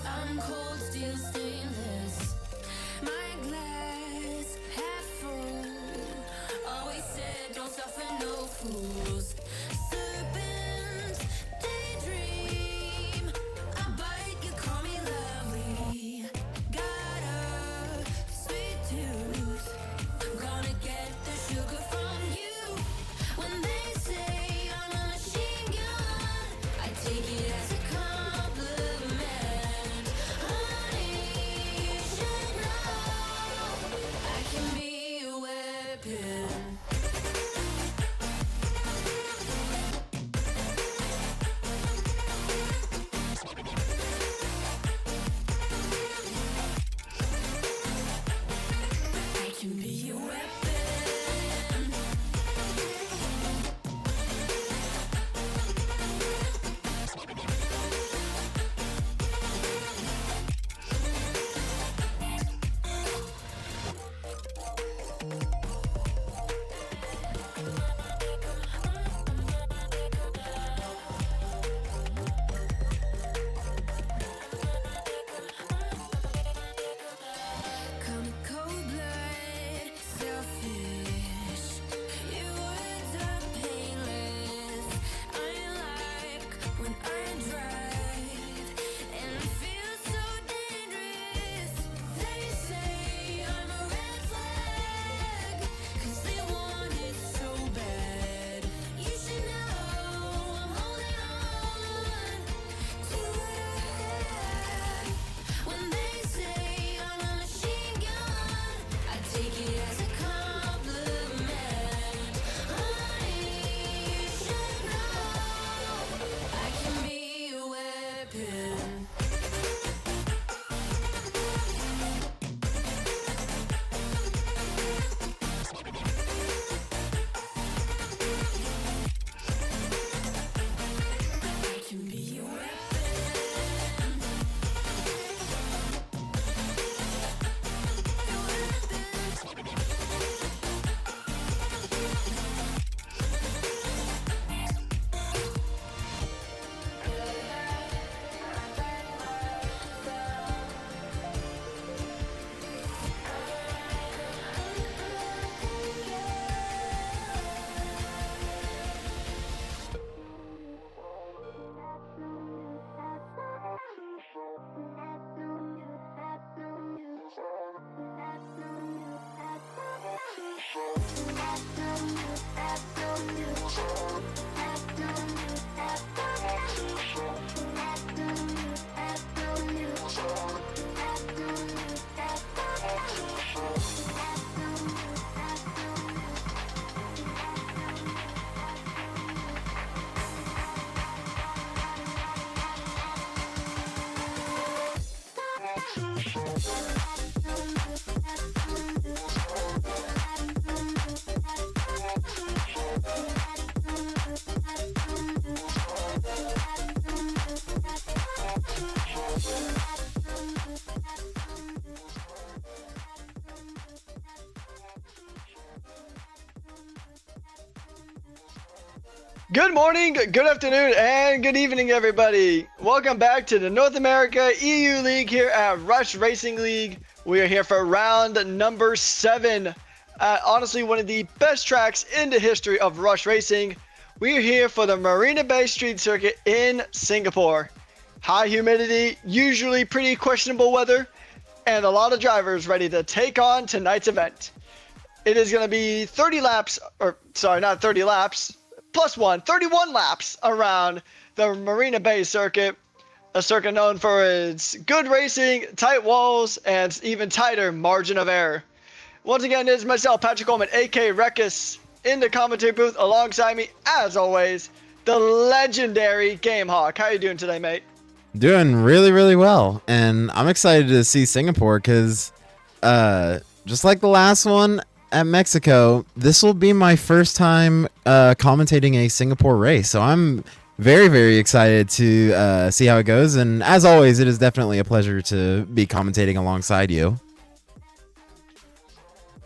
I'm cold, steel stainless. My glass half full. Always said don't suffer no fools. Serpents, daydream. I bite, you call me lovely. Got a sweet tooth. Gonna get the sugar from you. When they say I'm a machine gun, I take it as a compliment. Honey, you should know I can be a weapon. I can be a weapon. Come cold blood, selfish. Your words are painless. I like when I drive and feel so dangerous. They say I'm a red flag, 'cause they want it so bad. You should know I'm holding on to what I had. When they say I'm a machine gun, I take it as a compliment. Honey, you should know I can be a weapon. I can be a weapon. Good morning, good afternoon, and good evening, everybody. Welcome back to the North America EU League here at Rush Racing League. We are here for round number 7. Honestly, one of the best tracks in the history of Rush Racing. We are here for the Marina Bay Street Circuit in Singapore. High humidity, usually pretty questionable weather, and a lot of drivers ready to take on tonight's event. It is going to be 30 laps, or sorry, not 30 laps, plus 31 laps around the Marina Bay Circuit, a circuit known for its good racing, tight walls, and even tighter margin of error. Once again, it is myself, Patrick Coleman, aka Rekus, in the commentary booth alongside me, as always, the legendary Gamehawk. How are you doing today, mate? Doing really well, and I'm excited to see Singapore because just like the last one at Mexico, this will be my first time commentating a Singapore race, so I'm very, very excited to see how it goes. And as always, it is definitely a pleasure to be commentating alongside you.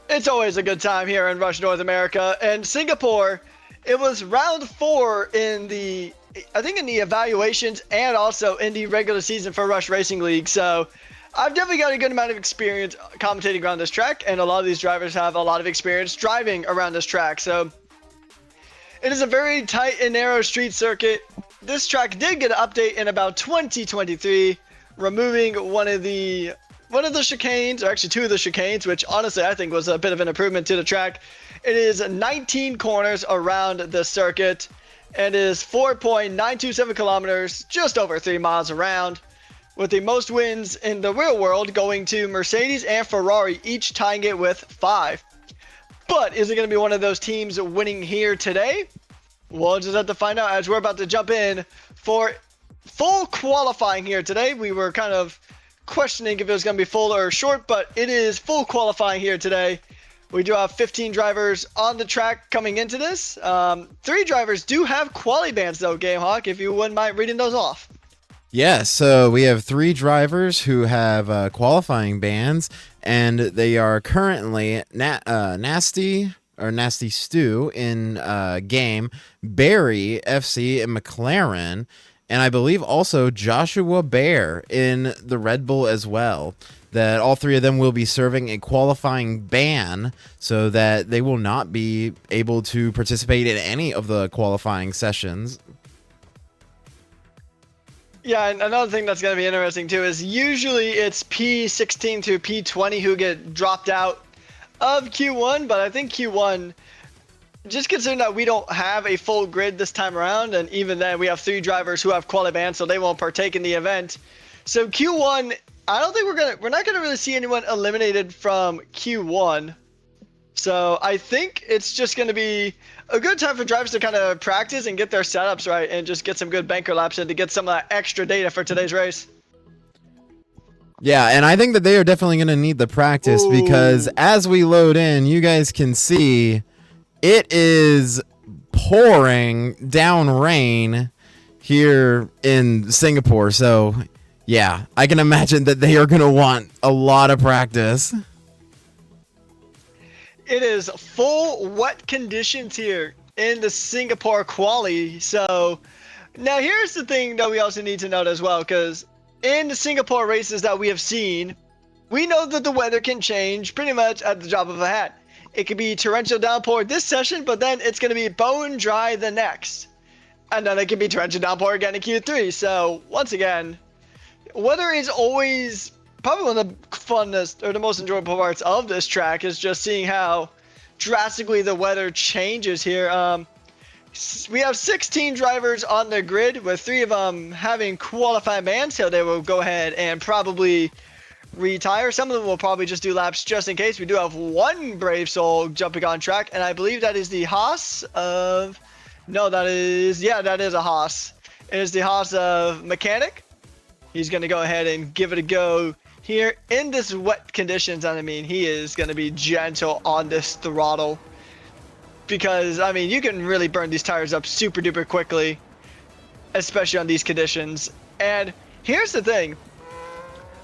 It's always a good time here in Rush North America. And Singapore, it was round 4 in the, I think in the evaluations and also in the regular season for Rush Racing League. So I've definitely got a good amount of experience commentating around this track, and a lot of these drivers have a lot of experience driving around this track. So it is a very tight and narrow street circuit. This track did get an update in about 2023, removing one of the chicanes, or actually 2 of the chicanes, which honestly I think was a bit of an improvement to the track. It is 19 corners around the circuit, and it is 4.927 kilometers, just over 3 miles around, with the most wins in the real world going to Mercedes and Ferrari, each tying it with 5. But is it going to be one of those teams winning here today? We'll just have to find out as we're about to jump in for full qualifying here today. We were kind of questioning if it was going to be full or short, but it is full qualifying here today. We do have 15 drivers on the track coming into this. 3 drivers do have quali bands though, GameHawk, if you wouldn't mind reading those off. Yeah, so we have 3 drivers who have qualifying bans, and they are currently Nasty Stew in game, Barry FC in McLaren, and I believe also Joshua Bear in the Red Bull as well. That all 3 of them will be serving a qualifying ban so that they will not be able to participate in any of the qualifying sessions. Yeah, and another thing that's going to be interesting too is usually it's P16 through P20 who get dropped out of Q1, but I think Q1, just considering that we don't have a full grid this time around, and even then we have 3 drivers who have quali bans, so they won't partake in the event. So Q1, I don't think we're not gonna really see anyone eliminated from Q1. So I think it's just gonna be a good time for drivers to kind of practice and get their setups right and just get some good banker laps in to get some of that extra data for today's race. Yeah, and I think that they are definitely going to need the practice because as we load in, you guys can see it is pouring down rain here in Singapore. So, yeah, I can imagine that they are going to want a lot of practice. It is full wet conditions here in the Singapore quali. So now here's the thing that we also need to note as well, because in the Singapore races that we have seen, we know that the weather can change pretty much at the drop of a hat. It could be torrential downpour this session, but then it's going to be bone dry the next. And then it can be torrential downpour again in Q3. So once again, weather is always probably one of the funnest or the most enjoyable parts of this track is just seeing how drastically the weather changes here. We have 16 drivers on the grid with 3 of them having qualifying bans, so they will go ahead and probably retire. Some of them will probably just do laps just in case. We do have 1 brave soul jumping on track, and I believe that is the Haas of... No, that is a Haas. It is the Haas of Mechanic. He's going to go ahead and give it a go here in this wet conditions. And I mean, he is going to be gentle on this throttle because, I mean, you can really burn these tires up super duper quickly, especially on these conditions. And here's the thing.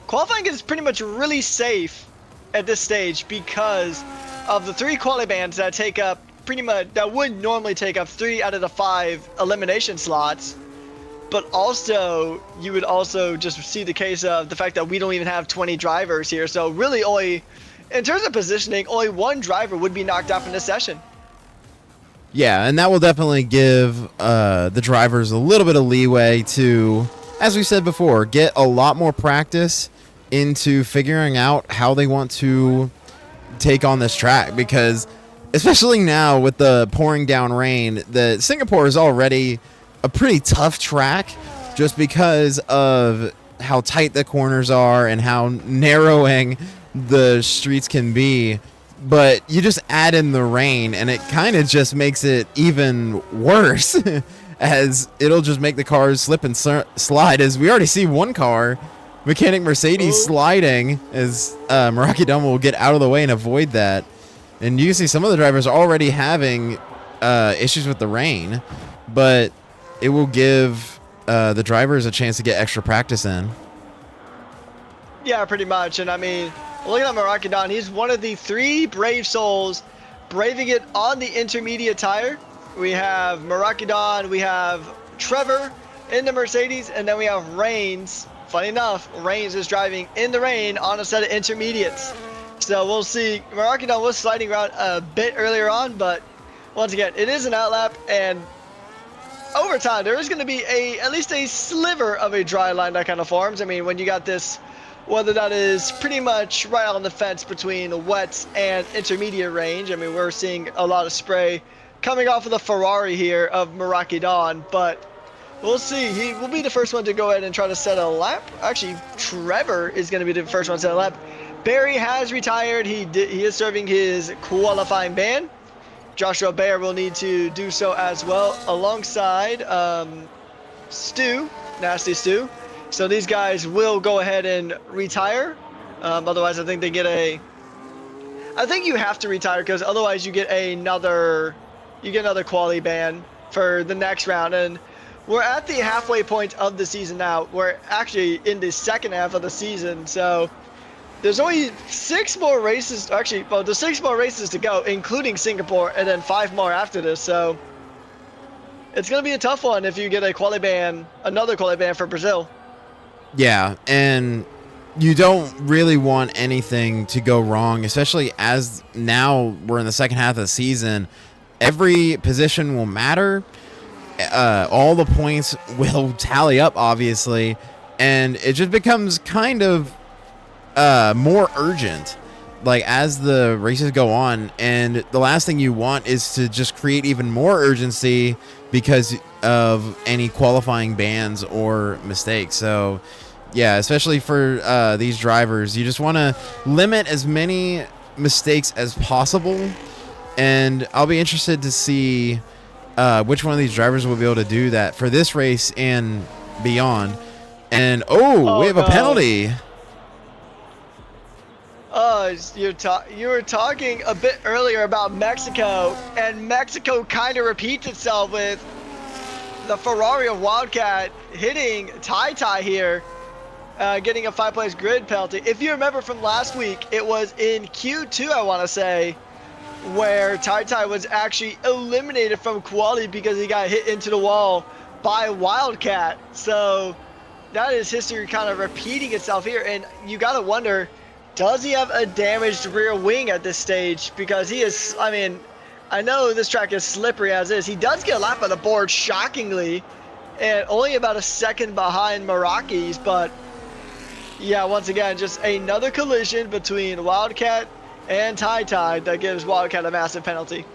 Qualifying is pretty much really safe at this stage because of the 3 quali bands that take up pretty much, that would normally take up 3 out of the 5 elimination slots. But also, you would also just see the case of the fact that we don't even have 20 drivers here. So really only, in terms of positioning, only 1 driver would be knocked out from this session. Yeah, and that will definitely give the drivers a little bit of leeway to, as we said before, get a lot more practice into figuring out how they want to take on this track. Because especially now with the pouring down rain, the Singapore is already a pretty tough track just because of how tight the corners are and how narrowing the streets can be. But you just add in the rain and it kind of just makes it even worse as it'll just make the cars slip and slide, as we already see 1 car, Mechanic Mercedes, sliding as Meraki Dumb will get out of the way and avoid that. And you can see some of the drivers already having issues with the rain, but it will give the drivers a chance to get extra practice in. Yeah, pretty much. And I mean, looking at Marakidan, he's one of the 3 brave souls braving it on the intermediate tire. We have Marakidan, we have Trevor in the Mercedes, and then we have Reigns. Funny enough, Reigns is driving in the rain on a set of intermediates. So we'll see. Marakidan was sliding around a bit earlier on, but once again, it is an outlap, and over time, there is going to be at least a sliver of a dry line that kind of forms. I mean, when you got this, whether that is pretty much right on the fence between wet and intermediate range. I mean, we're seeing a lot of spray coming off of the Ferrari here of Marakidan, but we'll see. He will be the first one to go ahead and try to set a lap. Actually, Trevor is going to be the first one to set a lap. Barry has retired. He is serving his qualifying ban. Joshua Bayer will need to do so as well, alongside Stu, Nasty Stu. So these guys will go ahead and retire. Otherwise, I think they get a. I think you have to retire because otherwise you get another quality ban for the next round. And we're at the halfway point of the season now. We're actually in the second half of the season, so. There's only 6 more races, actually, well, there's 6 more races to go, including Singapore, and then 5 more after this, so it's going to be a tough one if you get a quali ban, another quali ban for Brazil. Yeah, and you don't really want anything to go wrong, especially as now we're in the second half of the season. Every position will matter. All the points will tally up, obviously, and it just becomes kind of more urgent like as the races go on, and the last thing you want is to just create even more urgency because of any qualifying bans or mistakes. So yeah, especially for these drivers, you just want to limit as many mistakes as possible, and I'll be interested to see which one of these drivers will be able to do that for this race and beyond. And we have a penalty. You were talking a bit earlier about Mexico, and Mexico kind of repeats itself with the Ferrari of Wildcat hitting Tai here, getting a 5-place grid penalty. If you remember from last week, it was in Q2, I want to say, where Tai was actually eliminated from quality because he got hit into the wall by Wildcat. So that is history kind of repeating itself here, and you got to wonder, does he have a damaged rear wing at this stage? Because he is, I mean, I know this track is slippery as is. He does get a lap on the board, shockingly, and only about a second behind Meraki's. But yeah, once again, just another collision between Wildcat and Tai that gives Wildcat a massive penalty.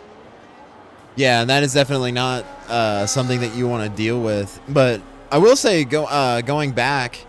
Yeah, and that is definitely not something that you want to deal with. But I will say, going back,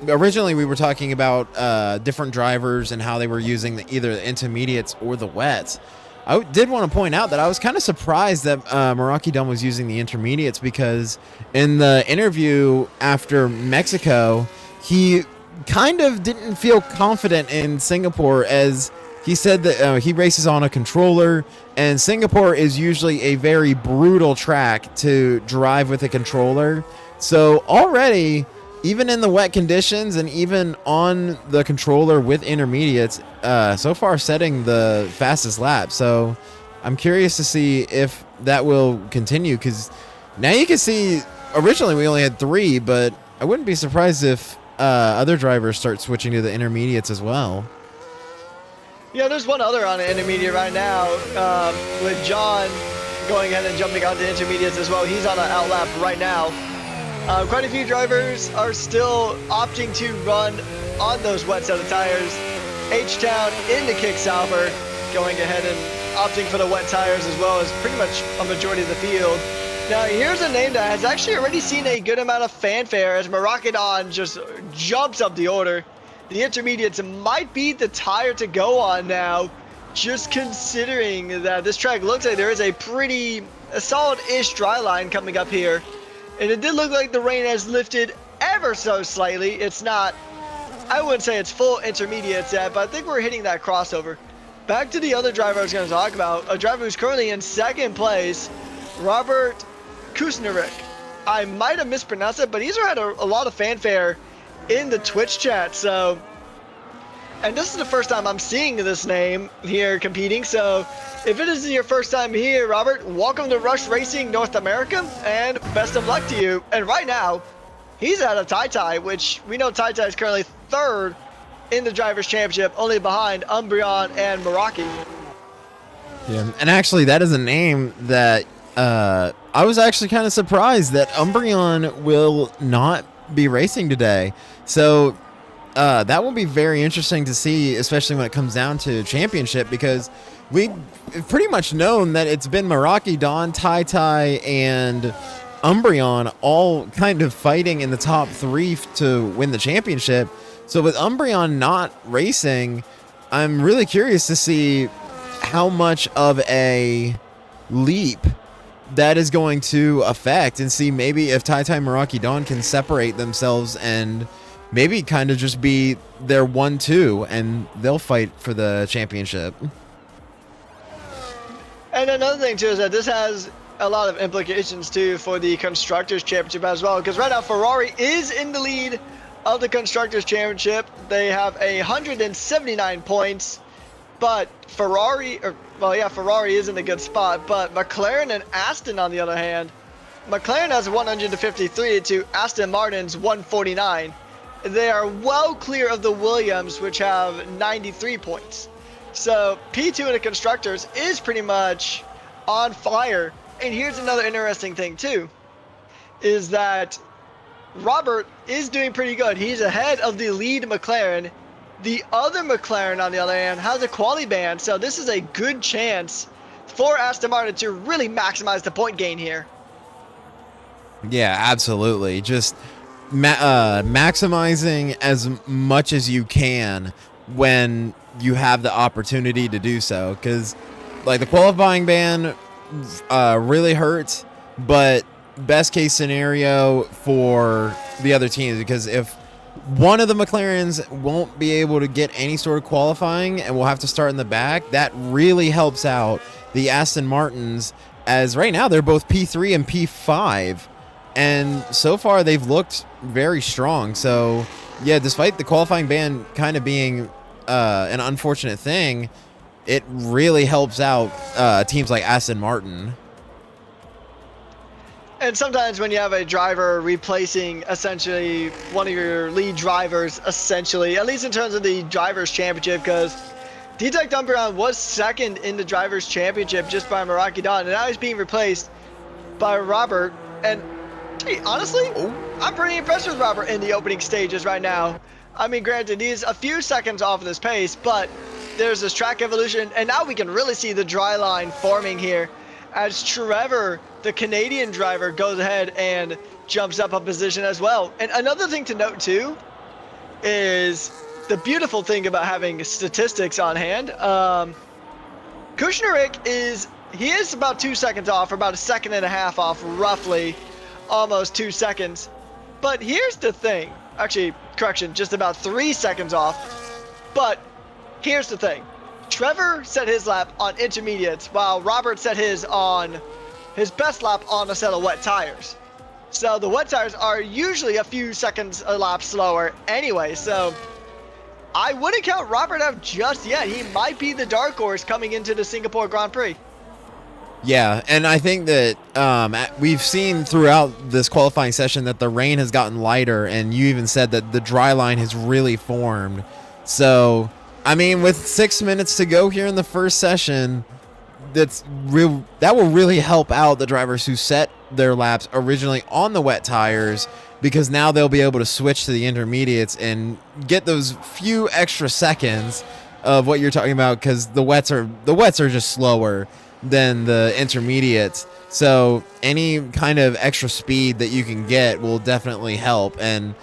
originally we were talking about different drivers and how they were using either the intermediates or the wets. I did want to point out that I was kind of surprised that Merakidan was using the intermediates, because in the interview after Mexico, he kind of didn't feel confident in Singapore, as he said that he races on a controller, and Singapore is usually a very brutal track to drive with a controller. So already, even in the wet conditions and even on the controller with intermediates, so far setting the fastest lap. So I'm curious to see if that will continue, because now you can see originally we only had 3, but I wouldn't be surprised if other drivers start switching to the intermediates as well. Yeah, there's one other on the intermediate right now, with John going ahead and jumping on the intermediates as well. He's on an outlap right now. Quite a few drivers are still opting to run on those wet set of tires. H-Town in the Kick Sauber going ahead and opting for the wet tires, as well as pretty much a majority of the field. Now here's a name that has actually already seen a good amount of fanfare as Merakidan just jumps up the order. The intermediates might be the tire to go on now, just considering that this track looks like there is a solid-ish dry line coming up here. And it did look like the rain has lifted ever so slightly. It's not, I wouldn't say it's full intermediates yet, but I think we're hitting that crossover. Back to the other driver I was going to talk about, a driver who's currently in second place, Robert Kusnarik. I might have mispronounced it, but he's had a lot of fanfare in the Twitch chat. So, and this is the first time I'm seeing this name here competing. So, if it is your first time here, Robert, welcome to Rush Racing North America, and best of luck to you. And right now, he's at a Tai, which we know Tai is currently third in the Drivers' Championship, only behind Umbreon and Meraki. Yeah, and actually, that is a name that I was actually kind of surprised that Umbreon will not be racing today. So that will be very interesting to see, especially when it comes down to championship, because we've pretty much known that it's been Meraki, Dawn, Tai, and Umbreon all kind of fighting in the top 3 to win the championship. So with Umbreon not racing, I'm really curious to see how much of a leap that is going to affect, and see maybe if Tai, Meraki, Dawn can separate themselves and maybe kind of just be their 1-2, and they'll fight for the championship. And another thing too is that this has a lot of implications too for the Constructors' Championship as well, because right now Ferrari is in the lead of the Constructors' Championship. They have 179 points, but Ferrari is in a good spot, but McLaren and Aston, on the other hand, McLaren has 153 to Aston Martin's 149. They are well clear of the Williams, which have 93 points. So P2 in the Constructors is pretty much on fire. And here's another interesting thing too, is that Robert is doing pretty good. He's ahead of the lead McLaren. The other McLaren, on the other hand, has a quali ban, so this is a good chance for Aston Martin to really maximize the point gain here. Yeah, absolutely. Just maximizing as much as you can when you have the opportunity to do so, because like the qualifying ban really hurts, but best case scenario for the other teams, because if one of the McLarens won't be able to get any sort of qualifying and will have to start in the back, that really helps out the Aston Martins, as right now they're both P3 and P5, and so far they've looked very strong. So yeah, despite the qualifying ban kind of being an unfortunate thing, it really helps out teams like Aston Martin. And sometimes when you have a driver replacing essentially one of your lead drivers, essentially, at least in terms of the Drivers' Championship, because Detect Umbreon was second in the Drivers' Championship just by Meraki Dawn, and now he's being replaced by Robert. And hey, honestly, I'm pretty impressed with Robert in the opening stages right now. I mean, granted, he's a few seconds off of this pace, but there's this track evolution, and now we can really see the dry line forming here as Trevor, the Canadian driver, goes ahead and jumps up a position as well. And another thing to note too is the beautiful thing about having statistics on hand. Kusnarik is about 2 seconds off, or about a second and a half off, roughly, almost 2 seconds. But here's the thing, actually, correction, just about 3 seconds off. But here's the thing. Trevor set his lap on intermediates, while Robert set his best lap on a set of wet tires. So the wet tires are usually a few seconds a lap slower anyway, so I wouldn't count Robert out just yet. He might be the dark horse coming into the Singapore Grand Prix. Yeah, and I think that we've seen throughout this qualifying session that the rain has gotten lighter, and you even said that the dry line has really formed. So I mean, with 6 minutes to go here in the first session, that will really help out the drivers who set their laps originally on the wet tires, because now they'll be able to switch to the intermediates and get those few extra seconds of what you're talking about, because the wets are just slower than the intermediates. So any kind of extra speed that you can get will definitely help. And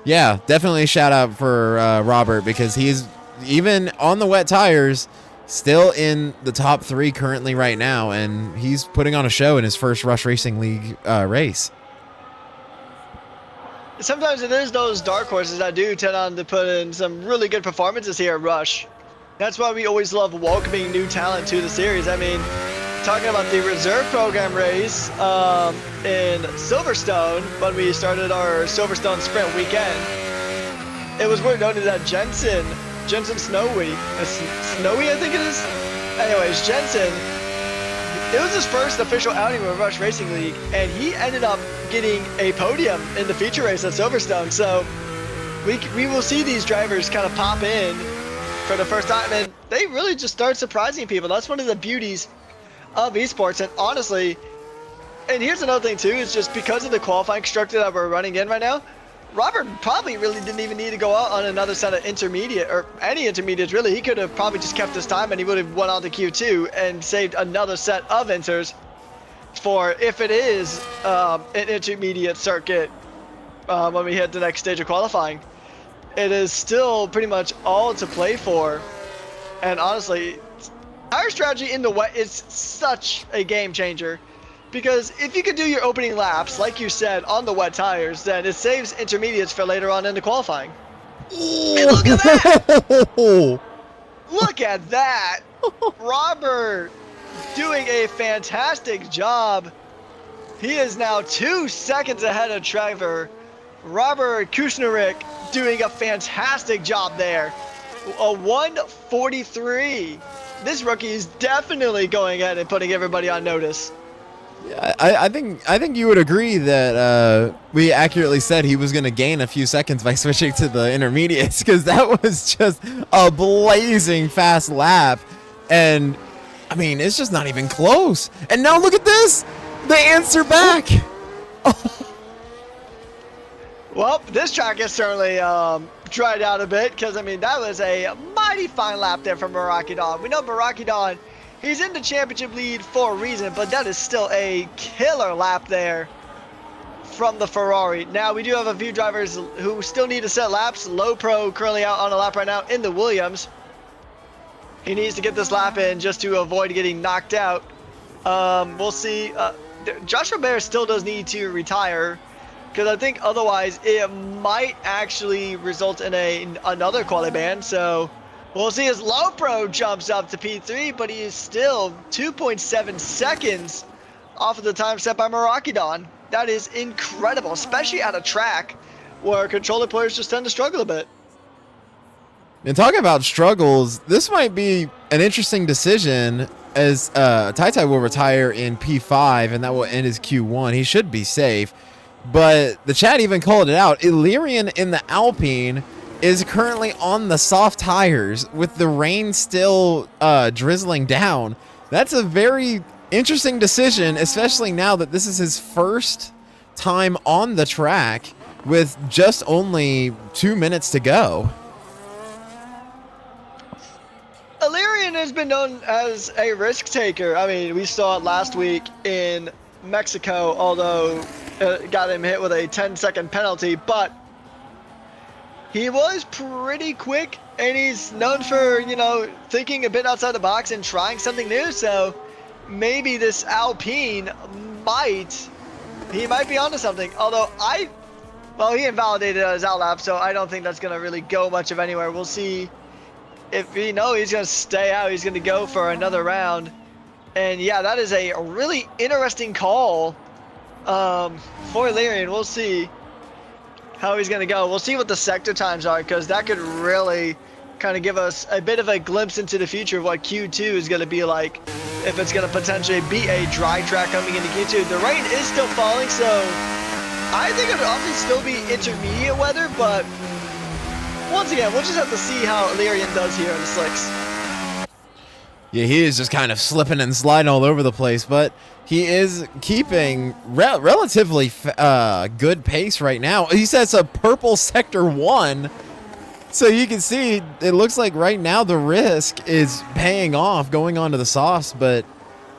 yeah, definitely a shout out for Robert, because he's, even on the wet tires, still in the top 3 currently right now, and he's putting on a show in his first Rush Racing League race. Sometimes it is those dark horses that do tend on to put in some really good performances here at Rush. That's why we always love welcoming new talent to the series. I mean, talking about the reserve program race in Silverstone when we started our Silverstone Sprint weekend. It was worth noting that Jensen Snowy, I think it is. Anyways, Jensen, it was his first official outing with Rush Racing League, and he ended up getting a podium in the feature race at Silverstone. So we will see these drivers kind of pop in for the first time, and they really just start surprising people. That's one of the beauties of esports. And honestly, and here's another thing too, is just because of the qualifying structure that we're running in right now, Robert probably really didn't even need to go out on another set of intermediate, or any intermediates really. He could have probably just kept his time and he would have went on to Q2 and saved another set of inters for if it is an intermediate circuit when we hit the next stage of qualifying. It is still pretty much all to play for. And honestly, tire strategy in the wet is such a game changer. Because if you could do your opening laps, like you said, on the wet tires, then it saves intermediates for later on in the qualifying. And look at that! Look at that! Robert doing a fantastic job. He is now 2 seconds ahead of Trevor. Robert Kushnerik doing a fantastic job there. A 1:43. This rookie is definitely going ahead and putting everybody on notice. I think you would agree that we accurately said he was going to gain a few seconds by switching to the intermediates, because that was just a blazing fast lap, and I mean it's just not even close. And now look at this, the answer back. Well, this track is certainly dried out a bit, because I mean that was a mighty fine lap there from Barakidon. We know Barakidon, he's in the championship lead for a reason, but that is still a killer lap there from the Ferrari. Now, we do have a few drivers who still need to set laps. Low Pro currently out on a lap right now in the Williams. He needs to get this lap in just to avoid getting knocked out. We'll see. Joshua Bear still does need to retire, because I think otherwise it might actually result in another quali ban. So we'll see as Low Pro jumps up to P3, but he is still 2.7 seconds off of the time set by Marakidon. That is incredible, especially at a track where controller players just tend to struggle a bit. And talking about struggles, this might be an interesting decision, as Tai will retire in P5 and that will end his Q1. He should be safe. But the chat even called it out. Illyrian in the Alpine is currently on the soft tires with the rain still drizzling down. That's a very interesting decision, especially now that this is his first time on the track with just only 2 minutes to go. Illyrian has been known as a risk taker. I mean, we saw it last week in Mexico, although it got him hit with a 10-second penalty, but he was pretty quick, and he's known for, you know, thinking a bit outside the box and trying something new. So maybe this Alpine he might be onto something. Although he invalidated his outlap, so I don't think that's going to really go much of anywhere. We'll see if he's going to stay out. He's going to go for another round. And yeah, that is a really interesting call for Illyrian. We'll see how he's going to go. We'll see what the sector times are, because that could really kind of give us a bit of a glimpse into the future of what Q2 is going to be like, if it's going to potentially be a dry track coming into Q2. The rain is still falling, so I think it would often still be intermediate weather, but once again, we'll just have to see how Illyrian does here in the slicks. Yeah, he is just kind of slipping and sliding all over the place, but he is keeping relatively good pace right now. He says a purple sector 1. So you can see, it looks like right now the risk is paying off going on to the softs. But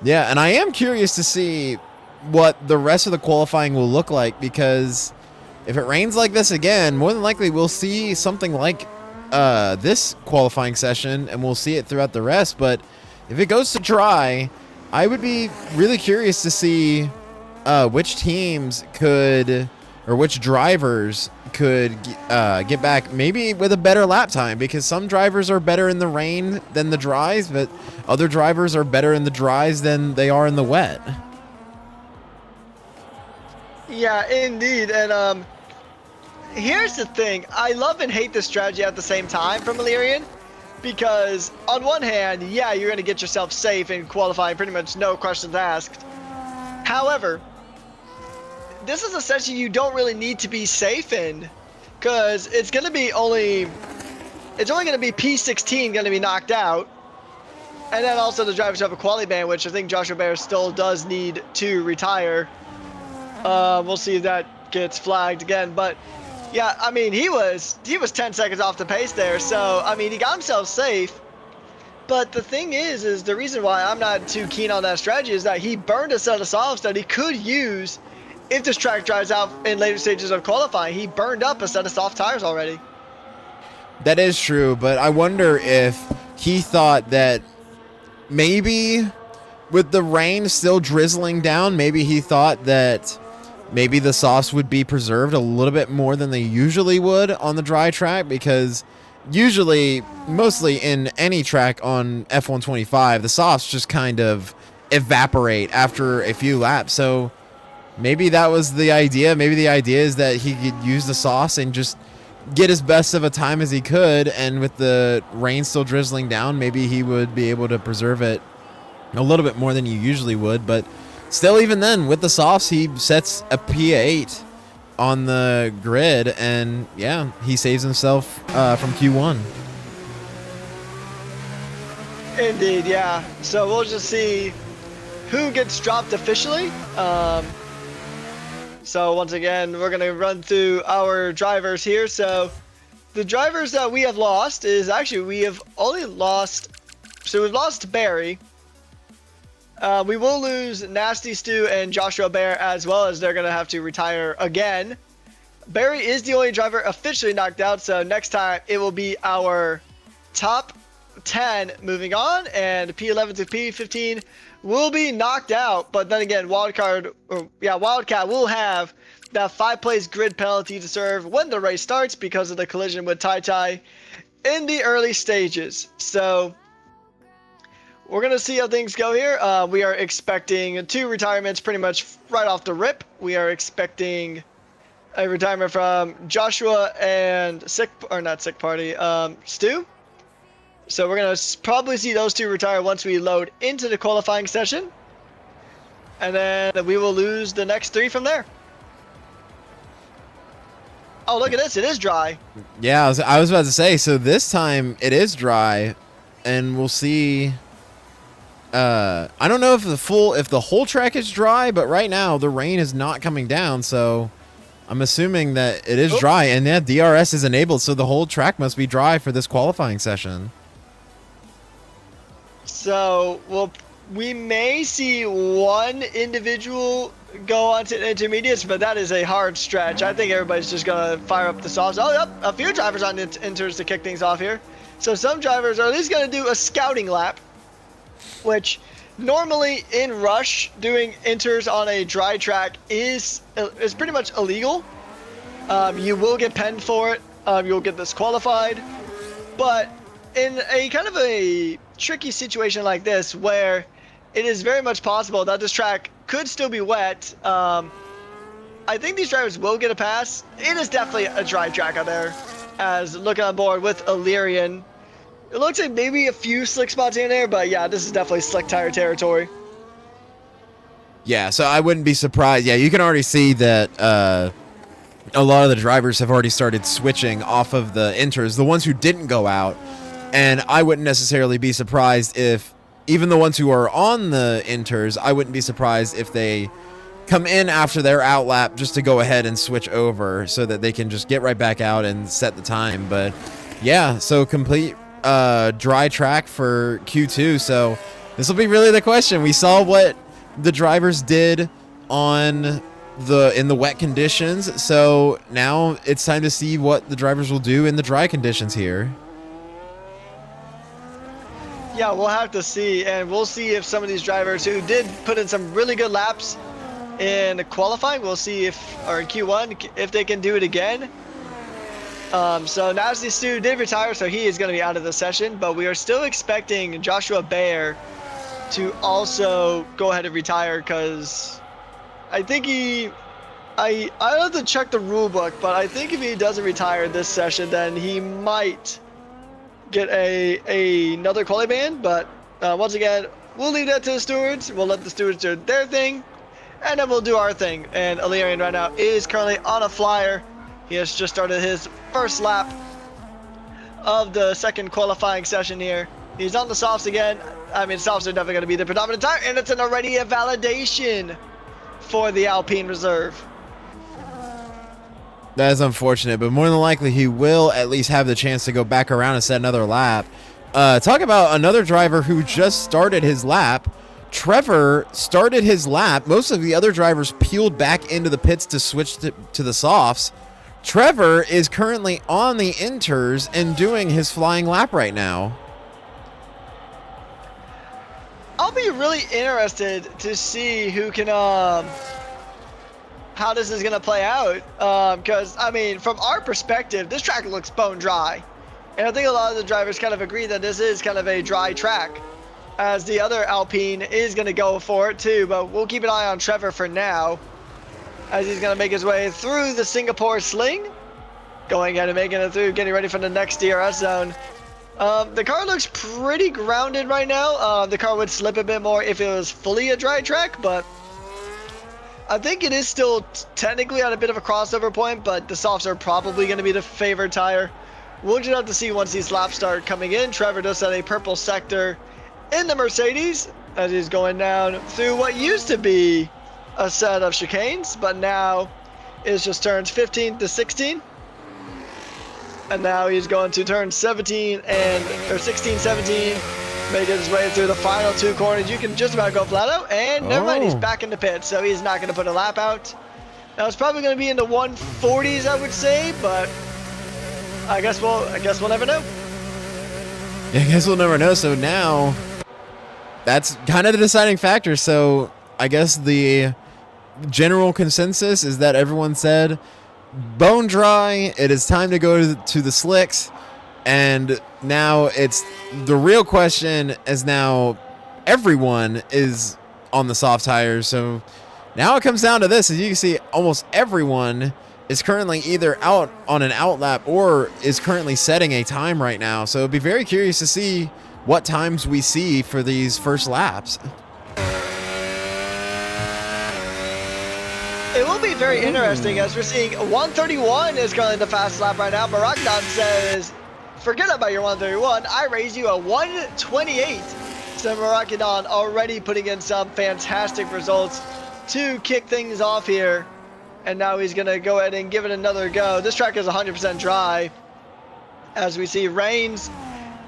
yeah, and I am curious to see what the rest of the qualifying will look like, because if it rains like this again, more than likely we'll see something like this qualifying session, and we'll see it throughout the rest. But if it goes to dry, I would be really curious to see which teams could or which drivers could get back maybe with a better lap time, because some drivers are better in the rain than the dries, but other drivers are better in the dries than they are in the wet. Yeah, indeed. And here's the thing. I love and hate this strategy at the same time from Illyrian, because on one hand, yeah, you're going to get yourself safe in qualifying, pretty much no questions asked. However, this is a session you don't really need to be safe in, because it's only going to be P16 going to be knocked out. And then also the drivers have a quality ban, which I think Joshua Bear still does need to retire. We'll see if that gets flagged again. But yeah, I mean, he was 10 seconds off the pace there. So, I mean, he got himself safe. But the thing is the reason why I'm not too keen on that strategy is that he burned a set of softs that he could use if this track dries out in later stages of qualifying. He burned up a set of soft tires already. That is true, but I wonder if he thought that maybe with the rain still drizzling down, maybe he thought that maybe the softs would be preserved a little bit more than they usually would on the dry track, because usually, mostly in any track on F125, the softs just kind of evaporate after a few laps. So maybe that was the idea. Maybe the idea is that he could use the sauce and just get as best of a time as he could, and with the rain still drizzling down, maybe he would be able to preserve it a little bit more than you usually would. But still, even then, with the softs, he sets a P8 on the grid, and yeah, he saves himself from Q1. Indeed, yeah. So we'll just see who gets dropped officially. So once again, we're going to run through our drivers here. So the drivers that we have lost is actually, we have only lost, so we've lost Barry. We will lose Nasty Stu and Joshua Bear as well, as they're going to have to retire again. Barry is the only driver officially knocked out, so next time it will be our top 10 moving on, and P11 to P15 will be knocked out. But then again, Wildcat will have that 5 place grid penalty to serve when the race starts because of the collision with Tai Tai in the early stages. So we're going to see how things go here. We are expecting 2 retirements pretty much right off the rip. We are expecting a retirement from Joshua and Stu. So we're going to probably see those 2 retire once we load into the qualifying session. And then we will lose the next 3 from there. Oh, look at this. It is dry. Yeah, I was about to say, so this time it is dry, and we'll see. I don't know if the whole track is dry, but right now the rain is not coming down, so I'm assuming that it is dry. And yeah, DRS is enabled, so the whole track must be dry for this qualifying session. So we may see one individual go on to intermediates, but that is a hard stretch. I think everybody's just going to fire up the softs. Oh, yep, a few drivers on inters to kick things off here. So some drivers are at least going to do a scouting lap, which normally in Rush, doing inters on a dry track is pretty much illegal. You will get penned for it. You'll get disqualified. But in a kind of a tricky situation like this, where it is very much possible that this track could still be wet, I think these drivers will get a pass. It is definitely a dry track out there, as looking on board with Illyrian. It looks like maybe a few slick spots in there, but yeah, this is definitely slick tire territory. Yeah, so I wouldn't be surprised. Yeah, you can already see that a lot of the drivers have already started switching off of the inters, the ones who didn't go out. And I wouldn't necessarily be surprised if, even the ones who are on the inters, I wouldn't be surprised if they come in after their out lap just to go ahead and switch over so that they can just get right back out and set the time. But yeah, so complete dry track for Q2. So this will be really the question. We saw what the drivers did in the wet conditions. So now it's time to see what the drivers will do in the dry conditions here. Yeah, we'll have to see, and we'll see if some of these drivers who did put in some really good laps in qualifying. We'll see if, or in Q1, if they can do it again. So Nasty Stu did retire, so he is going to be out of the session, but we are still expecting Joshua Baer to also go ahead and retire, because I think I have to check the rule book, but I think if he doesn't retire this session, then he might get another quality ban. But once again, we'll leave that to the stewards. We'll let the stewards do their thing, and then we'll do our thing. And Illyrian right now is currently on a flyer. He has just started his first lap of the second qualifying session here. He's on the softs again. I mean, softs are definitely going to be the predominant tire, and it's already a validation for the Alpine Reserve. That is unfortunate, but more than likely he will at least have the chance to go back around and set another lap. Talk about another driver who just started his lap. Trevor started his lap. Most of the other drivers peeled back into the pits to switch to the softs. Trevor is currently on the inters and doing his flying lap right now. I'll be really interested to see who can, how this is going to play out. Because, I mean, from our perspective, this track looks bone dry. And I think a lot of the drivers kind of agree that this is kind of a dry track, as the other Alpine is going to go for it too. But we'll keep an eye on Trevor for now, as he's going to make his way through the Singapore sling, going ahead and making it through, getting ready for the next DRS zone. The car looks pretty grounded right now. The car would slip a bit more if it was fully a dry track, but I think it is still technically at a bit of a crossover point, but the softs are probably going to be the favored tire. We'll just have to see once these laps start coming in. Trevor does set a purple sector in the Mercedes as he's going down through what used to be a set of chicanes, but now is just turns 15 to 16. And now he's going to turn 17 or 16, 17, making his way through the final two corners. You can just about go flat out, and never mind, he's back in the pit, so he's not going to put a lap out. Now it's probably going to be in the 140s, I would say, but I guess we'll never know. Yeah, I guess we'll never know. So now that's kind of the deciding factor. So I guess the general consensus is that everyone said bone dry, it is time to go to the slicks, and now it's the real question is now everyone is on the soft tires. So now it comes down to this. As you can see, almost everyone is currently either out on an out lap or is currently setting a time right now. So it'd be very curious to see what times we see for these first laps. It will be very interesting, as we're seeing 131 is currently the fastest lap right now. Barakdan says, forget about your 131. I raised you a 128. So Barakdan already putting in some fantastic results to kick things off here. And now he's going to go ahead and give it another go. This track is 100% dry. As we see Reigns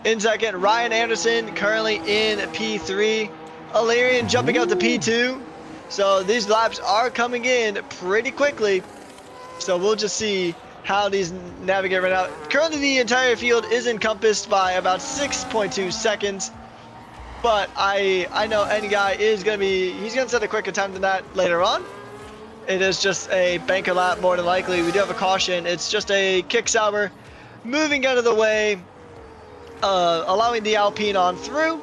in second. Ryan Anderson currently in P3. Illyrian jumping out to P2. So these laps are coming in pretty quickly. So we'll just see how these navigate right now. Currently the entire field is encompassed by about 6.2 seconds. But I know any guy is going to be, he's going to set a quicker time than that later on. It is just a banker lap more than likely. We do have a caution. It's just a kick sauber moving out of the way, allowing the Alpine on through.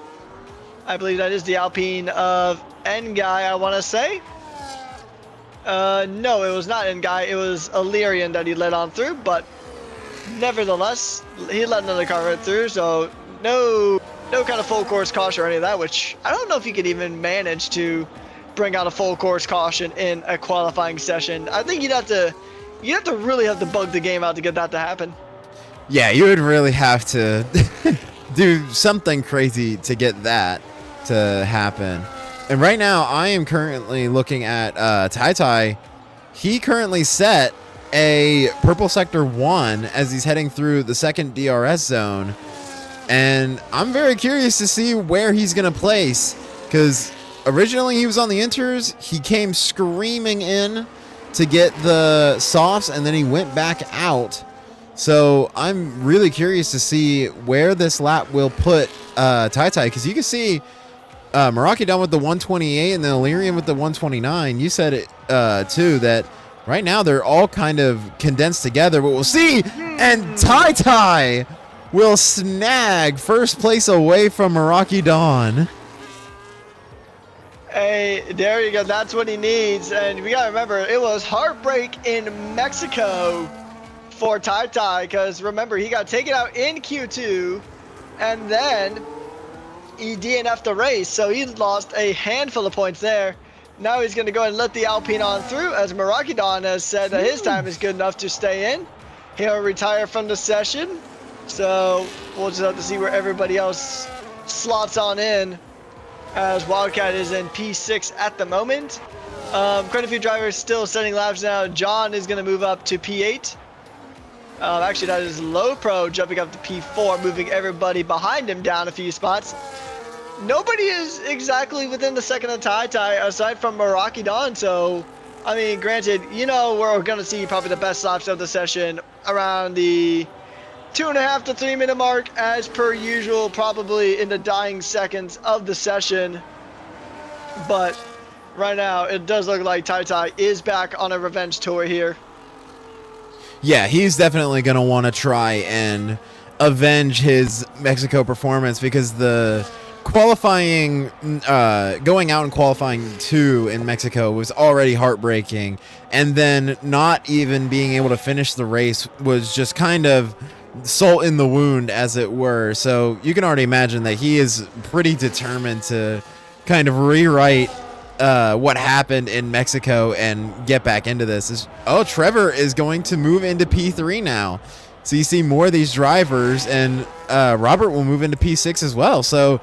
I believe that is the Alpine of N guy, I want to say. No, it was not N guy. It was Illyrian that he led on through, but nevertheless, he let another car right through. So no kind of full course caution or any of that, which I don't know if you could even manage to bring out a full course caution in a qualifying session. I think you'd have to really have to bug the game out to get that to happen. Yeah, you would really have to do something crazy to get that to happen. And right now, I am currently looking at Tai. He currently set a purple sector 1 as he's heading through the second DRS zone. And I'm very curious to see where he's going to place, because originally he was on the inters. He came screaming in to get the softs, and then he went back out. So I'm really curious to see where this lap will put Tai, because you can see Meraki Dawn with the 128 and then Illyrian with the 129. You said it too, that right now they're all kind of condensed together, but we'll see. And Tai will snag first place away from Meraki Dawn. Hey, there you go. That's what he needs. And we gotta remember, it was heartbreak in Mexico for Tai, because remember, he got taken out in Q2, and then he DNF'd the race, so he lost a handful of points there. Now he's gonna go ahead and let the Alpine on through, as Meraki Dawn has said that his time is good enough to stay in. He'll retire from the session, so we'll just have to see where everybody else slots on in, as Wildcat is in P6 at the moment. Quite a few drivers still setting laps now. John is going to move up to P8. Actually, that is Low Pro jumping up to P4, moving everybody behind him down a few spots. Nobody is exactly within the second of Tai aside from Meraki Dawn, so, I mean, granted, you know, we're going to see probably the best laps of the session around the 2.5 to 3 minute mark, as per usual, probably in the dying seconds of the session. But right now, it does look like Tai is back on a revenge tour here. Yeah, he's definitely going to want to try and avenge his Mexico performance, because the qualifying, going out and qualifying 2 in Mexico was already heartbreaking. And then not even being able to finish the race was just kind of salt in the wound, as it were. So you can already imagine that he is pretty determined to kind of rewrite what happened in Mexico and get back into this. Trevor is going to move into P3 now. So you see more of these drivers, and Robert will move into P6 as well. So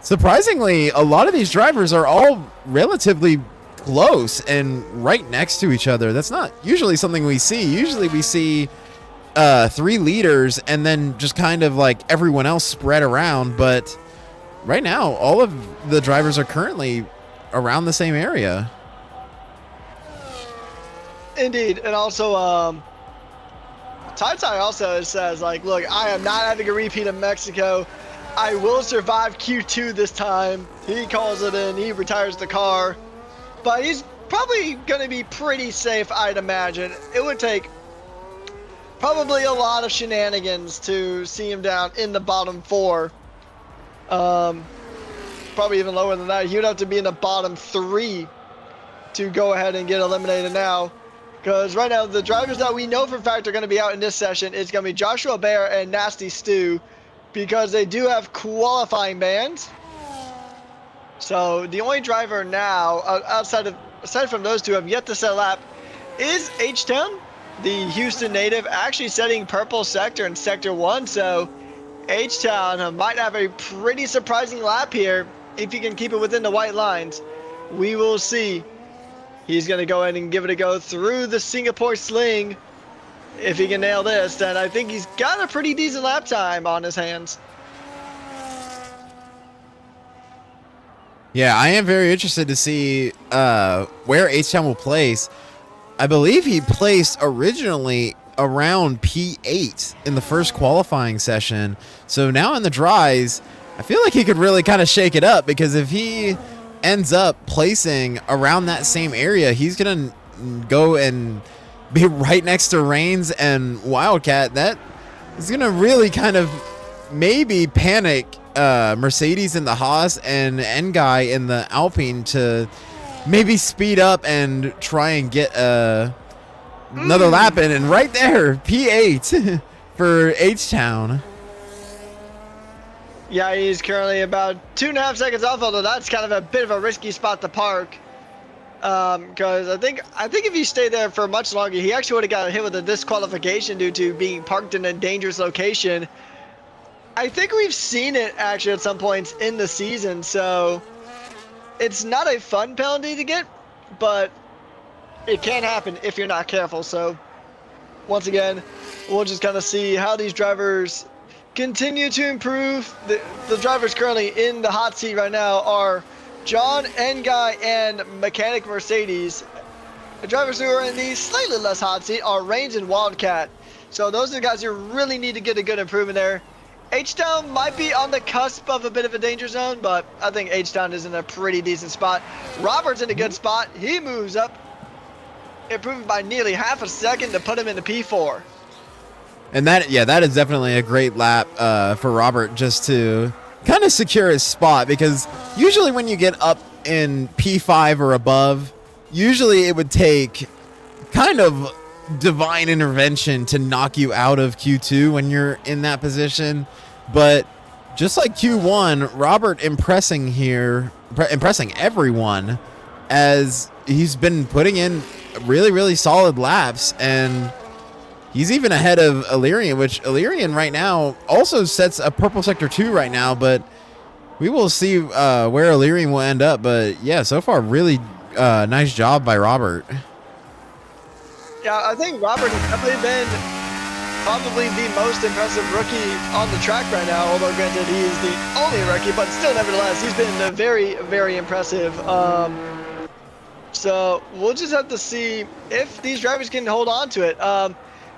surprisingly, a lot of these drivers are all relatively close and right next to each other. That's not usually something we see. Usually we see 3 leaders and then just kind of like everyone else spread around, but right now all of the drivers are currently around the same area. Indeed. And also Tai also says, like, look, I am not having a repeat of Mexico. I will survive Q2 this time. He calls it in, he retires the car, but he's probably gonna be pretty safe, I'd imagine. It would take probably a lot of shenanigans to see him down in the bottom 4. Probably even lower than that. He would have to be in the bottom 3 to go ahead and get eliminated now. Because right now, the drivers that we know for a fact are going to be out in this session is going to be Joshua Bear and Nasty Stu, because they do have qualifying bans. So the only driver now, aside from those two, have yet to set a lap is H-Town, the Houston native, actually setting purple sector in sector 1. So H-Town might have a pretty surprising lap here if he can keep it within the white lines. We will see. He's going to go ahead and give it a go through the Singapore sling. If he can nail this, then I think he's got a pretty decent lap time on his hands. Yeah, I am very interested to see where H-Town will place. I believe he placed originally around P8 in the first qualifying session. So now in the dries, I feel like he could really kind of shake it up, because if he ends up placing around that same area, he's going to go and be right next to Reigns and Wildcat. That is going to really kind of maybe panic Mercedes in the Haas and Ngai in the Alpine to maybe speed up and try and get another lap in. And right there, P8 for H-Town. Yeah, he's currently about 2.5 seconds off, although that's kind of a bit of a risky spot to park. Because I think if he stayed there for much longer, he actually would have got hit with a disqualification due to being parked in a dangerous location. I think we've seen it actually at some points in the season, so it's not a fun penalty to get, but it can happen if you're not careful. So once again, we'll just kind of see how these drivers continue to improve. The drivers currently in the hot seat right now are John, Ngai, and Mechanic Mercedes. The drivers who are in the slightly less hot seat are Reigns and Wildcat. So those are the guys who really need to get a good improvement there. H-Town might be on the cusp of a bit of a danger zone, but I think H-Town is in a pretty decent spot. Robert's in a good spot. He moves up, improving by nearly half a second to put him into P4. And that is definitely a great lap for Robert, just to kind of secure his spot, because usually when you get up in P5 or above, usually it would take kind of divine intervention to knock you out of Q2 when you're in that position. But just like Q1, Robert impressing everyone, as he's been putting in really, really solid laps, and he's even ahead of Illyrian, which Illyrian right now also sets a purple sector 2 right now, but we will see where Illyrian will end up. But yeah, so far, really nice job by Robert. Yeah, I think Robert has definitely been probably the most impressive rookie on the track right now, although granted he is the only rookie, but still nevertheless, he's been very, very impressive. So we'll just have to see if these drivers can hold on to it.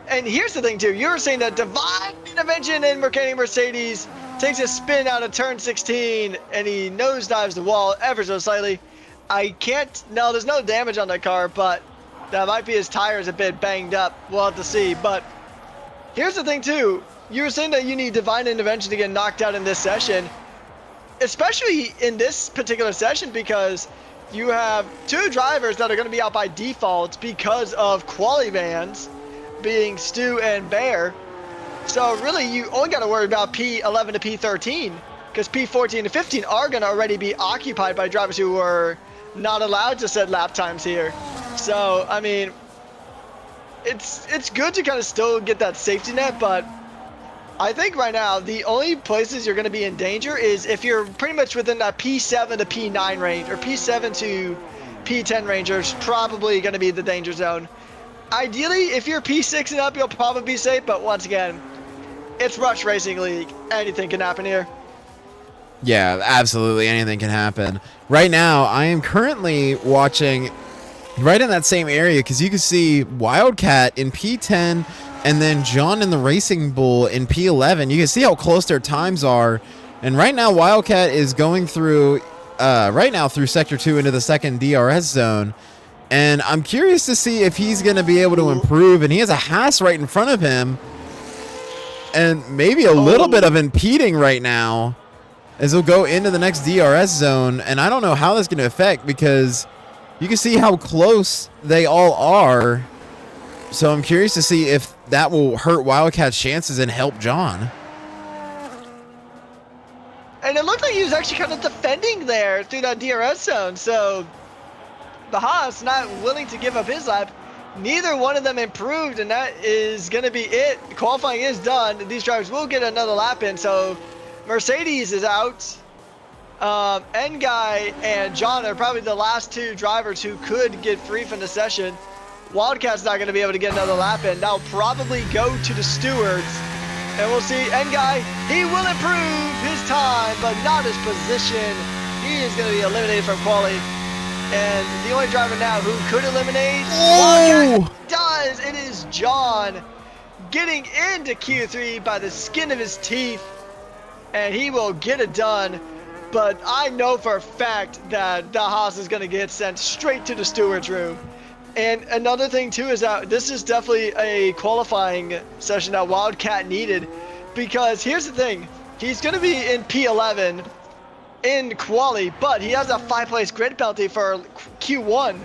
And here's the thing too, you were saying that divine intervention in Mercedes takes a spin out of turn 16 and he nosedives the wall ever so slightly. No, there's no damage on that car, but that might be his tires a bit banged up. We'll have to see. But here's the thing too, you were saying that you need divine intervention to get knocked out in this session, especially in this particular session, because you have two drivers that are going to be out by default because of quali bans, being Stu and Bear. So really you only got to worry about P11 to P13, because P14 to 15 are going to already be occupied by drivers who are not allowed to set lap times here. So I mean, it's good to kind of still get that safety net, but I think right now the only places you're going to be in danger is if you're pretty much within that P7 to P9 range, or P7 to P10 range is probably going to be the danger zone. Ideally, if you're P6 and up, you'll probably be safe, but once again, it's Rush Racing League. Anything can happen here. Yeah, absolutely anything can happen. Right now, I am currently watching right in that same area, because you can see Wildcat in P10 and then John in the Racing Bull in P11. You can see how close their times are. And right now, Wildcat is going through through Sector 2 into the second DRS zone. And I'm curious to see if he's going to be able to improve. And he has a Haas right in front of him, and maybe a little bit of impeding right now as he'll go into the next DRS zone. And I don't know how that's going to affect, because you can see how close they all are. So I'm curious to see if that will hurt Wildcat's chances and help John. And it looked like he was actually kind of defending there through that DRS zone. So the Haas not willing to give up his lap. Neither one of them improved, and that is going to be it. Qualifying is done. These drivers will get another lap in. So Mercedes is out. N-Guy and John are probably the last two drivers who could get free from the session. Wildcat's not going to be able to get another lap in. That'll probably go to the stewards. And we'll see N-Guy, he will improve his time, but not his position. He is going to be eliminated from quali. And the only driver now who could eliminate Wildcat does. It is John getting into Q3 by the skin of his teeth. And he will get it done. But I know for a fact that the Haas is going to get sent straight to the steward's room. And another thing too is that this is definitely a qualifying session that Wildcat needed, because here's the thing, he's going to be in P11 in quali, but he has a 5-place grid penalty for Q1,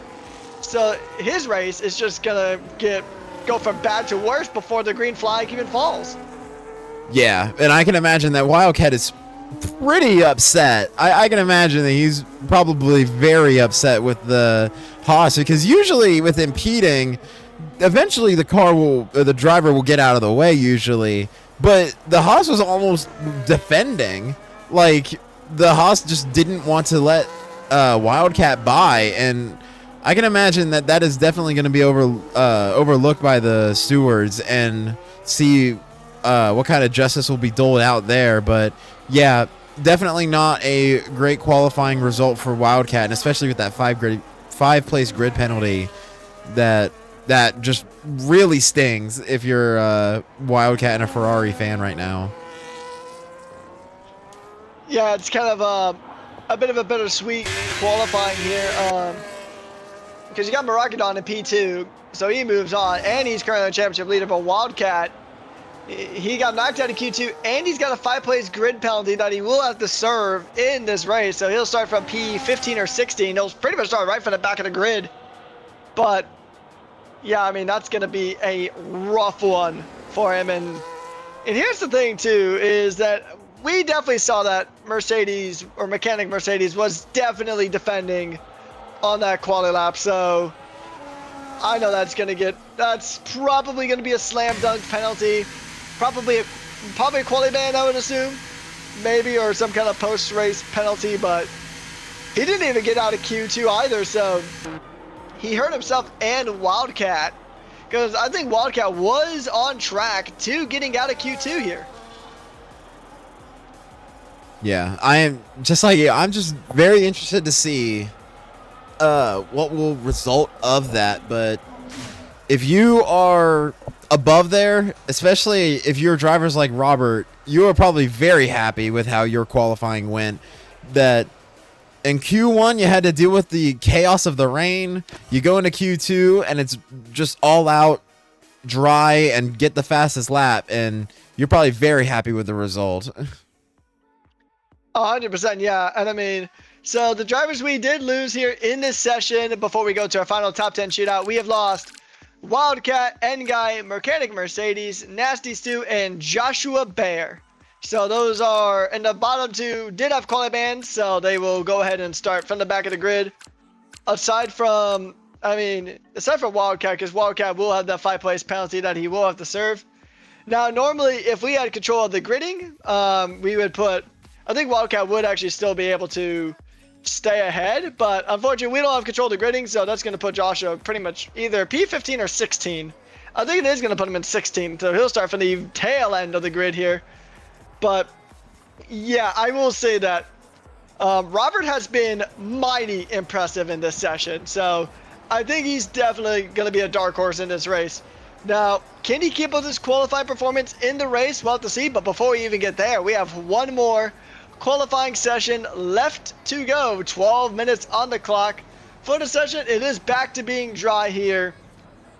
so his race is just going to go from bad to worse before the green flag even falls. Yeah, and I can imagine that Wildcat is pretty upset. I can imagine that he's probably very upset with the Haas, because usually with impeding, eventually the driver will get out of the way usually, but the Haas was almost defending. Like, the Haas just didn't want to let Wildcat by, and I can imagine that is definitely going to be overlooked by the stewards, and see what kind of justice will be doled out there. But yeah, definitely not a great qualifying result for Wildcat, and especially with that 5-place grid penalty that just really stings if you're a Wildcat and a Ferrari fan right now. Yeah, it's kind of a bit of a bittersweet qualifying here. Because you got Maragadon in P2, so he moves on, and he's currently the championship leader. But Wildcat, he got knocked out of Q2, and he's got a 5-place grid penalty that he will have to serve in this race. So he'll start from P15 or 16. He'll pretty much start right from the back of the grid. But yeah, I mean, that's going to be a rough one for him. And here's the thing, too, is that we definitely saw that Mercedes, or Mechanic Mercedes, was definitely defending on that quali lap. So I know that's probably going to be a slam dunk penalty. Probably a quali ban, I would assume. Maybe, or some kind of post-race penalty, but he didn't even get out of Q2 either, so he hurt himself and Wildcat, because I think Wildcat was on track to getting out of Q2 here. Yeah, I'm just very interested to see what will result of that. But if you are above there, especially if you're drivers like Robert, you are probably very happy with how your qualifying went. That in Q1 you had to deal with the chaos of the rain. You go into Q2 and it's just all out dry and get the fastest lap, and you're probably very happy with the result. 100%, yeah. And I mean, so the drivers we did lose here in this session, before we go to our final top 10 shootout, we have lost Wildcat, N-Guy, Mechanic Mercedes, Nasty Stu, and Joshua Bear. So those are, and the bottom two did have quali bans, so they will go ahead and start from the back of the grid. Aside from Wildcat, because Wildcat will have that 5-place penalty that he will have to serve. Now, normally, if we had control of the gridding, we would put, I think Wildcat would actually still be able to stay ahead, but unfortunately, we don't have control of the gridding, so that's going to put Joshua pretty much either P15 or 16. I think it is going to put him in 16, so he'll start from the tail end of the grid here. But yeah, I will say that Robert has been mighty impressive in this session, so I think he's definitely going to be a dark horse in this race. Now, can he keep up this qualifying performance in the race? We'll have to see, but before we even get there, we have one more qualifying session left to go. 12 minutes on the clock for the session. It is back to being dry here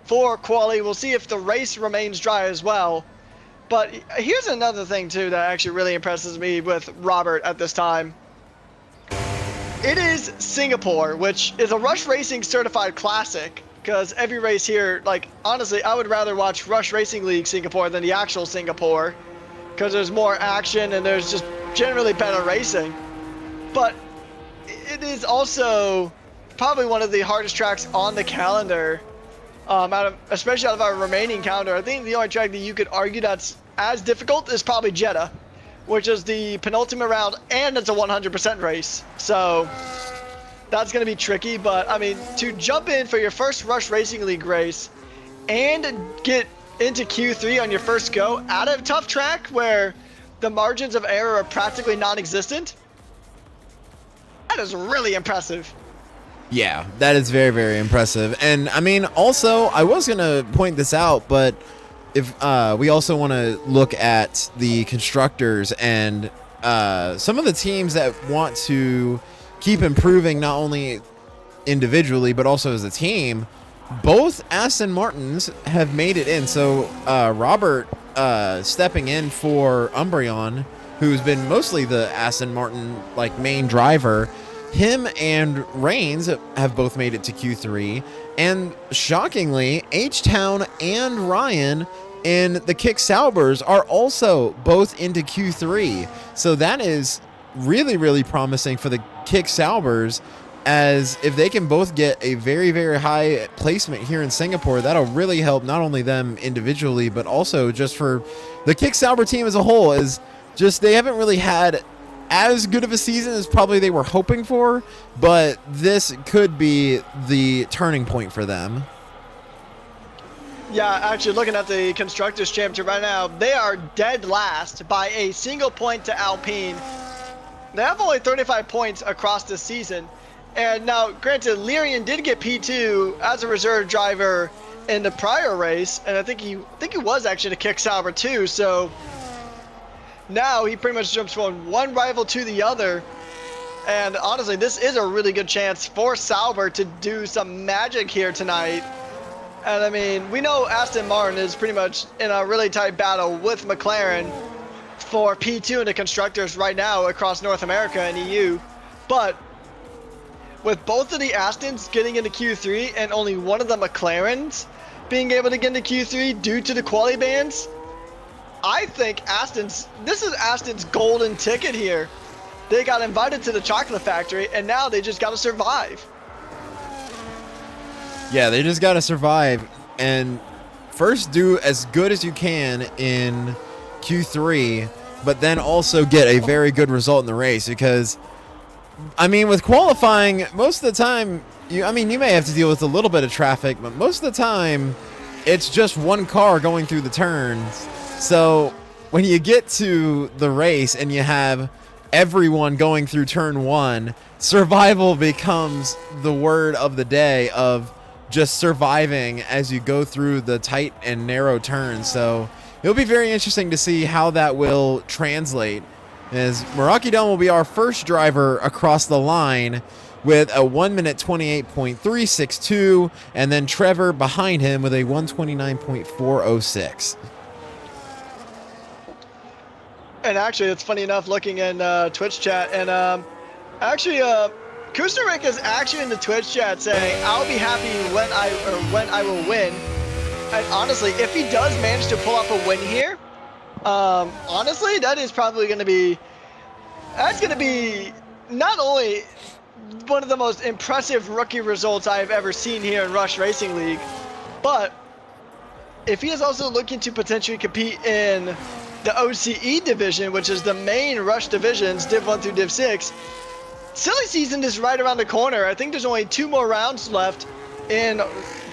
for quali. We'll see if the race remains dry as well. But here's another thing too that actually really impresses me with Robert at this time. It is Singapore, which is a Rush Racing certified classic, because every race here, like, honestly, I would rather watch Rush Racing League Singapore than the actual Singapore, because there's more action and there's just generally better racing. But it is also probably one of the hardest tracks on the calendar, especially out of our remaining calendar. I think the only track that you could argue that's as difficult is probably Jeddah, which is the penultimate round, and it's a 100% race. So that's going to be tricky. But I mean, to jump in for your first Rush Racing League race and get into Q3 on your first go at a tough track where the margins of error are practically non-existent, that is really impressive. Yeah, that is very, very impressive. And I mean, also, I was going to point this out, but if we also want to look at the constructors and some of the teams that want to keep improving not only individually, but also as a team, both Aston Martins have made it in. So Robert stepping in for Umbreon, who's been mostly the Aston Martin main driver, him and Reigns have both made it to Q3, and shockingly, H-Town and Ryan in the Kick Saubers are also both into Q3. So that is really, really promising for the Kick Saubers, as if they can both get a very, very high placement here in Singapore, that'll really help not only them individually, but also just for the Kick Sauber team as a whole. Is just they haven't really had as good of a season as probably they were hoping for, but this could be the turning point for them. Yeah, actually looking at the Constructors Championship right now, they are dead last by a single point to Alpine. They have only 35 points across the season. And now, granted, Lyrian did get P2 as a reserve driver in the prior race, and I think he was actually to Kick Sauber too, so now he pretty much jumps from one rival to the other. And honestly, this is a really good chance for Sauber to do some magic here tonight. And I mean, we know Aston Martin is pretty much in a really tight battle with McLaren for P2 in the constructors right now across North America and EU. But with both of the Astons getting into Q3 and only one of the McLarens being able to get into Q3 due to the quali bans, I think this is Aston's golden ticket here. They got invited to the chocolate factory and now they just got to survive. Yeah, they just got to survive and first do as good as you can in Q3, but then also get a very good result in the race because, I mean, with qualifying, most of the time, you may have to deal with a little bit of traffic, but most of the time, it's just one car going through the turns. So when you get to the race and you have everyone going through turn one, survival becomes the word of the day of just surviving as you go through the tight and narrow turns. So it'll be very interesting to see how that will translate, as Meraki Dawn will be our first driver across the line with a 1 minute 28.362, and then Trevor behind him with a 129.406. And actually, it's funny enough looking in Twitch chat, and actually, Kustarik is actually in the Twitch chat saying, "I'll be happy when I will win." And honestly, if he does manage to pull off a win here, honestly, that is probably going to be not only one of the most impressive rookie results I have ever seen here in Rush Racing League, but if he is also looking to potentially compete in the OCE division, which is the main Rush divisions, Div 1 through Div 6, silly season is right around the corner. I think there's only 2 more rounds left in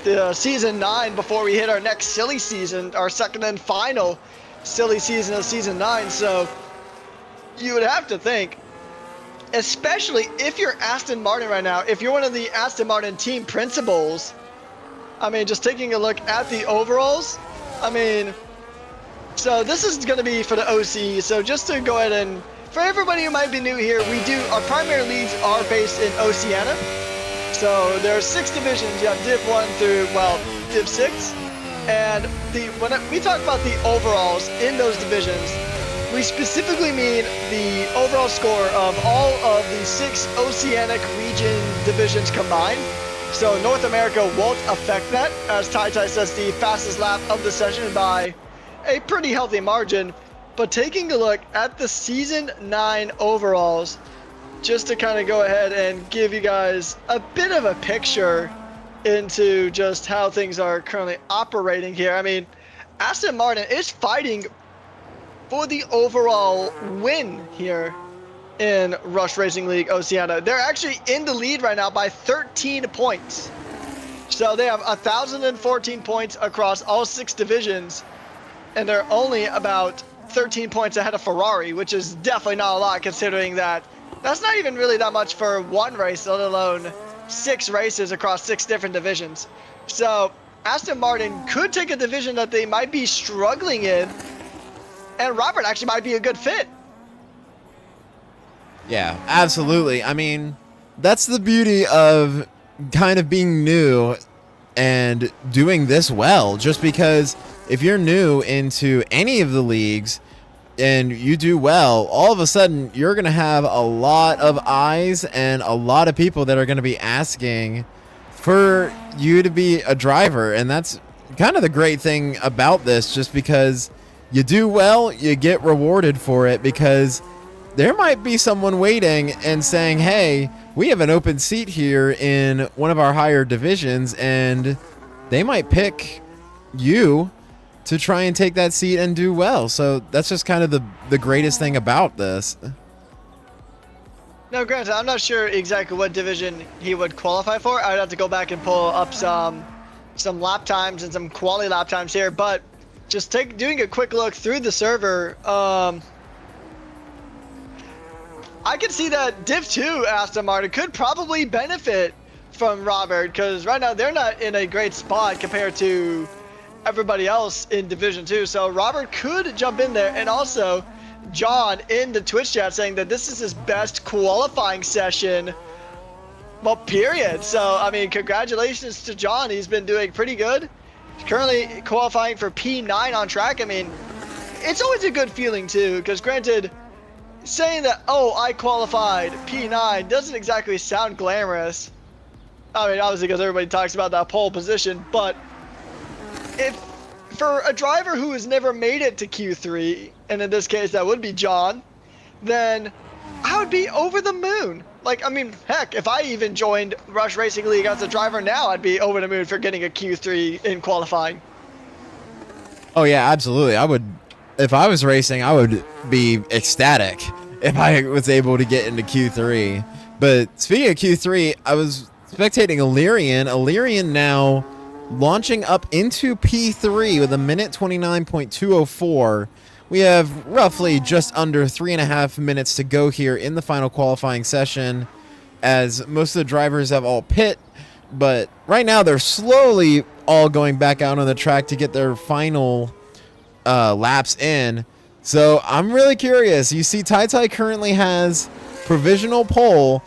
the season 9 before we hit our next silly season, our second and final silly season of season 9. So you would have to think, especially if you're Aston Martin right now, if you're one of the Aston Martin team principals, I mean, just taking a look at the overalls, I mean, so this is going to be for the OCE. So just to go ahead and, for everybody who might be new here, our primary leagues are based in Oceania. So there are 6 divisions. You have Div 1 through, Div 6. And when we talk about the overalls in those divisions, we specifically mean the overall score of all of the 6 Oceanic region divisions combined. So North America won't affect that, as Tai says, the fastest lap of the session by a pretty healthy margin. But taking a look at the season 9 overalls, just to kind of go ahead and give you guys a bit of a picture into just how things are currently operating here. I mean, Aston Martin is fighting for the overall win here in Rush Racing League Oceania. They're actually in the lead right now by 13 points. So they have 1,014 points across all 6 divisions, and they're only about 13 points ahead of Ferrari, which is definitely not a lot considering that that's not even really that much for one race, let alone 6 races across 6 different divisions. So Aston Martin could take a division that they might be struggling in, and Robert actually might be a good fit. Yeah, absolutely. I mean, that's the beauty of kind of being new and doing this well, just because if you're new into any of the leagues and you do well, all of a sudden you're going to have a lot of eyes and a lot of people that are going to be asking for you to be a driver. And that's kind of the great thing about this, just because you do well, you get rewarded for it, because there might be someone waiting and saying, hey, we have an open seat here in one of our higher divisions, and they might pick you to try and take that seat and do well. So that's just kind of the greatest thing about this. Now, granted, I'm not sure exactly what division he would qualify for. I'd have to go back and pull up some lap times and some quality lap times here, but just doing a quick look through the server, I can see that Div 2 Aston Martin could probably benefit from Robert, because right now they're not in a great spot compared to everybody else in Division 2. So Robert could jump in there, and also John in the Twitch chat saying that this is his best qualifying session. Well, period. So, I mean, congratulations to John. He's been doing pretty good. He's currently qualifying for P9 on track. I mean, it's always a good feeling, too, because granted, saying that, oh, I qualified P9 doesn't exactly sound glamorous. I mean, obviously, because everybody talks about that pole position, but if for a driver who has never made it to Q3, and in this case, that would be John, then I would be over the moon. Like, I mean, heck, if I even joined Rush Racing League as a driver now, I'd be over the moon for getting a Q3 in qualifying. Oh yeah, absolutely. I would, if I was racing, I would be ecstatic if I was able to get into Q3. But speaking of Q3, I was spectating Illyrian. Illyrian now launching up into P3 with a minute 29.204. We have roughly just under 3.5 minutes to go here in the final qualifying session, as most of the drivers have all pit, but right now they're slowly all going back out on the track to get their final laps in. So I'm really curious. You see Tai currently has provisional pole.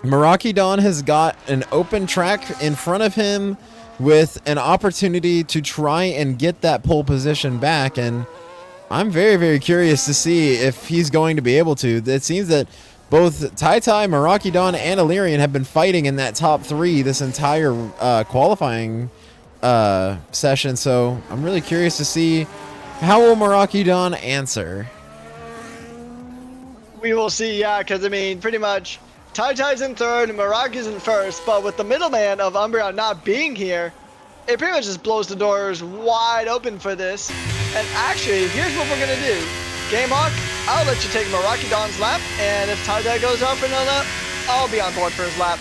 Meraki Don has got an open track in front of him with an opportunity to try and get that pole position back, and I'm very, very curious to see if he's going to be able to. It seems that both Tai, Meraki Don, and Illyrian have been fighting in that top three this entire qualifying session, so I'm really curious to see how will Meraki Don answer. We will see, yeah, because, I mean, pretty much Tai's in third and Meraki's in first, but with the middleman of Umbreon not being here, it pretty much just blows the doors wide open for this. And actually, here's what we're going to do. Gamehawk, I'll let you take Meraki Don's lap, and if Tai goes out for another lap, I'll be on board for his lap.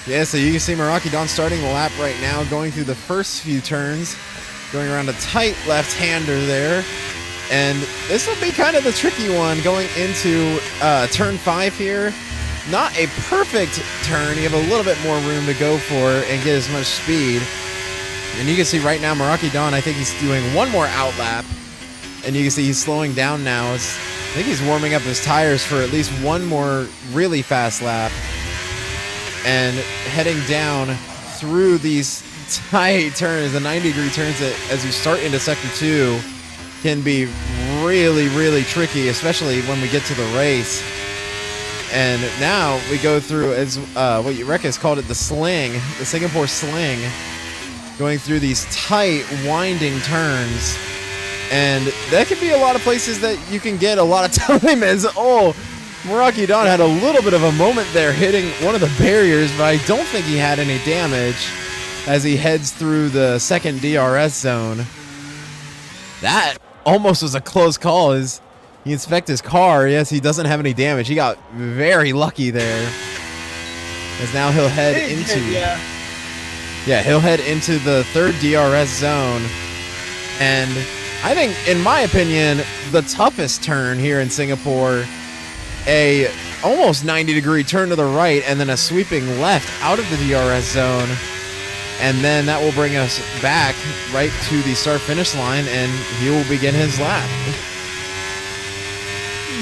Yeah, so you can see Meraki Don starting the lap right now, going through the first few turns, going around a tight left-hander there. And this will be kind of the tricky one going into turn 5 here. Not a perfect turn. You have a little bit more room to go for and get as much speed. And you can see right now Meraki Don, I think he's doing one more out lap. And you can see he's slowing down now. I think he's warming up his tires for at least one more really fast lap. And heading down through these tight turns, the 90-degree turns that as you start into sector 2 can be really, really tricky, especially when we get to the race. And now we go through, as what Eureka has called it, the sling, the Singapore sling, going through these tight, winding turns. And that could be a lot of places that you can get a lot of time as, Meraki Don had a little bit of a moment there hitting one of the barriers, but I don't think he had any damage as he heads through the second DRS zone. That almost was a close call as you inspect his car. Yes, he doesn't have any damage. He got very lucky there. As now he'll head into... Yeah, he'll head into the third DRS zone. And I think, in my opinion, the toughest turn here in Singapore, a almost 90-degree turn to the right and then a sweeping left out of the DRS zone. And then that will bring us back right to the start-finish line, and he will begin his lap.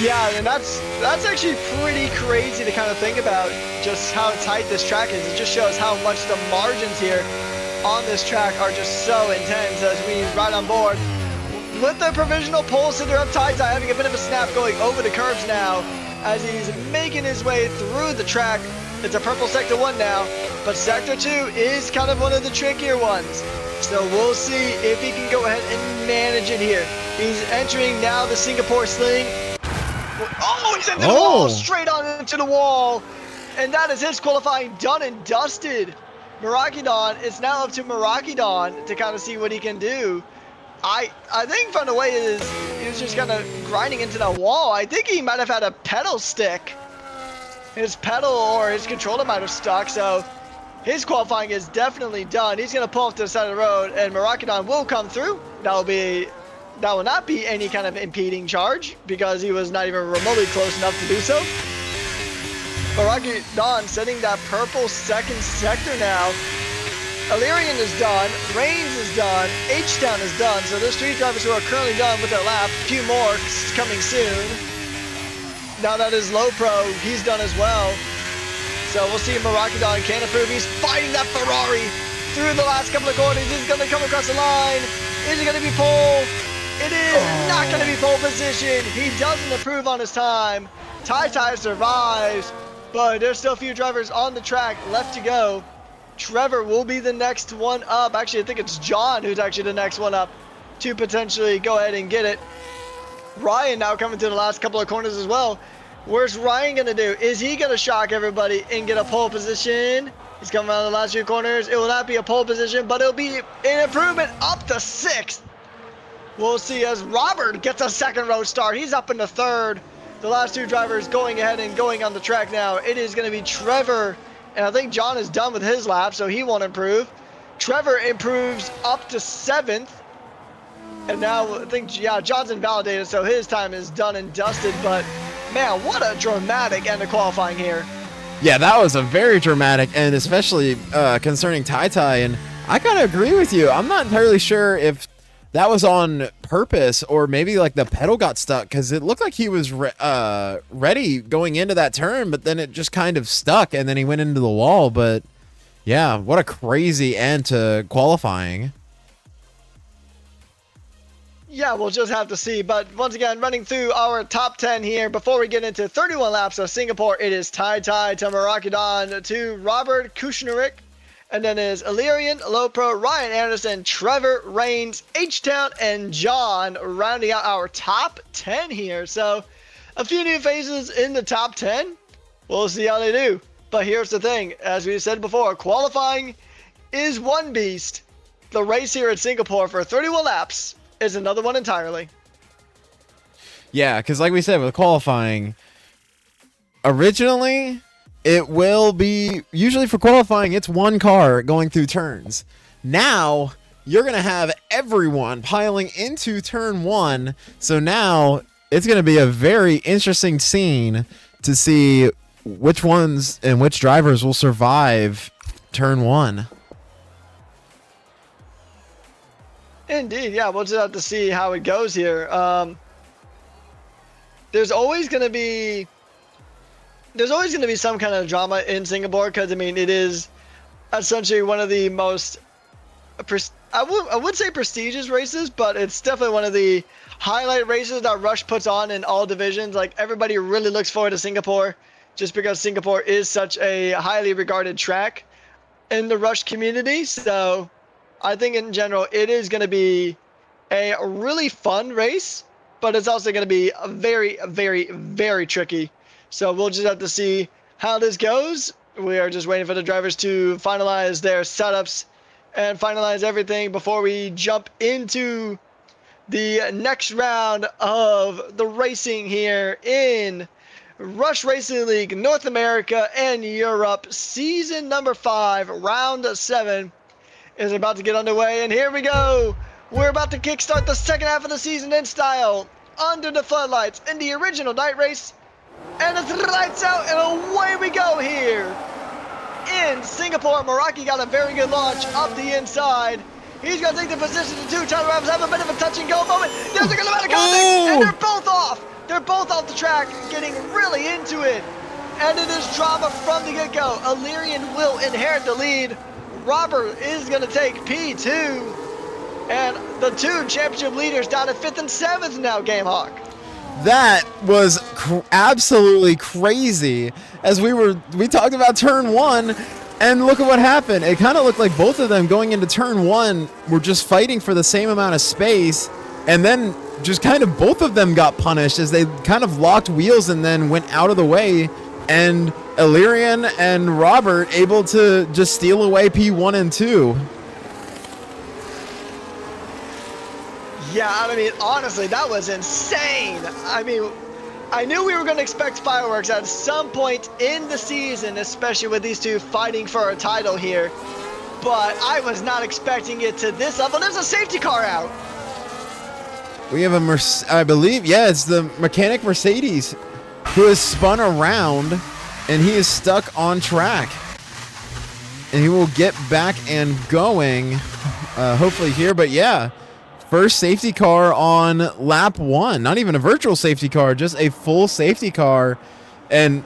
Yeah, and that's actually pretty crazy to kind of think about just how tight this track is. It just shows how much the margins here on this track are just so intense as we ride on board. With the provisional pole sitter up Tai having a bit of a snap going over the curves now as he's making his way through the track. It's a purple sector 1 now, but sector 2 is kind of one of the trickier ones. So we'll see if he can go ahead and manage it here. He's entering now the Singapore sling. Oh, he's into the wall, straight on into the wall. And that is his qualifying done and dusted. Meraki Don, it's now up to Meraki Don to kind of see what he can do. I think from the way he was just kind of grinding into the wall, I think he might have had a pedal stick. His pedal or his controller might have stuck, so his qualifying is definitely done. He's going to pull off to the side of the road, and Meraki Don will come through. That will not be any kind of impeding charge because he was not even remotely close enough to do so. Meraki Don setting that purple second sector now. Illyrian is done. Reigns is done. H-Town is done. So there's 3 drivers who are currently done with their lap. A few more coming soon. Now that is Low Pro. He's done as well. So we'll see if Marakadon can improve. He's fighting that Ferrari through the last couple of corners. He's going to come across the line. Is it going to be pole? It is not going to be pole position. He doesn't improve on his time. Tai survives, but there's still a few drivers on the track left to go. Trevor will be the next one up. Actually, I think it's John who's actually the next one up to potentially go ahead and get it. Ryan now coming to the last couple of corners as well. Where's Ryan going to do? Is he going to shock everybody and get a pole position? He's coming around the last few corners. It will not be a pole position, but it'll be an improvement up to 6th. We'll see as Robert gets a second road start. He's up in the 3rd. The last 2 drivers going ahead and going on the track now. It is going to be Trevor, and I think John is done with his lap, so he won't improve. Trevor improves up to 7th. And now I think, yeah, John's invalidated, so his time is done and dusted, but man, what a dramatic end of qualifying here. Yeah, that was a very dramatic, and especially concerning Tai, and I kind of agree with you. I'm not entirely sure if that was on purpose or maybe like the pedal got stuck, because it looked like he was ready going into that turn, but then it just kind of stuck, and then he went into the wall. But yeah, what a crazy end to qualifying. Yeah, we'll just have to see. But once again, running through our top 10 here before we get into 31 laps of Singapore, it is Tai to Marakadon to Robert Kushnerik. And then is Illyrian, Low Pro, Ryan Anderson, Trevor, Reigns, H-Town, and John rounding out our top 10 here. So a few new faces in the top 10. We'll see how they do. But here's the thing. As we said before, qualifying is one beast. The race here at Singapore for 31 laps is another one entirely. Yeah, because like we said with qualifying, originally it will be, usually for qualifying, it's one car going through turns. Now you're going to have everyone piling into turn 1. So now it's going to be a very interesting scene to see which ones and which drivers will survive turn 1. Indeed, yeah, we'll just have to see how it goes here. There's always going to be some kind of drama in Singapore, because I mean it is essentially one of the most I would say prestigious races, but it's definitely one of the highlight races that Rush puts on in all divisions. Like, everybody really looks forward to Singapore just because Singapore is such a highly regarded track in the Rush community. So I think in general it is going to be a really fun race, but it's also going to be a very, very, very tricky. So we'll just have to see how this goes. We are just waiting for the drivers to finalize their setups and finalize everything before we jump into the next round of the racing here in Rush Racing League North America and Europe. Season number 5, round 7 is about to get underway, and here we go. We're about to kickstart the second half of the season in style, under the floodlights in the original night race. And it's lights out, and away we go here in Singapore. Meraki got a very good launch up the inside. He's going to take the position to 2. Tyler Adams have a bit of a touch and go moment. There's a good amount of contact, and they're both off. They're both off the track, getting really into it. And it is drama from the get-go. Illyrian will inherit the lead. Robert is going to take P2. And the 2 championship leaders down at 5th and 7th now, Gamehawk. That was absolutely crazy. As we talked about turn 1, and look at what happened. It kind of looked like both of them going into turn 1 were just fighting for the same amount of space, and then just kind of both of them got punished as they kind of locked wheels and then went out of the way, and Illyrian and Robert able to just steal away P1 and 2. Yeah, I mean, honestly, that was insane. I mean, I knew we were going to expect fireworks at some point in the season, especially with these 2 fighting for a title here. But I was not expecting it to this level. There's a safety car out. We have I believe, yeah, it's the mechanic Mercedes who has spun around, and he is stuck on track. and he will get back and going, hopefully here. But yeah, first safety car on lap 1. Not even a virtual safety car, just a full safety car. And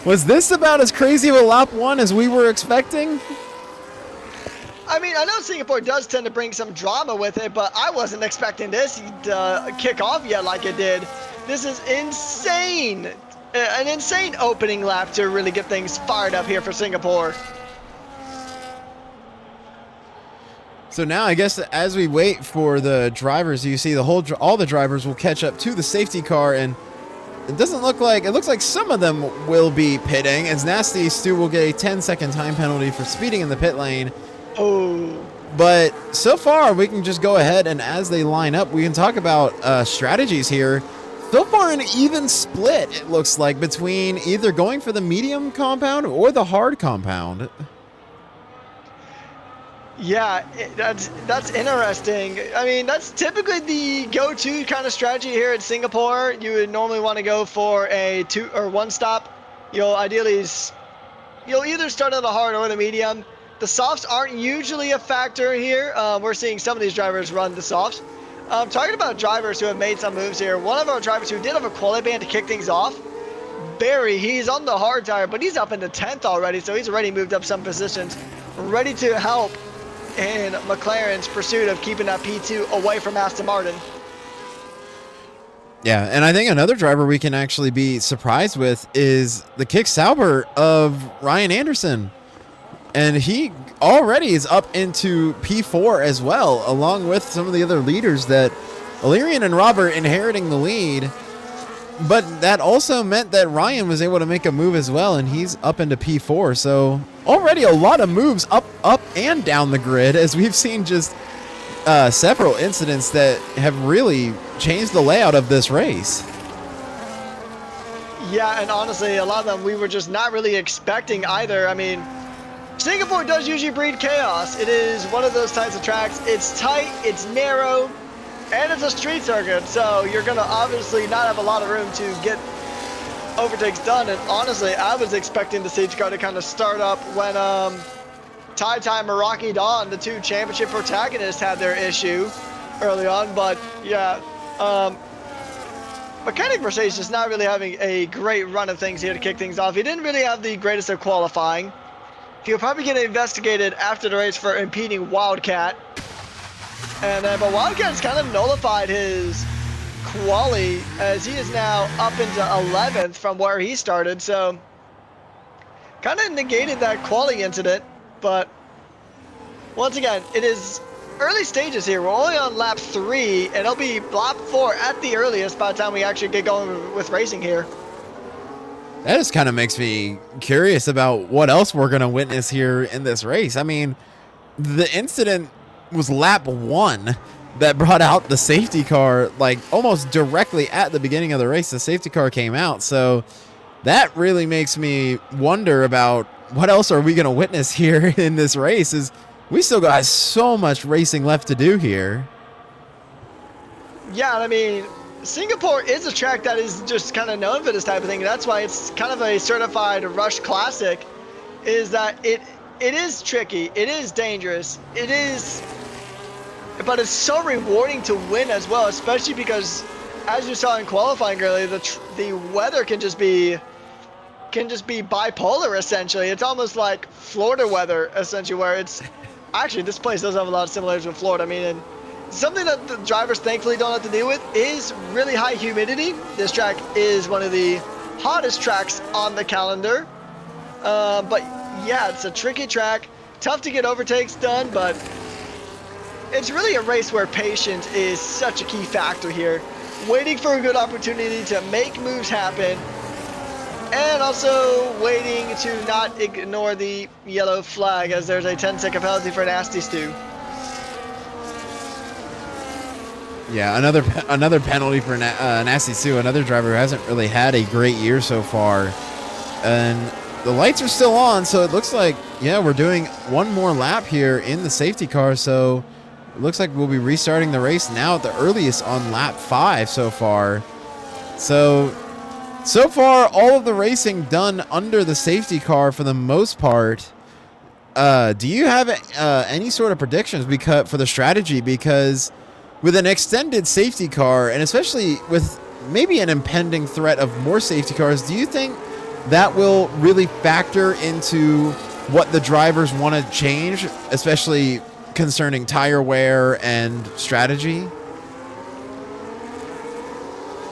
was this about as crazy of a lap 1 as we were expecting? I mean, I know Singapore does tend to bring some drama with it, but I wasn't expecting this to kick off yet like it did. This is insane. An insane opening lap to really get things fired up here for Singapore. So now I guess as we wait for the drivers, you see all the drivers will catch up to the safety car, and it looks like some of them will be pitting, as Nasty Stu will get a 10-second time penalty for speeding in the pit lane. Oh. But so far, we can just go ahead, and as they line up, we can talk about strategies here. So far, an even split, it looks like, between either going for the medium compound or the hard compound. Yeah, that's interesting. I mean, that's typically the go-to kind of strategy here in Singapore. You would normally want to go for a 2 or 1 stop. You'll either start on the hard or the medium. The softs aren't usually a factor here. We're seeing some of these drivers run the softs. Talking about drivers who have made some moves here, one of our drivers who did have a quali ban to kick things off, Barry, he's on the hard tire, but he's up into 10th already, so he's already moved up some positions, ready to help in McLaren's pursuit of keeping that P2 away from Aston Martin. Yeah, and I think another driver we can actually be surprised with is the kick Sauber of Ryan Anderson. And he already is up into P4 as well, along with some of the other leaders that Illyrian and Robert inheriting the lead. But that also meant that Ryan was able to make a move as well, and he's up into P4. So already a lot of moves up and down the grid, as we've seen just several incidents that have really changed the layout of this race. Yeah, and honestly, a lot of them we were just not really expecting either. I mean, Singapore does usually breed chaos. It is one of those types of tracks. It's tight, it's narrow, and it's a street circuit, so you're going to obviously not have a lot of room to get overtakes done. And honestly, I was expecting the safety car to kind of start up when Tai Tai and Meraki Dawn, the 2 championship protagonists, had their issue early on. But yeah, Mechanic Mercedes is not really having a great run of things here to kick things off. He didn't really have the greatest of qualifying. He'll probably get investigated after the race for impeding Wildcat. And but Wildcat's kind of nullified his quali, as he is now up into 11th from where he started. So kind of negated that quali incident. But once again, it is early stages here. We're only on lap 3, and it'll be lap 4 at the earliest by the time we actually get going with racing here. That just kind of makes me curious about what else we're going to witness here in this race. I mean, the incident was lap 1 that brought out the safety car, like almost directly at the beginning of the race. The safety car came out. So that really makes me wonder about what else are we going to witness here in this race. Is we still got so much racing left to do here. Yeah, I mean, Singapore is a track that is just kind of known for this type of thing. That's why it's kind of a certified rush classic, is that it is tricky, it is dangerous, but it's so rewarding to win as well, especially because, as you saw in qualifying earlier, the weather can just be bipolar essentially. It's almost like Florida weather essentially, where it's actually, this place does have a lot of similarities with Florida. I mean, and something that the drivers thankfully don't have to deal with is really high humidity. This track is one of the hottest tracks on the calendar. But yeah, it's a tricky track. Tough to get overtakes done, but it's really a race where patience is such a key factor here. Waiting for a good opportunity to make moves happen, and also waiting to not ignore the yellow flag, as there's a 10-second penalty for Nasty Stu. Yeah, another penalty for Nasty Stu, another driver who hasn't really had a great year so far. And the lights are still on, so it looks like, yeah, we're doing one more lap here in the safety car. So it looks like we'll be restarting the race now at the earliest on lap 5 so far. So far, all of the racing done under the safety car for the most part. do you have any sort of predictions for the strategy? Because with an extended safety car, and especially with maybe an impending threat of more safety cars, do you think that will really factor into what the drivers want to change, especially concerning tire wear and strategy?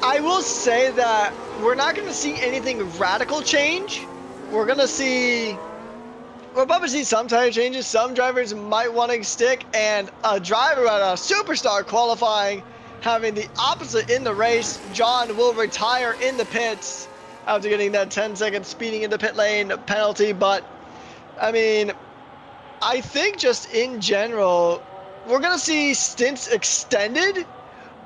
I will say that we're not going to see anything radical change. We're going to see... We'll probably see some tire changes. Some drivers might want to stick, and a driver at a superstar qualifying having the opposite in the race. John will retire in the pits after getting that 10-second speeding in the pit lane penalty. But, I mean, I think just in general, we're going to see stints extended,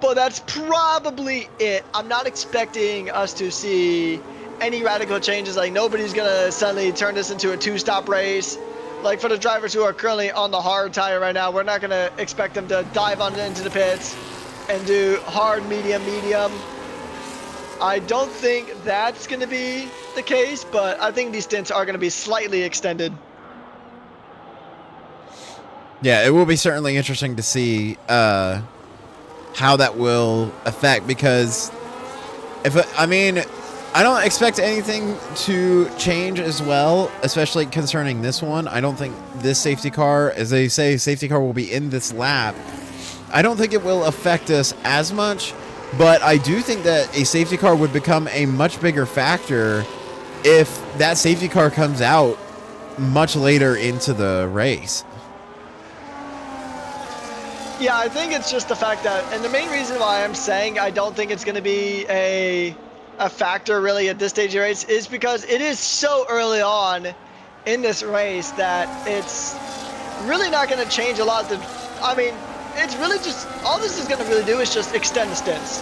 but that's probably it. I'm not expecting us to see any radical changes. Like, nobody's gonna suddenly turn this into a two-stop race. Like, for the drivers who are currently on the hard tire right now, we're not gonna expect them to dive on into the pits and do hard, medium, medium. I don't think that's gonna be the case, but I think these stints are gonna be slightly extended. Yeah, it will be certainly interesting to see how that will affect, because I don't expect anything to change as well, especially concerning this one. I don't think this safety car, as they say, safety car will be in this lap. I don't think it will affect us as much, but I do think that a safety car would become a much bigger factor if that safety car comes out much later into the race. Yeah, I think it's just the fact that, and the main reason why I'm saying I don't think it's going to be a factor really at this stage of the race is because it is so early on in this race that it's really not going to change a lot. I mean, it's really just, all this is going to really do is just extend the stints,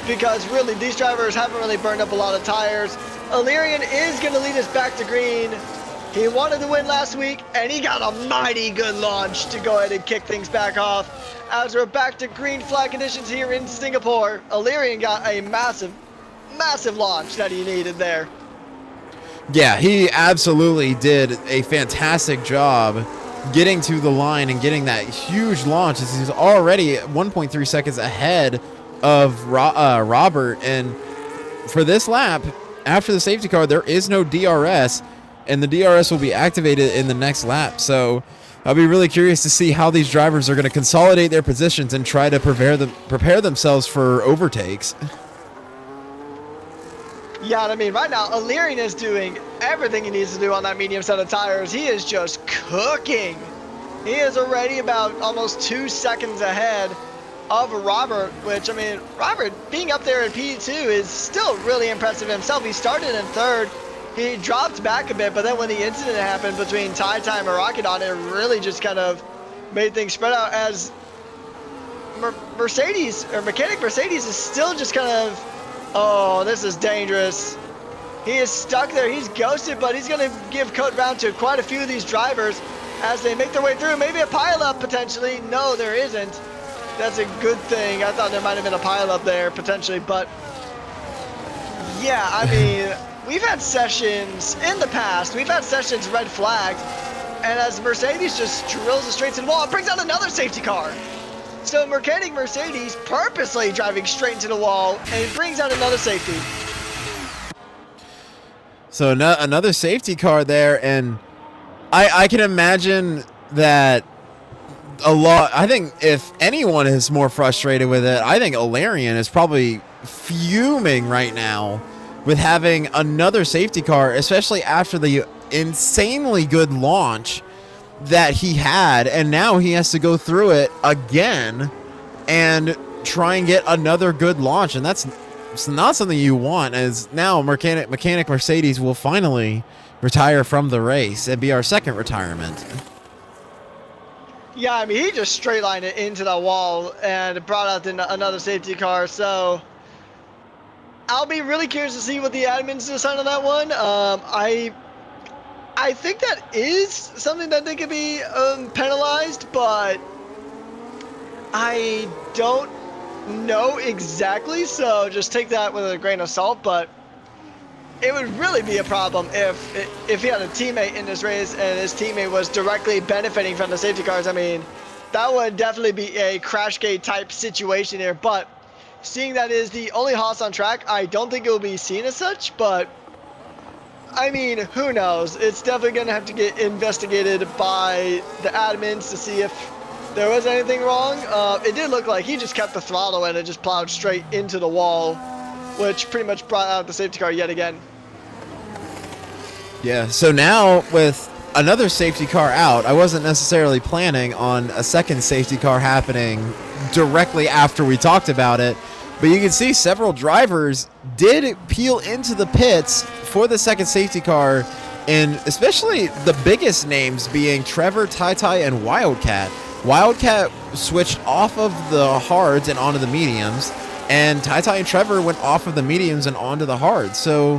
because really these drivers haven't really burned up a lot of tires. Illyrian is going to lead us back to green. He wanted to win last week, and he got a mighty good launch to go ahead and kick things back off. As we're back to green flag conditions here in Singapore, Illyrian got a massive launch that he needed there. Yeah, he absolutely did a fantastic job getting to the line and getting that huge launch. He's already 1.3 seconds ahead of Robert. And for this lap, after the safety car, there is no DRS, and the DRS will be activated in the next lap. So I'll be really curious to see how these drivers are going to consolidate their positions and try to prepare themselves for overtakes. Yeah, I mean, right now, Illyrian is doing everything he needs to do on that medium set of tires. He is just cooking. He is already about almost 2 seconds ahead of Robert, which, I mean, Robert being up there in P2 is still really impressive himself. He started in third. He dropped back a bit, but then when the incident happened between Time and Rocketon, it really just kind of made things spread out, as Mechanic Mercedes is still just kind of, oh, this is dangerous. He is stuck there. He's ghosted, but he's going to give code round to quite a few of these drivers as they make their way through. Maybe a pileup potentially. No, there isn't. That's a good thing. I thought there might have been a pileup there potentially, but yeah, I mean, we've had sessions in the past. We've had sessions red flagged, and as Mercedes just drills it straight to the wall, it brings out another safety car. So Mechanic Mercedes purposely driving straight into the wall, and it brings out another safety. So another safety car there, and I can imagine that a lot. I think if anyone is more frustrated with it, I think Illyrian is probably fuming right now with having another safety car, especially after the insanely good launch that he had, and now he has to go through it again and try and get another good launch, and that's not something you want, as now Mechanic Mercedes will finally retire from the race and be our second retirement. Yeah, I mean, he just straight lined it into the wall and brought out another safety car, so I'll be really curious to see what the admins decide on that one. I think that is something that they could be penalized, but I don't know exactly, so just take that with a grain of salt. But it would really be a problem if he had a teammate in this race and his teammate was directly benefiting from the safety cars. I mean, that would definitely be a crash gate type situation here. But seeing that is the only Haas on track, I don't think it will be seen as such. But I mean, who knows? It's definitely going to have to get investigated by the admins to see if there was anything wrong. It did look like he just kept the throttle and it just plowed straight into the wall, which pretty much brought out the safety car yet again. Yeah, so now with another safety car out, I wasn't necessarily planning on a second safety car happening directly after we talked about it, but you can see several drivers did peel into the pits for the second safety car, and especially the biggest names being Trevor, Tai and Wildcat. Wildcat switched off of the hards and onto the mediums, and Tai and Trevor went off of the mediums and onto the hards. So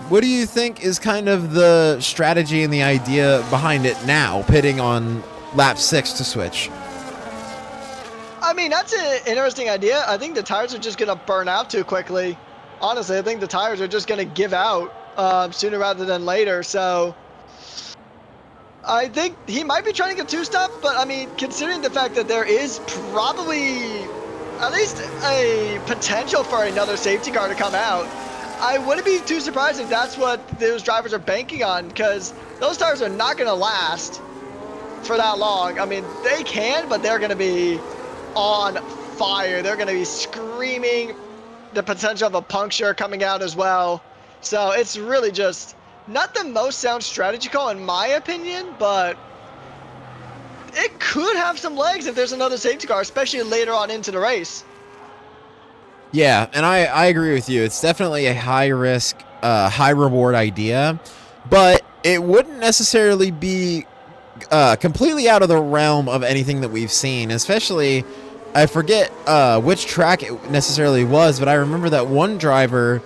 what do you think is kind of the strategy and the idea behind it now, pitting on lap 6 to switch? I mean, that's an interesting idea. I think the tires are just going to burn out too quickly. Honestly, I think the tires are just going to give out sooner rather than later. So I think he might be trying to get two-stop, but I mean, considering the fact that there is probably at least a potential for another safety car to come out, I wouldn't be too surprised if that's what those drivers are banking on, because those tires are not going to last for that long. I mean, they can, but they're going to be on fire. They're going to be screaming the potential of a puncture coming out as well. So it's really just not the most sound strategy call in my opinion, but it could have some legs if there's another safety car, especially later on into the race. Yeah, and I agree with you. It's definitely a high risk, high reward idea, but it wouldn't necessarily be completely out of the realm of anything that we've seen, especially, I forget which track it necessarily was, but I remember that one driver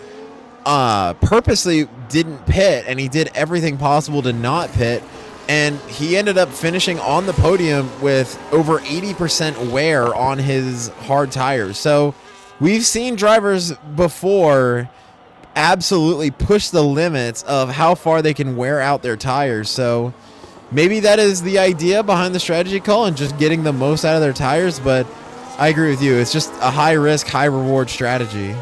purposely didn't pit, and he did everything possible to not pit, and he ended up finishing on the podium with over 80% wear on his hard tires. So we've seen drivers before absolutely push the limits of how far they can wear out their tires. So maybe that is the idea behind the strategy call and just getting the most out of their tires. But I agree with you. It's just a high risk, high reward strategy.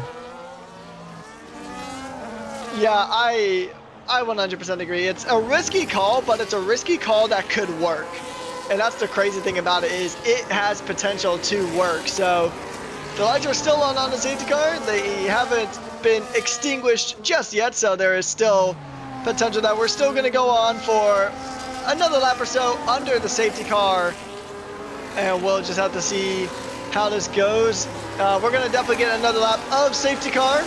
Yeah, I 100% agree. It's a risky call, but it's a risky call that could work. And that's the crazy thing about it, is it has potential to work. So the lights are still on the safety car. They haven't been extinguished just yet, so there is still potential that we're still going to go on for another lap or so under the safety car, and we'll just have to see how this goes. We're going to definitely get another lap of safety car,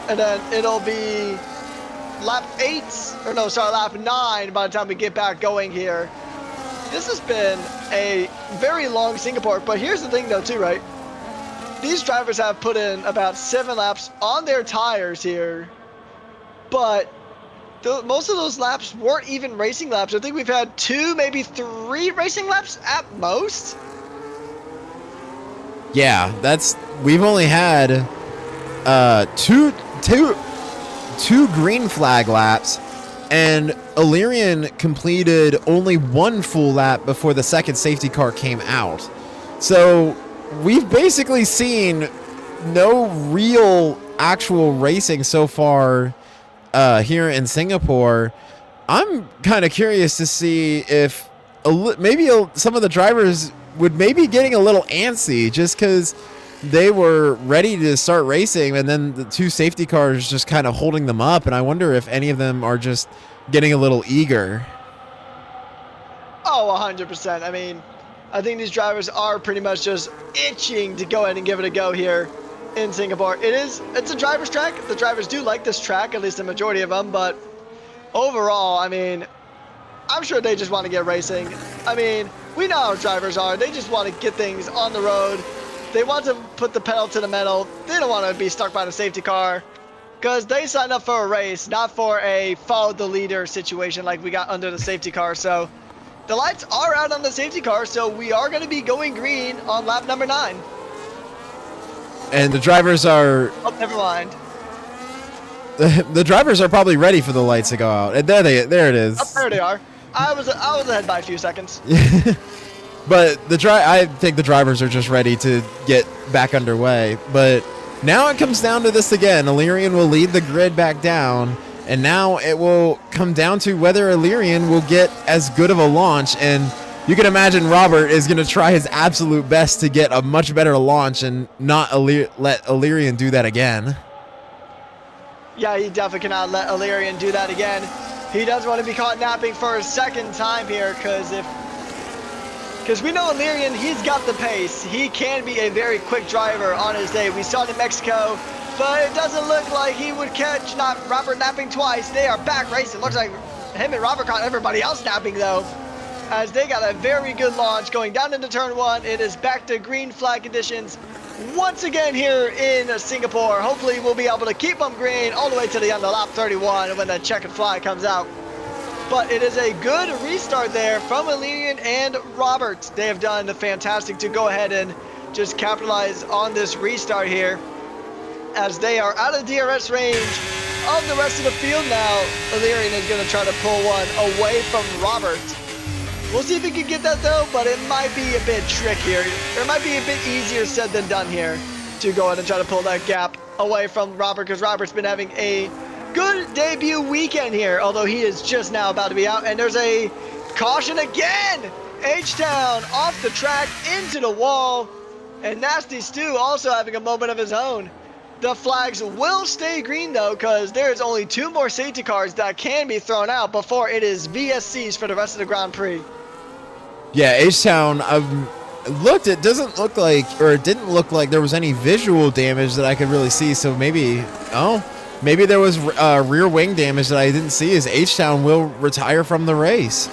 and then it'll be lap 9 by the time we get back going here. This has been a very long Singapore, but here's the thing though too, right? These drivers have put in about 7 laps on their tires here, but most of those laps weren't even racing laps. I think we've had 2, maybe 3 racing laps at most. Yeah, we've only had two green flag laps, and Illyrian completed only 1 full lap before the second safety car came out. So we've basically seen no real actual racing so far here in Singapore. I'm kind of curious to see if some of the drivers would maybe getting a little antsy just because they were ready to start racing, and then the 2 safety cars just kind of holding them up, and I wonder if any of them are just getting a little eager. Oh, 100%. I mean, I think these drivers are pretty much just itching to go ahead and give it a go here in Singapore. It's a driver's track. The drivers do like this track, at least the majority of them, but overall, I mean, I'm sure they just want to get racing. I mean, we know how drivers are. They just want to get things on the road. They want to put the pedal to the metal. They don't want to be stuck by the safety car, because they signed up for a race, not for a follow the leader situation like we got under the safety car. So the lights are out on the safety car, so we are going to be going green on lap number 9. And the drivers are... Oh, never mind. The drivers are probably ready for the lights to go out. And there it is. Up there they are. I was ahead by a few seconds. But I think the drivers are just ready to get back underway. But now it comes down to this again. Illyrian will lead the grid back down, and now it will come down to whether Illyrian will get as good of a launch. And you can imagine Robert is going to try his absolute best to get a much better launch and not let Illyrian do that again. Yeah, he definitely cannot let Illyrian do that again. He doesn't want to be caught napping for a second time here, because we know Illyrian, he's got the pace. He can be a very quick driver on his day. We saw it in Mexico, but it doesn't look like he would catch Robert napping twice. They are back racing. Looks like him and Robert caught everybody else napping, though, as they got a very good launch going down into turn one. It is back to green flag conditions once again here in Singapore. Hopefully we'll be able to keep them green all the way to the end of lap 31 when that checkered flag comes out. But it is a good restart there from Illyrian and Robert. They have done fantastic to go ahead and just capitalize on this restart here, as they are out of DRS range of the rest of the field now. Illyrian is going to try to pull one away from Robert. We'll see if he can get that though, but it might be a bit trickier. It might be a bit easier said than done here to go ahead and try to pull that gap away from Robert, because Robert's been having a good debut weekend here, although he is just now about to be out. And there's a caution again. H-Town off the track into the wall, and Nasty Stu also having a moment of his own. The flags will stay green though, because there's only 2 more safety cars that can be thrown out before it is VSCs for the rest of the Grand Prix. Yeah, H-Town, it didn't look like there was any visual damage that I could really see. So maybe there was rear wing damage that I didn't see, as H-Town will retire from the race.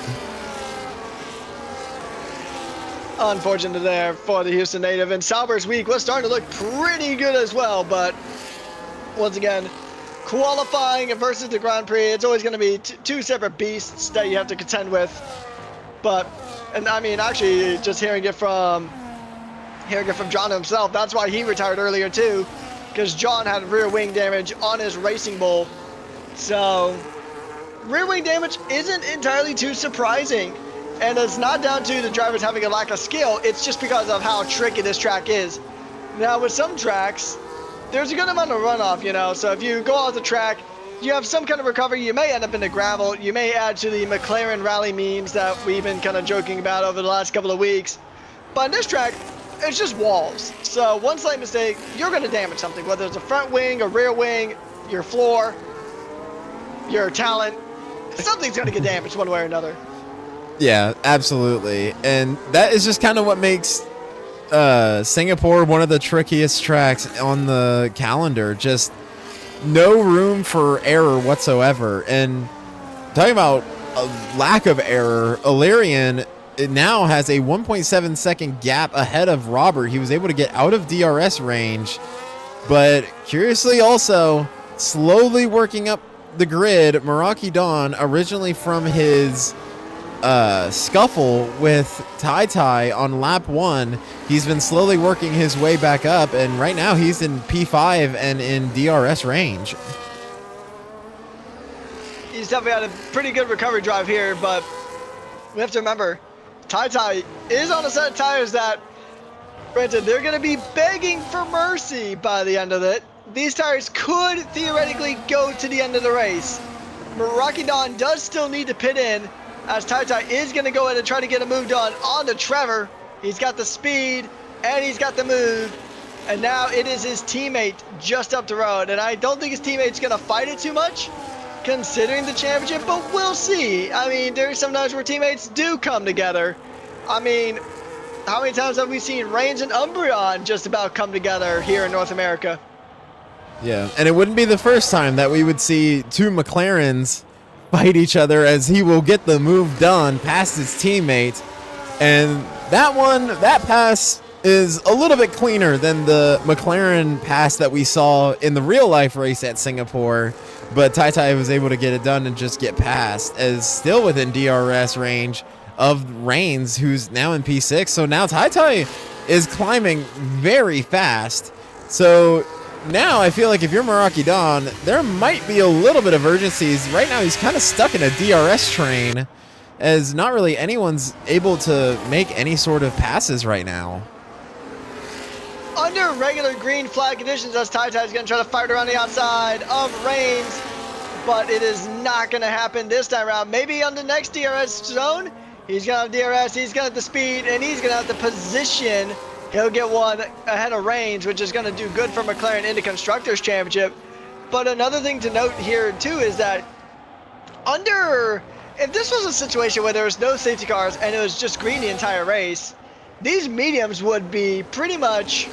Unfortunate there for the Houston native. And Sauber's week was starting to look pretty good as well, but once again, qualifying versus the Grand Prix, it's always going to be 2 separate beasts that you have to contend with. But, and I mean, actually, just hearing it from John himself, that's why he retired earlier too, because John had rear wing damage on his Racing Bull. So rear wing damage isn't entirely too surprising, and it's not down to the drivers having a lack of skill. It's just because of how tricky this track is. Now with some tracks, there's a good amount of runoff, you know, so if you go off the track, you have some kind of recovery. You may end up in the gravel. You may add to the McLaren rally memes that we've been kind of joking about over the last couple of weeks. But on this track, it's just walls. So one slight mistake, you're going to damage something, whether it's a front wing, a rear wing, your floor, your talent. Something's going to get damaged one way or another. Yeah, absolutely. And that is just kind of what makes Singapore one of the trickiest tracks on the calendar. Just no room for error whatsoever. And talking about a lack of error, Illyrian, it now has a 1.7 second gap ahead of Robert. He was able to get out of DRS range, but curiously also slowly working up the grid. Meraki Dawn, originally from his scuffle with Tai Tai on lap 1, he's been slowly working his way back up, and right now he's in P5 and in DRS range. He's definitely had a pretty good recovery drive here, but we have to remember, Tai Tai is on a set of tires that, granted, they're going to be begging for mercy by the end of it. These tires could theoretically go to the end of the race. Meraki Dawn does still need to pit in, as Tai Tai is going to go in and try to get a move done on the Trevor. He's got the speed and he's got the move, and now it is his teammate just up the road, and I don't think his teammate's going to fight it too much considering the championship, but we'll see. I mean, there's sometimes where teammates do come together. I mean, how many times have we seen Reigns and Umbreon just about come together here in North America? Yeah, and it wouldn't be the first time that we would see 2 McLarens fight each other, as he will get the move done past his teammate. And that pass is a little bit cleaner than the McLaren pass that we saw in the real life race at Singapore, but Tai Tai was able to get it done and just get past, as still within DRS range of Reigns, who's now in P6. So now Tai Tai is climbing very fast. So now I feel like if you're Meraki Dawn, there might be a little bit of urgency. Right now he's kind of stuck in a DRS train, as not really anyone's able to make any sort of passes right now. Under regular green flag conditions, as TyTy is going to try to fight around the outside of Reigns, but it is not going to happen this time around. Maybe on the next DRS zone, he's going to have DRS, he's going to have the speed, and he's going to have the position. He'll get one ahead of Reigns, which is going to do good for McLaren in the Constructors' Championship. But another thing to note here, too, is that if this was a situation where there was no safety cars and it was just green the entire race, these mediums would be pretty much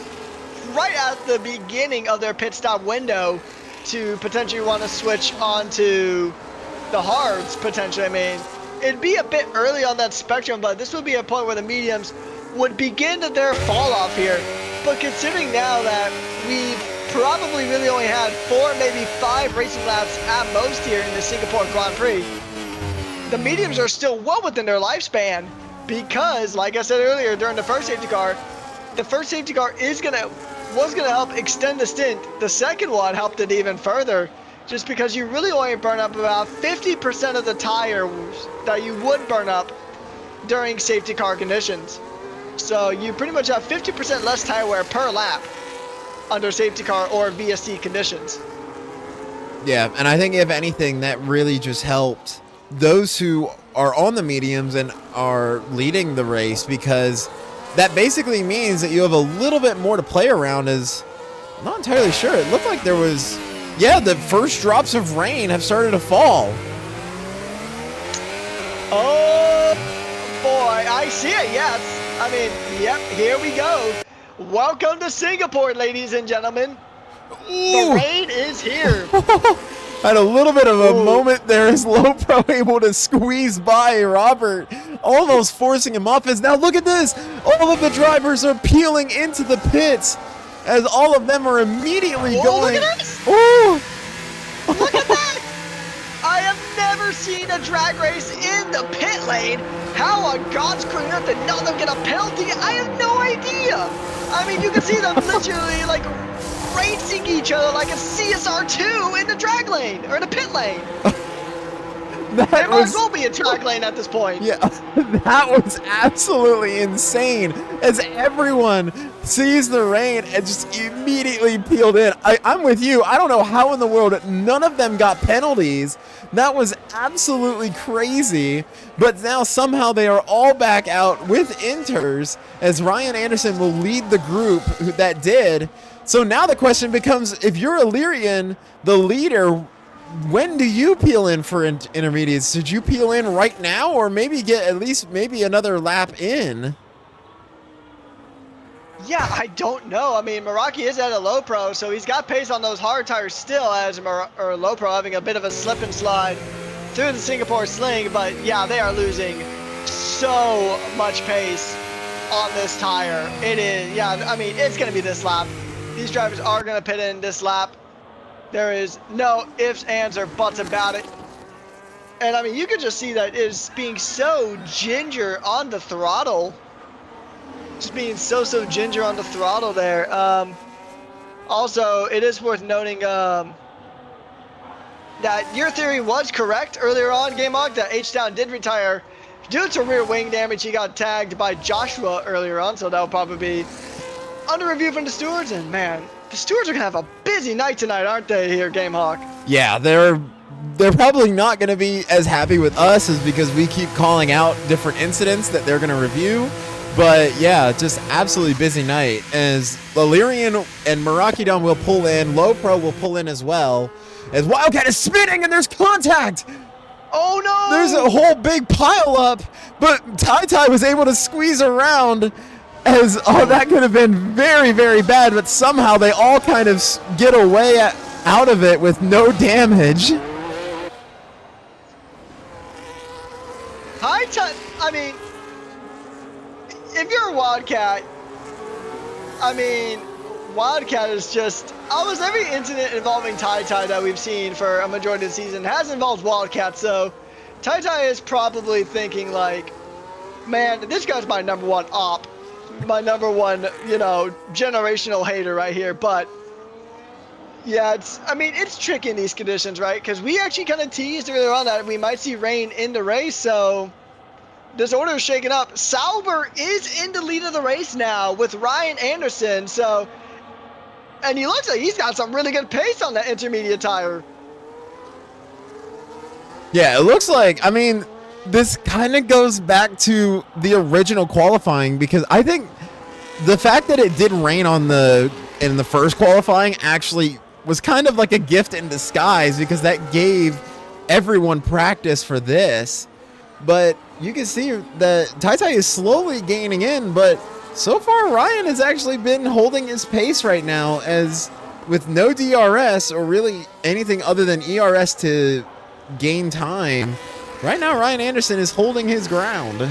right at the beginning of their pit stop window to potentially want to switch onto the hards, potentially. I mean, it'd be a bit early on that spectrum, but this would be a point where the mediums would begin their fall off here. But considering now that we've probably really only had 4, maybe 5 racing laps at most here in the Singapore Grand Prix, the mediums are still well within their lifespan, because, like I said earlier, during the first safety car was gonna help extend the stint. The second one helped it even further, just because you really only burn up about 50% of the tires that you would burn up during safety car conditions. So you pretty much have 50% less tire wear per lap under safety car or VSC conditions. Yeah, and I think if anything, that really just helped those who are on the mediums and are leading the race, because that basically means that you have a little bit more to play around. As I'm not entirely sure. It looked like there was, yeah, the first drops of rain have started to fall. Oh boy, I see it, yes. I mean, yep, here we go. Welcome to Singapore, ladies and gentlemen. Ooh. The rain is here. Had a little bit of a Ooh. moment there as Lopro able to squeeze by Robert, almost forcing him off. As now look at this, all of the drivers are peeling into the pits, as all of them are immediately going. Look at this. Ooh. Look at that. I have never seen a drag race in the pit lane. How on God's green earth did none of them get a penalty? I have no idea. I mean, you can see them literally like racing each other like a CSR2 in the drag lane or in the pit lane. There might as well be a drag lane at this point. Yeah, that was absolutely insane, as everyone sees the rain and just immediately peeled in. I'm with you. I don't know how in the world none of them got penalties. That was absolutely crazy. But now somehow they are all back out with inters, as Ryan Anderson will lead the group that did. So now the question becomes, if you're Illyrian, the leader, when do you peel in for intermediates? Did you peel in right now, or maybe get at least maybe another lap in? Yeah, I don't know. I mean, Meraki is at a low pro, so he's got pace on those hard tires still, as low pro having a bit of a slip and slide through the Singapore sling. But yeah, they are losing so much pace on this tire. It is, yeah, I mean, it's going to be this lap. These drivers are going to pit in this lap. There is no ifs, ands, or buts about it. And I mean, you can just see that it is being so ginger on the throttle. Just being so ginger on the throttle there. Also, it is worth noting that your theory was correct earlier on, Game Hog, that H-Down did retire due to rear wing damage. He got tagged by Joshua earlier on, so that will probably be under review from the stewards. And man, the stewards are gonna have a busy night tonight, aren't they, here, Game Hawk? Yeah, they're probably not going to be as happy with us, as because we keep calling out different incidents that they're going to review. But yeah, just absolutely busy night, as Illyrian and Meraki Dawn will pull in, Low Pro will pull in as well, as Wildcat is spinning and there's contact. Oh no! There's a whole big pile up, but TyTy was able to squeeze around, as that could have been very, very bad, but somehow they all kind of get away out of it with no damage. I mean, if you're a Wildcat, I mean, Wildcat is just almost every incident involving TyTy that we've seen for a majority of the season has involved Wildcat. So TyTy is probably thinking like, man, this guy's my number one op, my number one, you know, generational hater right here. But Yeah, I mean, it's tricky in these conditions, right? Because we actually kind of teased earlier on that we might see rain in the race, so this order is shaken up. Sauber is in the lead of the race now with Ryan Anderson, so, and he looks like he's got some really good pace on that intermediate tire. Yeah, it looks like, I mean, this kind of goes back to the original qualifying because I think the fact that it did rain in the first qualifying actually was kind of like a gift in disguise because that gave everyone practice for this. But you can see that Tai is slowly gaining in, but so far Ryan has actually been holding his pace right now, as with no DRS or really anything other than ERS to gain time. Right now Ryan Anderson is holding his ground.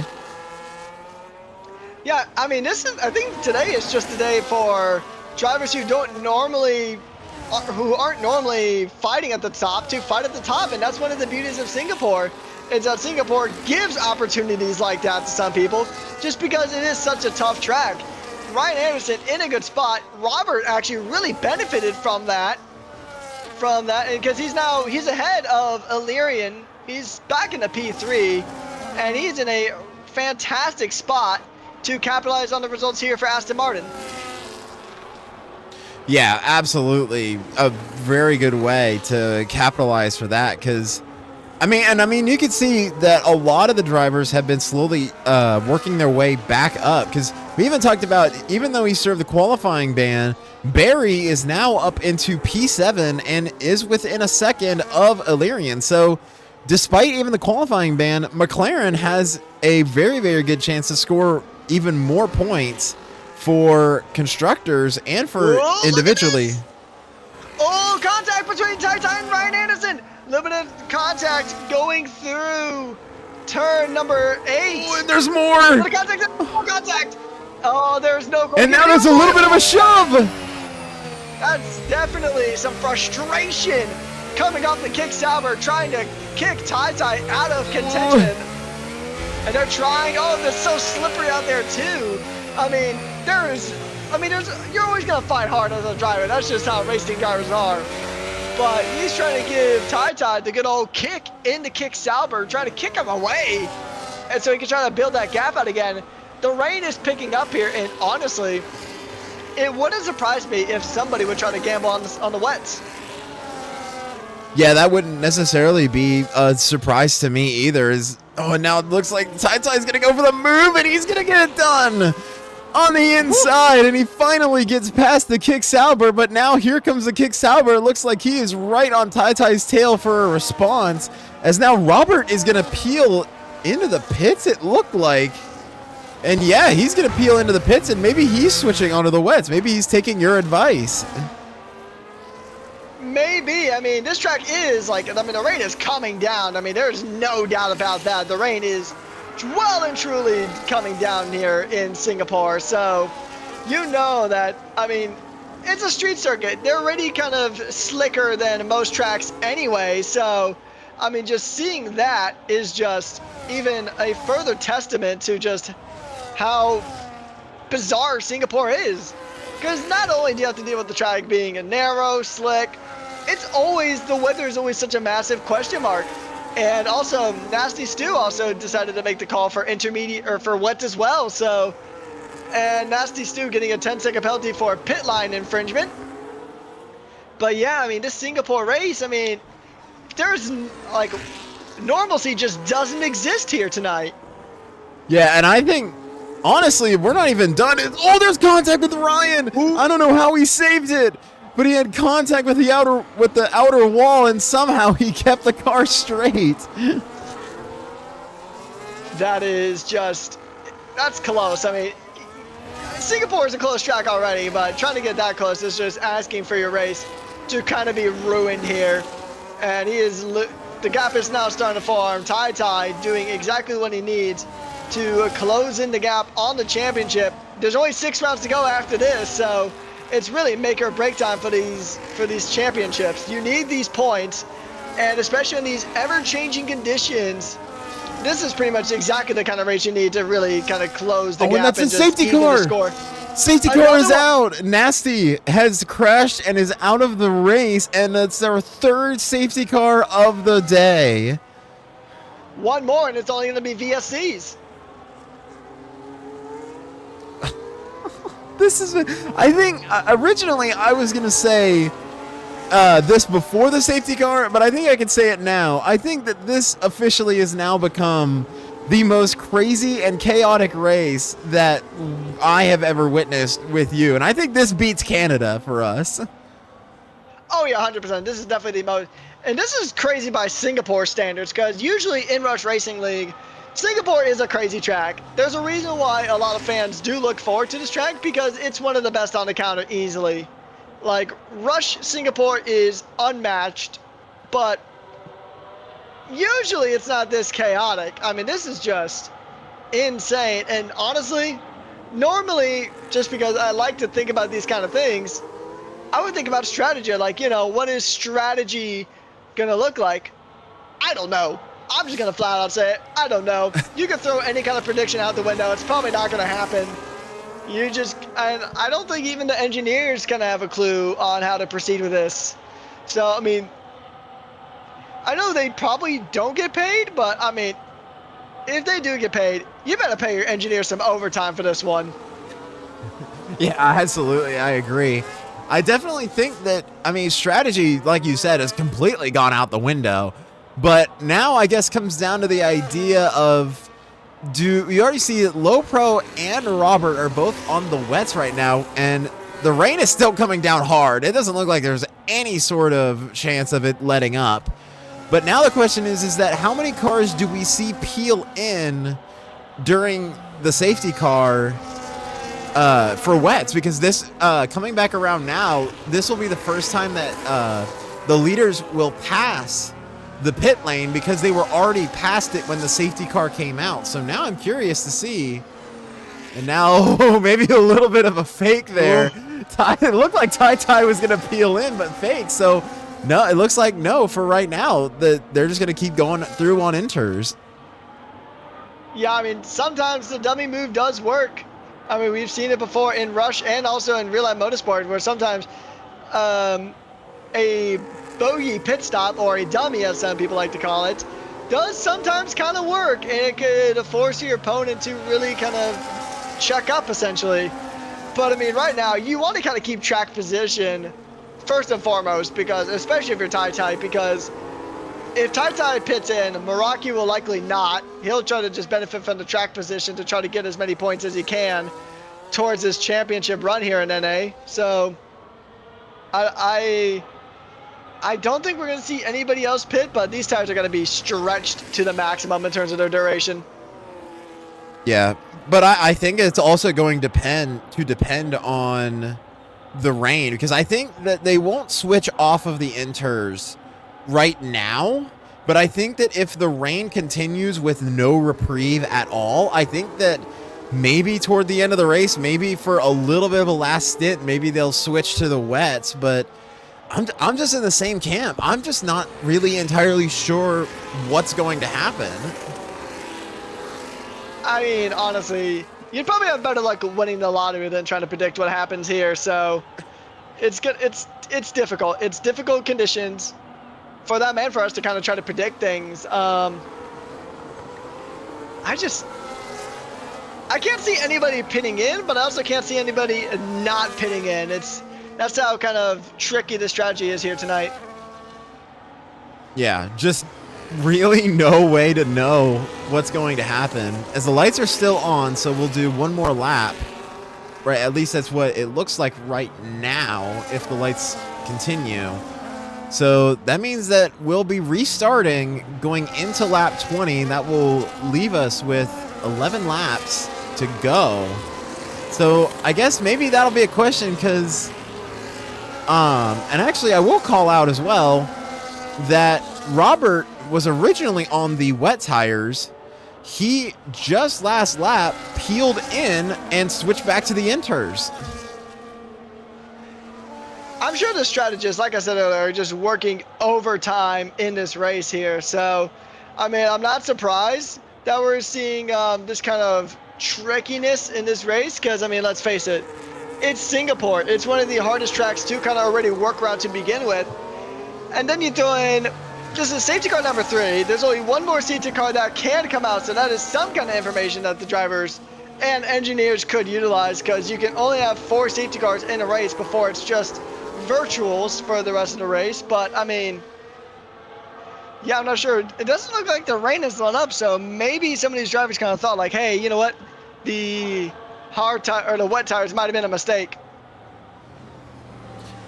Yeah, I mean, I think today is just a day for drivers who aren't normally fighting at the top to fight at the top, and that's one of the beauties of Singapore, is that Singapore gives opportunities like that to some people just because it is such a tough track. Ryan Anderson in a good spot. Robert actually really benefited from that, because he's ahead of Illyrian. He's back in the P3, and he's in a fantastic spot to capitalize on the results here for Aston Martin. Yeah, absolutely. A very good way to capitalize for that because, I mean, you can see that a lot of the drivers have been slowly working their way back up because we even talked about, even though he served the qualifying ban, Barry is now up into P7 and is within a second of Illyrian. So despite even the qualifying ban, McLaren has a very, very good chance to score even more points for constructors and for individually. Oh, contact between Titan and Ryan Anderson. Limited contact going through turn number 8. Oh, and there's more. More contact. Oh, there's no. And now there's a little bit of a shove. That's definitely some frustration coming off the Kick Sauber, trying to kick Tai out of contention. And they're trying. Oh, they're so slippery out there too. I mean, you're always gonna fight hard as a driver. That's just how racing drivers are. But he's trying to give Tai the good old kick in the Kick Sauber, trying to kick him away, and so he can try to build that gap out again. The rain is picking up here, and honestly, it wouldn't surprise me if somebody would try to gamble on the wets. Yeah, that wouldn't necessarily be a surprise to me either. And now it looks like Tai's gonna go for the move, and he's gonna get it done on the inside, and he finally gets past the Kick Sauber. But now here comes the Kick Sauber. It looks like he is right on Tai's tail for a response, as now Robert is gonna peel into the pits. It looked like. And yeah, he's going to peel into the pits, and maybe he's switching onto the wets. Maybe he's taking your advice. Maybe. I mean, this track is the rain is coming down. I mean, there's no doubt about that. The rain is well and truly coming down here in Singapore. So, you know that, I mean, it's a street circuit. They're already kind of slicker than most tracks anyway. So, I mean, just seeing that is just even a further testament to just how bizarre Singapore is. Because not only do you have to deal with the track being a narrow, slick, the weather is always such a massive question mark. And also, Nasty Stu also decided to make the call for intermediate, or for wet as well. So, and Nasty Stu getting a 10-second penalty for pit line infringement. But yeah, I mean, this Singapore race, I mean, there's normalcy just doesn't exist here tonight. Yeah, and I think, honestly, we're not even done. There's contact with Ryan. Ooh. I don't know how he saved it, but he had contact with the outer wall, and somehow he kept the car straight. That's close. I mean, Singapore is a close track already, but trying to get that close is just asking for your race to kind of be ruined here. And the gap is now starting to form. Tai doing exactly what he needs to close in the gap on the championship. There's only 6 rounds to go after this, so it's really make or break time for these championships. You need these points, and especially in these ever-changing conditions, this is pretty much exactly the kind of race you need to really kind of close the gap and that's and a just safety even the car. score. Safety car is out. Nasty has crashed and is out of the race, and it's our third safety car of the day. One more, and it's only going to be VSCs. This is, I think, originally I was going to say this before the safety car, but I think I can say it now. I think that this officially has now become the most crazy and chaotic race that I have ever witnessed with you. And I think this beats Canada for us. Oh, yeah, 100%. This is definitely the most... And this is crazy by Singapore standards, because usually in Rush Racing League, Singapore is a crazy track. There's a reason why a lot of fans do look forward to this track, because it's one of the best on the counter easily. Like, Rush Singapore is unmatched, but usually it's not this chaotic. I mean, this is just insane. And honestly, normally, just because I like to think about these kind of things, I would think about strategy. Like, you know, what is strategy going to look like? I don't know. I'm just going to flat out say it. I don't know. You can throw any kind of prediction out the window. It's probably not going to happen. And I don't think even the engineers kind of have a clue on how to proceed with this. So, I mean, I know they probably don't get paid, but I mean, if they do get paid, you better pay your engineers some overtime for this one. Yeah, absolutely. I agree. I definitely think that, I mean, strategy, like you said, has completely gone out the window. But now I guess comes down to the idea of, we already see that Low Pro and Robert are both on the wets right now, and the rain is still coming down hard. It doesn't look like there's any sort of chance of it letting up. But now the question is that how many cars do we see peel in during the safety car for wets? Because this, coming back around now, this will be the first time that the leaders will pass the pit lane, because they were already past it when the safety car came out. So now I'm curious to see. And now maybe a little bit of a fake there. It looked like Tai was going to peel in, but fake. So no, it looks like no for right now. They're just going to keep going through on inters. Yeah, I mean, sometimes the dummy move does work. I mean, we've seen it before in Rush and also in Real Life Motorsport, where sometimes a bogey pit stop, or a dummy as some people like to call it, does sometimes kind of work, and it could force your opponent to really kind of check up essentially. But I mean, right now you want to kind of keep track position first and foremost, because especially if you're Tai, because if Tai pits in, Meraki will likely not. He'll try to just benefit from the track position to try to get as many points as he can towards his championship run here in NA. So I don't think we're going to see anybody else pit, but these tires are going to be stretched to the maximum in terms of their duration. Yeah, but I think it's also going to depend on the rain, because I think that they won't switch off of the inters right now. But I think that if the rain continues with no reprieve at all, I think that maybe toward the end of the race, maybe for a little bit of a last stint, maybe they'll switch to the wets. But I'm just in the same camp. I'm just not really entirely sure what's going to happen. I mean, honestly, you'd probably have better luck winning the lottery than trying to predict what happens here. So it's good. It's difficult. It's difficult conditions for them and for us to kind of try to predict things. I can't see anybody pitting in, but I also can't see anybody not pitting in. That's how kind of tricky the strategy is here tonight. Yeah, just really no way to know what's going to happen. As the lights are still on, so we'll do one more lap. Right, at least that's what it looks like right now if the lights continue. So that means that we'll be restarting going into lap 20. That will leave us with 11 laps to go. So I guess maybe that'll be a question, because and actually I will call out as well that Robert was originally on the wet tires. He just last lap peeled in and switched back to the inters. I'm sure the strategists, like I said earlier, are just working overtime in this race here. So, I mean, I'm not surprised, that we're seeing this kind of trickiness in this race because, I mean, let's face it, it's Singapore. It's one of the hardest tracks to kind of already work around to begin with. And then you throw in just a safety car number 3. There's only one more safety car that can come out, so that is some kind of information that the drivers and engineers could utilize because you can only have 4 safety cars in a race before it's just virtuals for the rest of the race. But, I mean, yeah, I'm not sure. It doesn't look like the rain has let up, so maybe some of these drivers kind of thought like, hey, you know what? The hard tire or the wet tires might have been a mistake.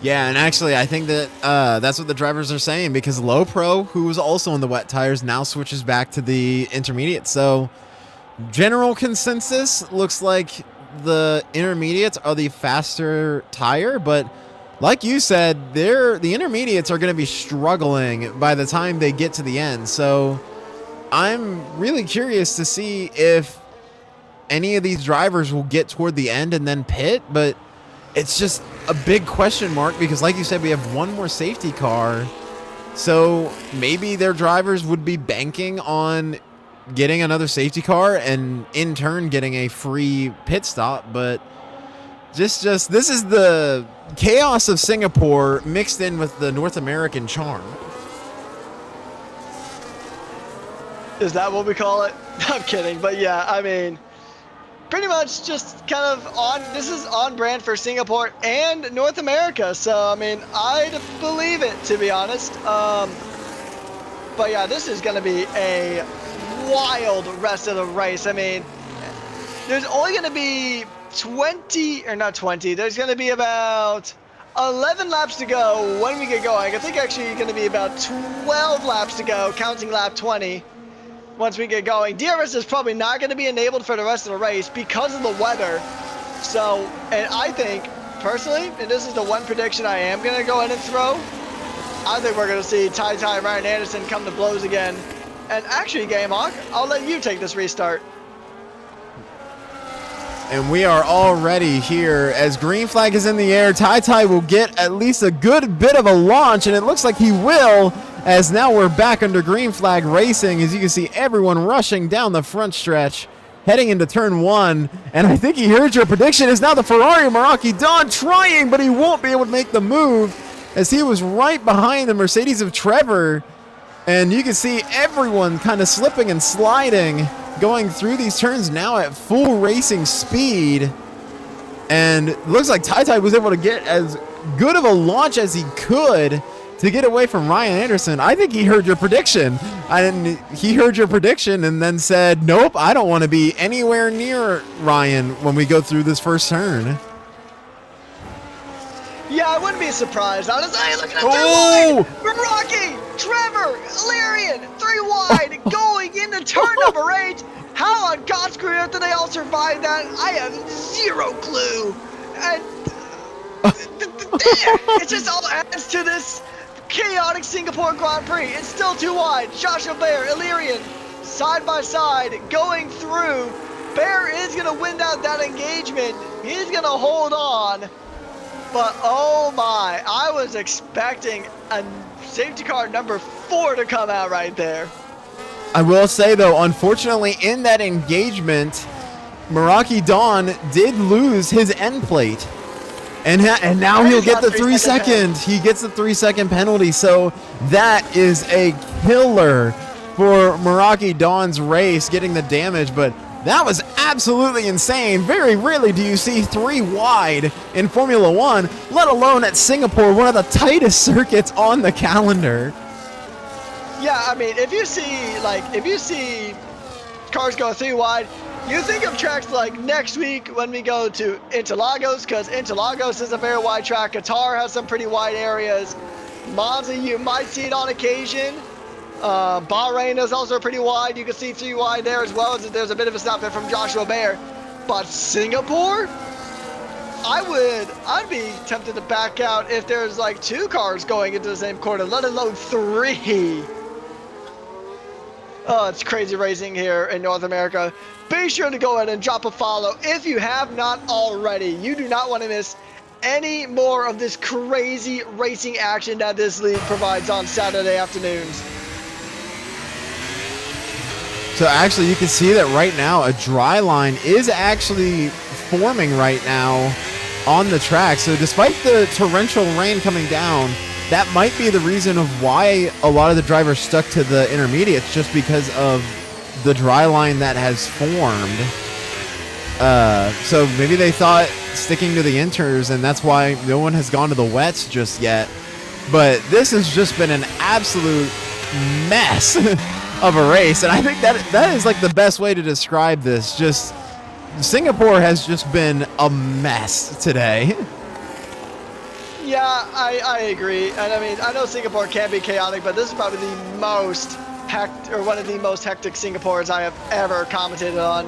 Yeah, and actually, I think that that's what the drivers are saying because Low Pro, who was also on the wet tires, now switches back to the intermediate. So, general consensus looks like the intermediates are the faster tire, but like you said, the intermediates are going to be struggling by the time they get to the end. So, I'm really curious to see if any of these drivers will get toward the end and then pit, but it's just a big question mark because like you said, we have one more safety car. So maybe their drivers would be banking on getting another safety car and in turn getting a free pit stop. But just this is the chaos of Singapore mixed in with the North American charm. Is that what we call it? I'm kidding, but yeah, I mean, pretty much just kind of this is on brand for Singapore and North America. So, I mean, I'd believe it, to be honest. But yeah, this is going to be a wild rest of the race. I mean, there's only going to be 20, or not 20, there's going to be about 11 laps to go when we get going. I think actually going to be about 12 laps to go, counting lap 20. Once we get going, DRS is probably not going to be enabled for the rest of the race because of the weather. So, and I think, personally, and this is the one prediction I am going to go ahead and throw, I think we're going to see Ty Ryan Anderson come to blows again. And actually, GameHawk, I'll let you take this restart. And we are already here as green flag is in the air. Ty will get at least a good bit of a launch, and it looks like he will, as now we're back under green flag racing. As you can see, everyone rushing down the front stretch, heading into turn 1. And I think he heard your prediction. Is now the Ferrari Meraki Dawn trying, but he won't be able to make the move as he was right behind the Mercedes of Trevor. And you can see everyone kind of slipping and sliding, going through these turns now at full racing speed. And it looks like Ty was able to get as good of a launch as he could to get away from Ryan Anderson. I think he heard your prediction. He heard your prediction and then said, nope, I don't want to be anywhere near Ryan when we go through this first turn. Yeah, I wouldn't be surprised, honestly. Hey, look at that, Oh! 3 wide! Meraki, Trevor, Illyrian, 3 wide, going into turn number 8. How on God's green earth did they all survive that? I have zero clue. And it just all adds to this chaotic Singapore Grand Prix. It's still 2 wide. Joshua Bear, Illyrian, side by side, going through. Bear is going to win out that engagement. He's going to hold on. But oh my, I was expecting a safety car number 4 to come out right there. I will say though, unfortunately in that engagement, Meraki Dawn did lose his end plate. And now he'll get the 3 second. He gets the 3 second penalty. So that is a killer for Meraki Dawn's race, getting the damage. But that was absolutely insane. Very rarely do you see 3 wide in Formula One, let alone at Singapore, one of the tightest circuits on the calendar. Yeah, I mean, if you see cars go 3 wide, you think of tracks like next week when we go to Interlagos, because Interlagos is a very wide track. Qatar has some pretty wide areas. Monza, you might see it on occasion. Bahrain is also pretty wide. You can see 3 wide there as well. There's a bit of a stop there from Joshua Bear. But Singapore, I'd be tempted to back out if there's like 2 cars going into the same corner, let alone 3. Oh, it's crazy racing here in North America. Be sure to go ahead and drop a follow if you have not already. You do not want to miss any more of this crazy racing action that this league provides on Saturday afternoons. So actually, you can see that right now a dry line is actually forming right now on the track. So despite the torrential rain coming down, that might be the reason of why a lot of the drivers stuck to the intermediates, just because of the dry line that has formed. So maybe they thought sticking to the inters, and that's why no one has gone to the wets just yet. But this has just been an absolute mess of a race, and I think that is like the best way to describe this. Just Singapore has just been a mess today. Yeah, I agree. And I mean, I know Singapore can be chaotic, but this is probably the most one of the most hectic Singapores I have ever commented on.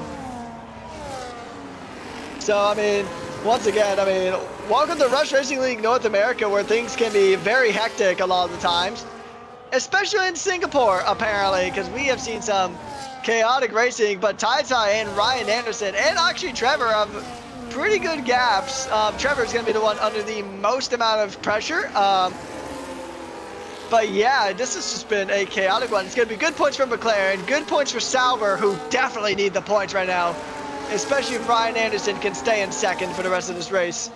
So, I mean, once again, I mean, welcome to Rush Racing League North America, where things can be very hectic a lot of the times. Especially in Singapore, apparently, because we have seen some chaotic racing, but Tai Tai and Ryan Anderson, and actually Trevor, have pretty good gaps. Trevor is going to be the one under the most amount of pressure. But yeah, this has just been a chaotic one. It's going to be good points for McLaren, good points for Sauber, who definitely need the points right now, especially if Ryan Anderson can stay in second for the rest of this race.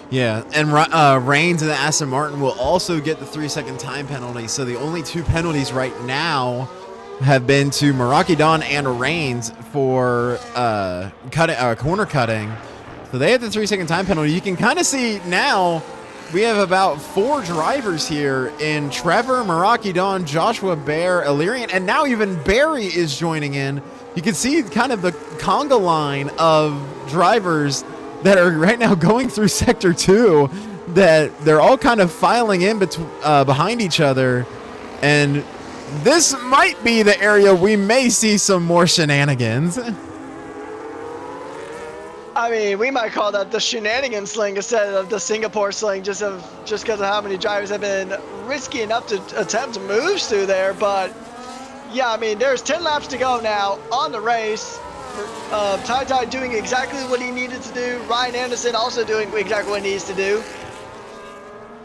Yeah, and Reigns and the Aston Martin will also get the 3-second time penalty. So the only two penalties right now have been to Meraki Dawn and Reigns for corner cutting. So they have the 3-second time penalty. You can kind of see now we have about 4 drivers here in Trevor, Meraki Dawn, Joshua Bear, Illyrian, and now even Barry is joining in. You can see kind of the conga line of drivers that are right now going through Sector 2, that they're all kind of filing in behind each other. And this might be the area we may see some more shenanigans. I mean, we might call that the shenanigan sling instead of the Singapore sling, just because of how many drivers have been risky enough to attempt moves through there. But yeah, I mean, there's 10 laps to go now on the race. Tai Tai doing exactly what he needed to do. Ryan Anderson also doing exactly what he needs to do.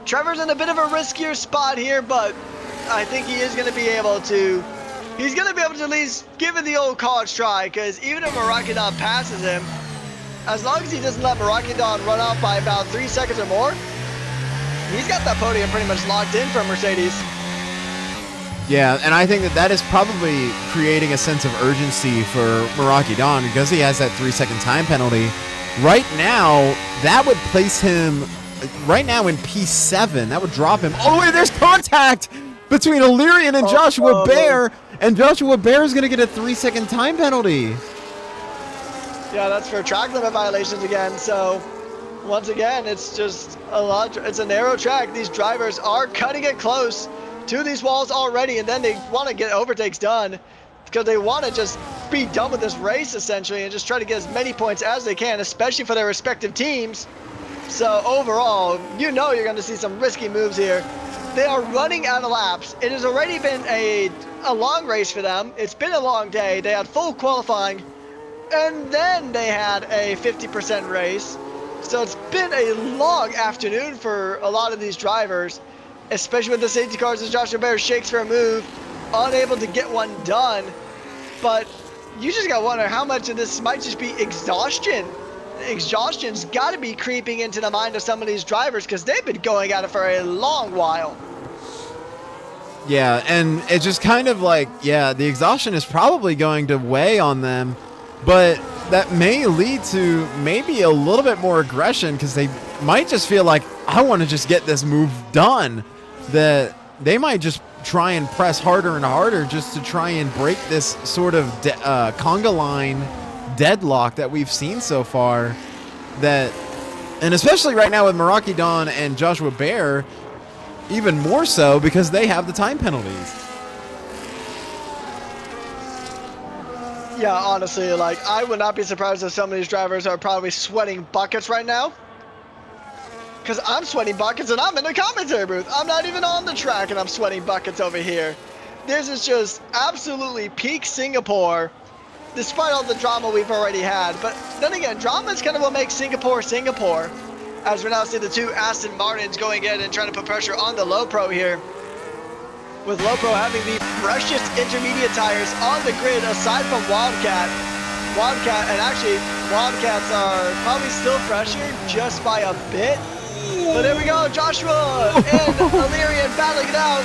Trevor's in a bit of a riskier spot here, but I think he is going to be able to. He's going to be able to at least give it the old college try, because even if Meraki Dawn passes him, as long as he doesn't let Meraki Dawn run off by about 3 seconds or more, he's got that podium pretty much locked in for Mercedes. Yeah, and I think that is probably creating a sense of urgency for Meraki Dawn, because he has that 3-second time penalty. Right now, that would place him right now in P7. That would drop him. Oh, wait, there's contact between Illyrian and Joshua Bear, and Joshua Bear is going to get a 3-second time penalty. Yeah, that's for track limit violations again. So once again, it's just it's a narrow track. These drivers are cutting it close to these walls already, and then they want to get overtakes done because they want to just be done with this race essentially and just try to get as many points as they can, especially for their respective teams. So overall, you know you're going to see some risky moves here. They are running out of laps. It has already been a long race for them. It's been a long day. They had full qualifying, and then they had a 50% race. So it's been a long afternoon for a lot of these drivers, especially with the safety cars as Joshua Bear shakes for a move, unable to get one done. But you just got to wonder how much of this might just be exhaustion. Exhaustion's got to be creeping into the mind of some of these drivers because they've been going at it for a long while. Yeah, and it's just kind of like, yeah, the exhaustion is probably going to weigh on them, but that may lead to maybe a little bit more aggression because they might just feel like, I want to just get this move done. That they might just try and press harder and harder just to try and break this sort of conga line deadlock that we've seen so far. And especially right now with Meraki Dawn and Joshua Bear, even more so because they have the time penalties. Yeah, honestly, like, I would not be surprised if some of these drivers are probably sweating buckets right now. Because I'm sweating buckets and I'm in the commentary booth. I'm not even on the track and I'm sweating buckets over here. This is just absolutely peak Singapore, despite all the drama we've already had. But then again, drama is kind of what makes Singapore Singapore. As we now see the two Aston Martins going in and trying to put pressure on the low pro here. with Lopro having the freshest intermediate tires on the grid aside from Wildcat. And actually, Wildcats are probably still fresher just by a bit. But there we go, Joshua and Illyrian battling it out.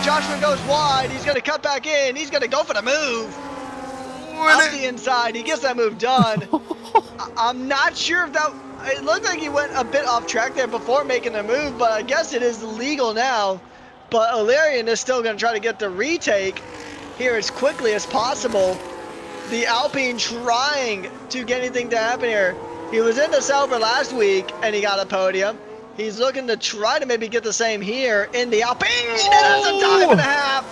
Joshua goes wide, he's gonna cut back in, he's gonna go for the move. Up the inside, he gets that move done. I'm not sure if that, it looked like he went a bit off track there before making the move, but I guess it is legal now. But Illyrian is still gonna try to get the retake here as quickly as possible. The Alpine trying to get anything to happen here. He was in the Sauber last week and he got a podium. He's looking to try to maybe get the same here in the Alpine. That's a dive and a half.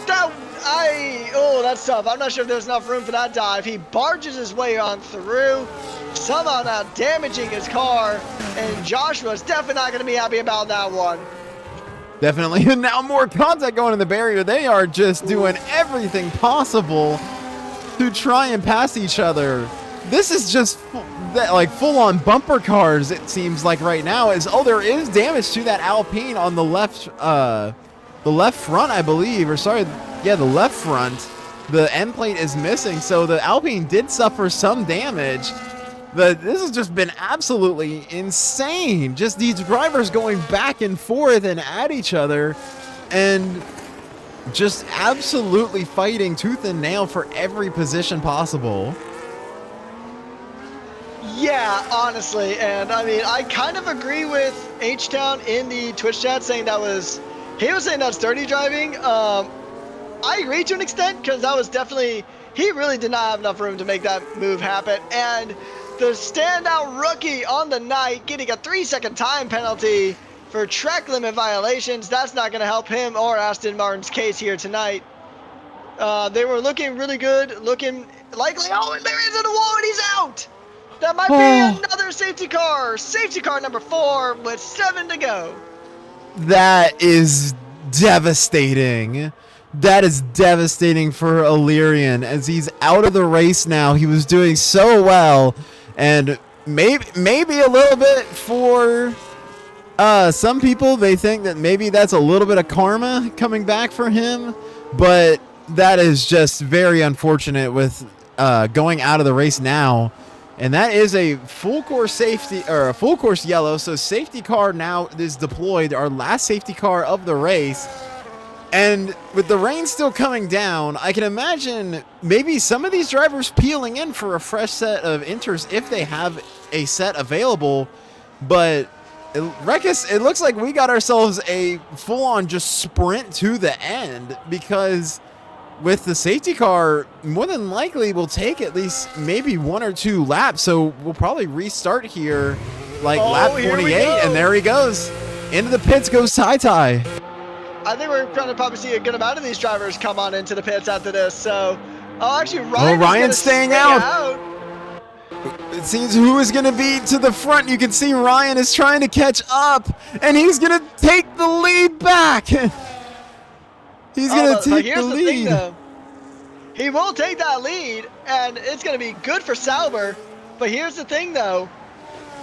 That's tough. I'm not sure if there's enough room for that dive. He barges his way on through, somehow now damaging his car, and Joshua's definitely not going to be happy about that one. Definitely. And now more contact going in the barrier. They are just doing everything possible to try and pass each other. This is just like full-on bumper cars, it seems like right now. There is damage to that Alpine on the left front, I believe, or sorry, yeah, the left front. The end plate is missing, so the Alpine did suffer some damage. But this has just been absolutely insane. Just these drivers going back and forth and at each other, and just absolutely fighting tooth and nail for every position possible. Yeah, honestly, and I mean, I kind of agree with H-Town in the Twitch chat saying he was saying that's dirty driving. I agree to an extent, because that was definitely, he really did not have enough room to make that move happen. And the standout rookie on the night getting a 3-second time penalty for track limit violations. That's not going to help him or Aston Martin's case here tonight. They were looking really good, looking likely. Oh, and there is in the wall, and he's out. That might be another safety car. Safety car number 4 with 7 to go. That is devastating. That is devastating for Illyrian as he's out of the race now. He was doing so well, and maybe a little bit for some people. They think that maybe that's a little bit of karma coming back for him, but that is just very unfortunate with going out of the race now. And that is a full course safety, or a full course yellow. So safety car now is deployed, our last safety car of the race. And with the rain still coming down, I can imagine maybe some of these drivers peeling in for a fresh set of inters if they have a set available. But Rekus, it looks like we got ourselves a full-on just sprint to the end, because with the safety car, more than likely we'll take at least maybe 1 or 2 laps. So we'll probably restart here like lap 28, and there he goes. Into the pits goes Tai. I think we're going to probably see a good amount of these drivers come on into the pits after this. So, actually, Ryan's staying out. It seems who is going to be to the front. You can see Ryan is trying to catch up, and he's going to take the lead back. He's going to take the lead. Thing, though. He will take that lead, and it's going to be good for Sauber. But here's the thing, though,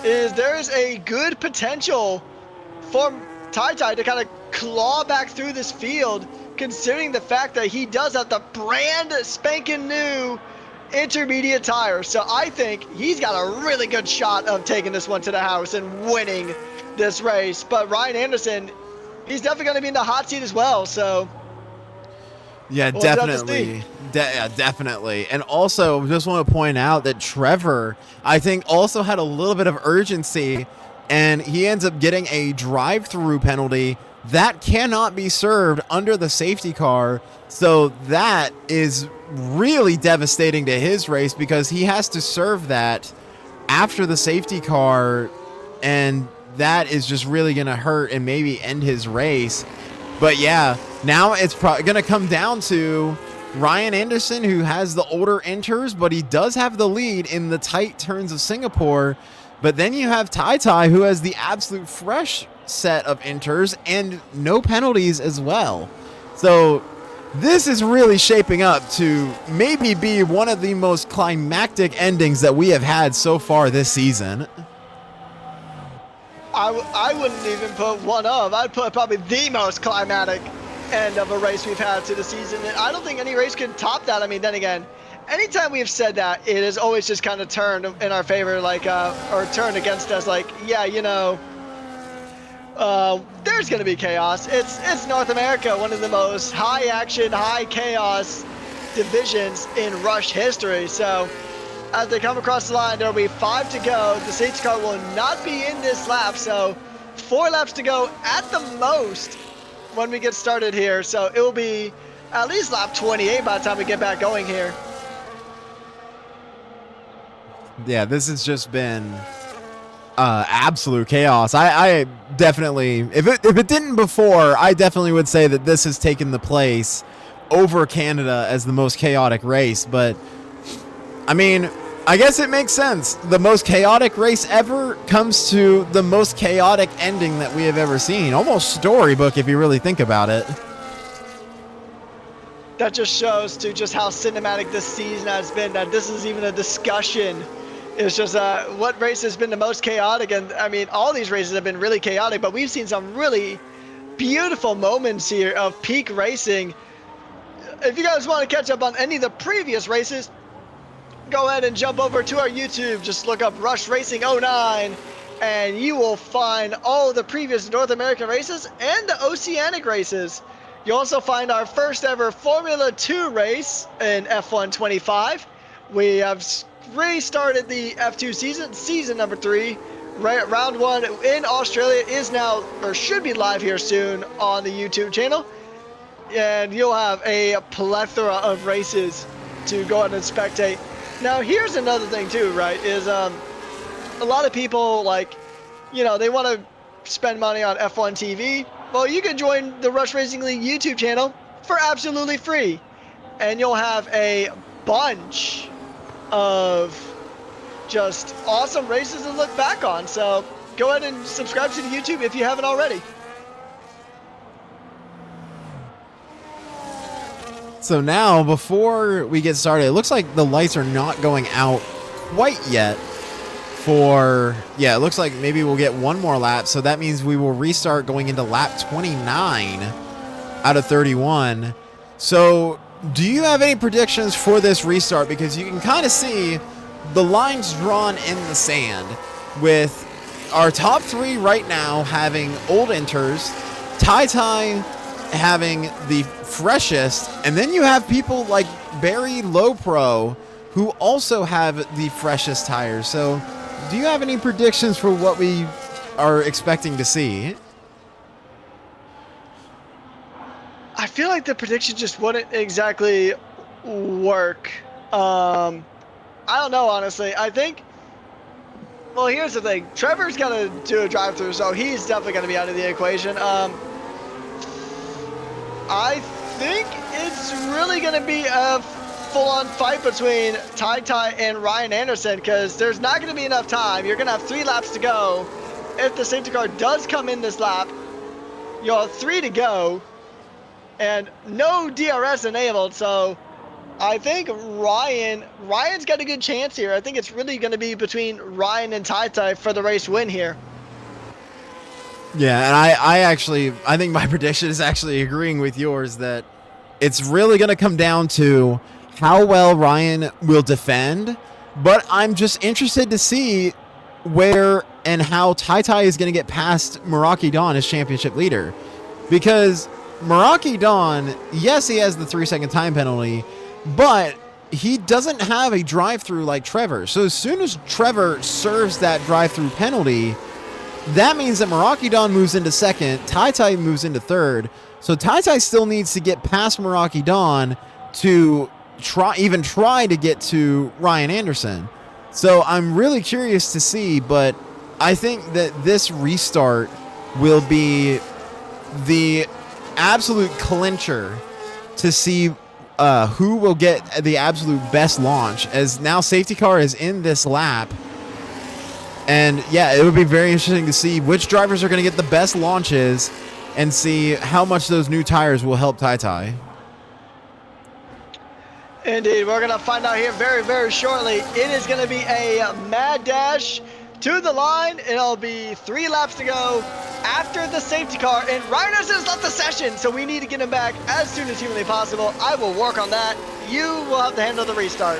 is there is a good potential for Tai to kind of claw back through this field, considering the fact that he does have the brand spanking new intermediate tires. So I think he's got a really good shot of taking this one to the house and winning this race. But Ryan Anderson, he's definitely going to be in the hot seat as well. So yeah, definitely. Definitely. And also, just want to point out that Trevor, I think, also had a little bit of urgency, and he ends up getting a drive-through penalty that cannot be served under the safety car. So that is really devastating to his race, because he has to serve that after the safety car, and that is just really going to hurt and maybe end his race. But yeah, now it's probably going to come down to Ryan Anderson, who has the older inters, but he does have the lead in the tight turns of Singapore. But then you have Tai, who has the absolute fresh set of inters and no penalties as well. So this is really shaping up to maybe be one of the most climactic endings that we have had so far this season. I wouldn't even put one of. I'd put probably the most climatic end of a race we've had to the season. And I don't think any race can top that. I mean, then again, anytime we've said that, it has always just kind of turned in our favor, like, or turned against us, like, yeah, you know, there's going to be chaos. It's North America, one of the most high action, high chaos divisions in Rush history. So as they come across the line, there will be 5 to go. The safety car will not be in this lap, so 4 laps to go at the most when we get started here. So it will be at least lap 28 by the time we get back going here. Yeah, this has just been absolute chaos. I definitely, if it didn't before, I definitely would say that this has taken the place over Canada as the most chaotic race. But I mean, I guess it makes sense. The most chaotic race ever comes to the most chaotic ending that we have ever seen. Almost storybook if you really think about it. That just shows to just how cinematic this season has been, that this is even a discussion. It's just what race has been the most chaotic. And I mean, all these races have been really chaotic, but we've seen some really beautiful moments here of peak racing. If you guys want to catch up on any of the previous races, go ahead and jump over to our YouTube. Just look up Rush Racing 09 and you will find all the previous North American races and the Oceanic races. You'll also find our first ever Formula 2 race in F1 25. We have restarted the F2 season number 3. Round 1 in Australia is now, or should be live here soon on the YouTube channel. And you'll have a plethora of races to go out and spectate. Now, here's another thing too, right, is a lot of people, like, you know, they want to spend money on F1 TV. Well, you can join the Rush Racing League YouTube channel for absolutely free. And you'll have a bunch of just awesome races to look back on. So go ahead and subscribe to the YouTube if you haven't already. So now, before we get started, it looks like the lights are not going out quite yet for, yeah, it looks like maybe we'll get one more lap. So that means we will restart going into lap 29 out of 31. So do you have any predictions for this restart? Because you can kind of see the lines drawn in the sand with our top 3 right now having old inters, Tai having the freshest, and then you have people like Barry Low Pro who also have the freshest tires. So do you have any predictions for what we are expecting to see? I feel like the prediction just wouldn't exactly work. I don't know, honestly. I think, well, here's the thing. Trevor's got to do a drive-through, so he's definitely going to be out of the equation. I think it's really going to be a full-on fight between Tai and Ryan Anderson, because there's not going to be enough time. You're going to have 3 laps to go. If the safety car does come in this lap, you'll have 3 to go, and no DRS enabled. So I think Ryan's got a good chance here. I think it's really going to be between Ryan and Tai for the race win here. Yeah, and I think my prediction is actually agreeing with yours, that it's really going to come down to how well Ryan will defend, but I'm just interested to see where and how Tai is going to get past Meraki Dawn as championship leader. Because Meraki Dawn, yes, he has the 3-second time penalty, but he doesn't have a drive-through like Trevor. So as soon as Trevor serves that drive-through penalty, that means that Meraki Dawn moves into second, Tai moves into third. So Tai still needs to get past Meraki Dawn to try to get to Ryan Anderson. So I'm really curious to see, but I think that this restart will be the absolute clincher to see who will get the absolute best launch, as now safety car is in this lap. And yeah, it would be very interesting to see which drivers are going to get the best launches and see how much those new tires will help Tai. Indeed, we're going to find out here very, very shortly. It is going to be a mad dash to the line. It'll be 3 laps to go after the safety car, and Ryan has left the session, so we need to get him back as soon as humanly possible. I will work on that. You will have to handle the restart.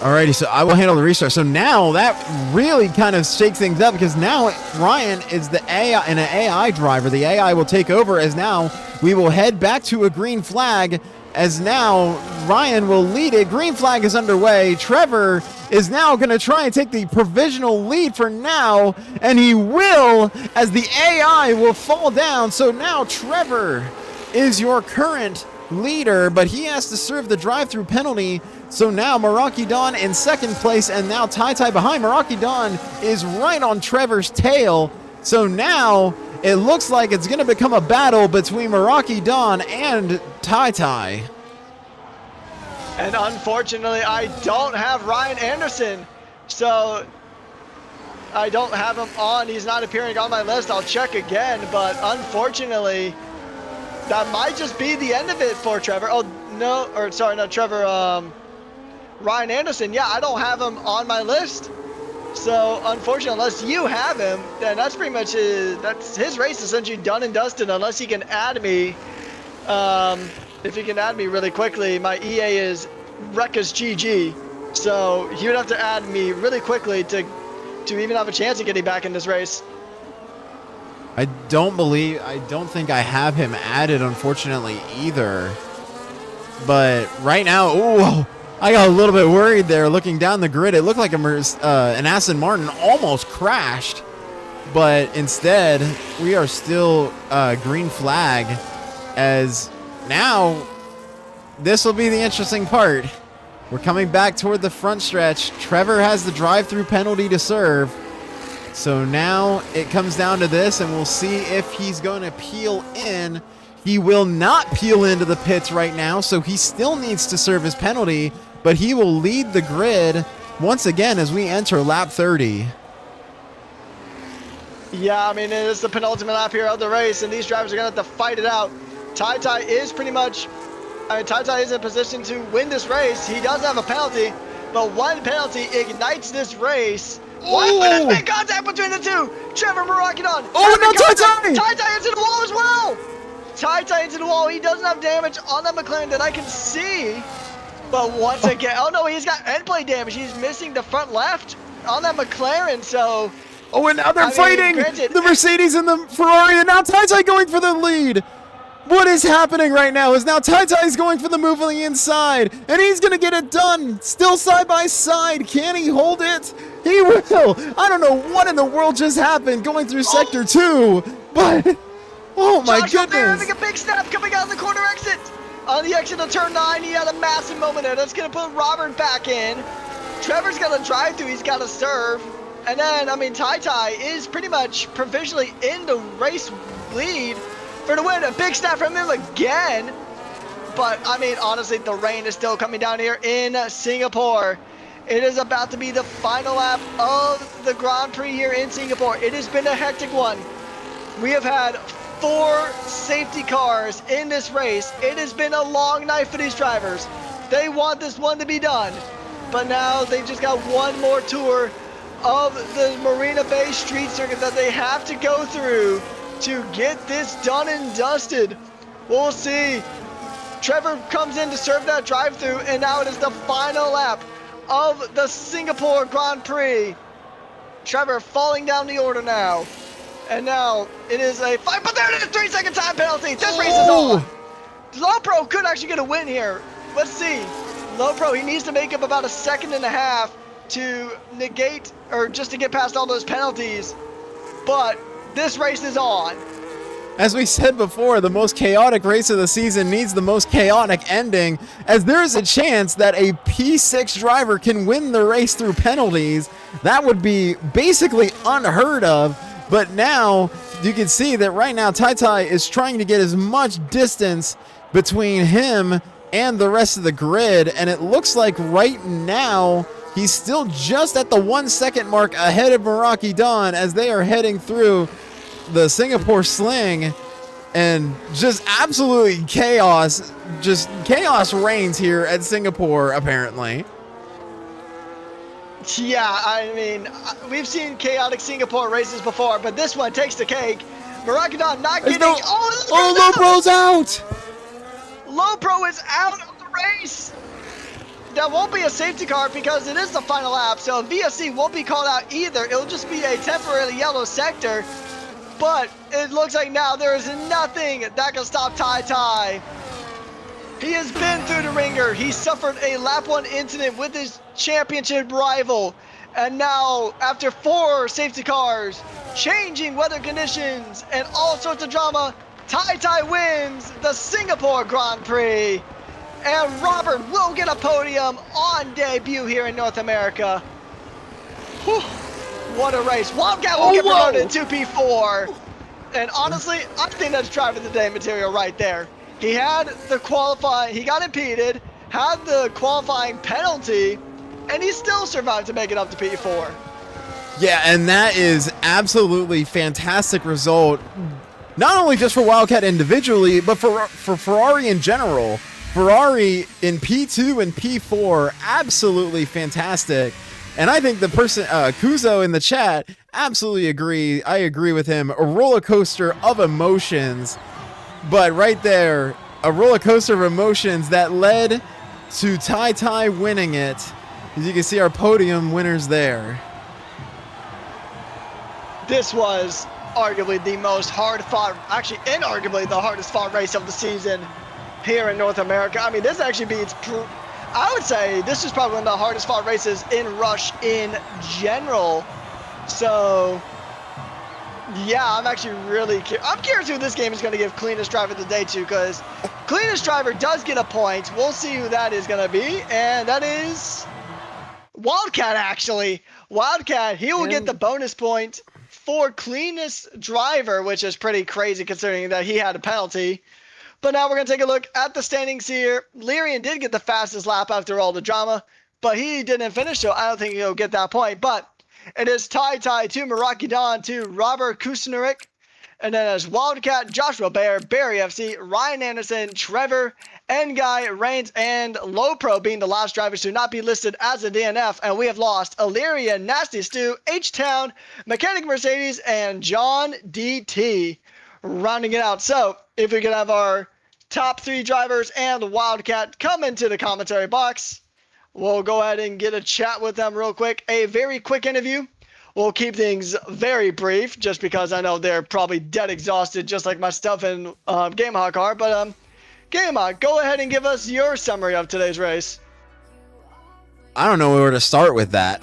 Alrighty, so I will handle the restart. So now that really kind of shakes things up because now Ryan is the AI and an AI driver. The AI will take over as now we will head back to a green flag as now Ryan will lead it. Green flag is underway. Trevor is now going to try and take the provisional lead for now, and he will as the AI will fall down. So now Trevor is your current leader, but he has to serve the drive-through penalty. So now Meraki Dawn in second place, and now Tai behind. Meraki Dawn is right on Trevor's tail. So now it looks like it's going to become a battle between Meraki Dawn and Tai. And unfortunately, I don't have Ryan Anderson. So I don't have him on. He's not appearing on my list. I'll check again, but unfortunately, that might just be the end of it for Trevor. Oh, no, or sorry, not Trevor, Ryan Anderson. Yeah, I don't have him on my list. So unfortunately, unless you have him, then that's pretty much his race essentially done and dusted, unless he can add me. If he can add me really quickly, my EA is Rekka's GG. So he would have to add me really quickly to even have a chance of getting back in this race. I don't think I have him added, unfortunately, either. But right now, ooh, I got a little bit worried there looking down the grid. It looked like an Aston Martin almost crashed. But instead, we are still green flag as now this will be the interesting part. We're coming back toward the front stretch. Trevor has the drive-through penalty to serve. So now it comes down to this, and we'll see if he's going to peel in. He will not peel into the pits right now, so he still needs to serve his penalty, but he will lead the grid once again as we enter lap 30. Yeah, I mean, it is the penultimate lap here of the race, and these drivers are going to have to fight it out. Tai is pretty much, Tai is in position to win this race. He does have a penalty, but one penalty ignites this race. What? There's big contact between the two. Trevor Meraki Dawn. Oh, no, Tai! Tai into the wall as well. Tai into the wall. He doesn't have damage on that McLaren that I can see. But once again, oh no, he's got end plate damage. He's missing the front left on that McLaren, so. Oh, and now they're fighting! Granted, the Mercedes and the Ferrari, and now Tai going for the lead! What is happening right now is now Tai's going for the move on the inside, and he's going to get it done. Still side by side. Can he hold it? He will. I don't know what in the world just happened going through Sector 2, but oh my Josh goodness. having a big snap coming out of the corner exit. On the exit of turn 9, he had a massive moment there. That's going to put Robert back in. Trevor's got to drive through. He's got to serve. And then, I mean, Tai is pretty much provisionally in the race lead for the win. A big snap from him again. But, I mean, honestly, the rain is still coming down here in Singapore. It is about to be the final lap of the Grand Prix here in Singapore. It has been a hectic one. We have had 4 safety cars in this race. It has been a long night for these drivers. They want this one to be done. But now they've just got one more tour of the Marina Bay Street Circuit that they have to go through to get this done and dusted. We'll see. Trevor comes in to serve that drive-through, and now it is the final lap of the Singapore Grand Prix. Trevor falling down the order now. And now it is a 5, but there it is, 3-second time penalty. This race is on. Lopro could actually get a win here. Let's see. Lopro, he needs to make up about 1.5 seconds to negate, or just to get past all those penalties. But this race is on. As we said before, the most chaotic race of the season needs the most chaotic ending, as there is a chance that a P6 driver can win the race through penalties. That would be basically unheard of, but now you can see that right now Tai is trying to get as much distance between him and the rest of the grid, and it looks like right now he's still just at the 1 second mark ahead of Meraki Dawn as they are heading through the Singapore Sling, and just absolutely chaos. Just chaos reigns here at Singapore, apparently. Yeah, I mean, we've seen chaotic Singapore races before, but this one takes the cake. Marakadon not There's getting. no. Oh, Oh, Low Pro's out. Low Pro is out of the race. That won't be a safety car because it is the final lap, so VSC won't be called out either. It'll just be a temporary yellow sector. But it looks like now there is nothing that can stop Tai Tai. He has been through the ringer. He suffered a lap 1 incident with his championship rival. And now, after 4 safety cars, changing weather conditions, and all sorts of drama, Tai Tai wins the Singapore Grand Prix. And Robert will get a podium on debut here in North America. Whew, what a race. Wildcat will get promoted to P4. And honestly, I think that's driver of the day material right there. He had the qualifying, he got impeded, had the qualifying penalty, and he still survived to make it up to P4. Yeah, and that is absolutely fantastic result. Not only just for Wildcat individually, but for Ferrari in general. Ferrari in P2 and P4, absolutely fantastic. And I think the person, Kuzo in the chat, absolutely agree. I agree with him. A roller coaster of emotions. But right there, a roller coaster of emotions that led to Tai Tai winning it. As you can see our podium winners there. This was arguably the most hard-fought, actually inarguably the hardest-fought race of the season here in North America. I mean, this actually beats, I would say this is probably one of the hardest fought races in Rush in general. So, yeah, I'm actually really I'm curious who this game is going to give cleanest driver of the day to, because cleanest driver does get a point. We'll see who that is going to be, and that is Wildcat, actually. Wildcat, he will get the bonus point for cleanest driver, which is pretty crazy considering that he had a penalty. But now we're going to take a look at the standings here. Lyrian did get the fastest lap after all the drama, but he didn't finish, so I don't think he'll get that point. But it is Tai Tai to Meraki Don to Robert Kusnerik. And then as Wildcat, Joshua Bear, Barry FC, Ryan Anderson, Trevor, Ngai, Reigns, and Low Pro being the last drivers to not be listed as a DNF. And we have lost Illyria, Nasty Stew, H-Town, Mechanic Mercedes, and John DT. Rounding it out. So if we could have our top 3 drivers and Wildcat come into the commentary box, we'll go ahead and get a chat with them real quick. A very quick interview. We'll keep things very brief just because I know they're probably dead exhausted just like myself and GameHawk are. But GameHawk, go ahead and give us your summary of today's race. I don't know where to start with that.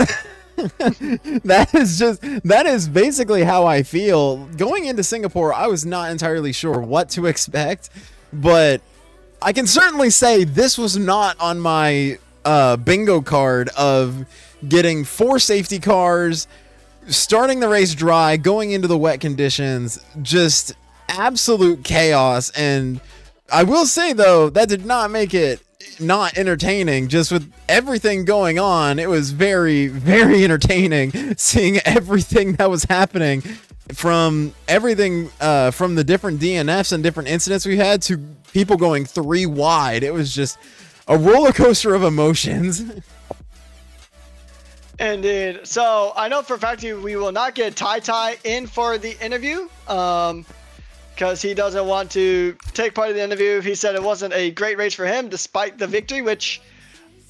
That is basically how I feel. Going into Singapore, I was not entirely sure what to expect, but I can certainly say this was not on my bingo card of getting 4 safety cars, starting the race dry, going into the wet conditions, just absolute chaos. And I will say though, that did not make it not entertaining. Just with everything going on, it was very, very entertaining seeing everything that was happening, from everything from the different DNFs and different incidents we had to people going 3 wide. It was just a roller coaster of emotions. Indeed. So I know for a fact we will not get Tai Tai in for the interview because he doesn't want to take part in the interview. He said it wasn't a great race for him despite the victory, which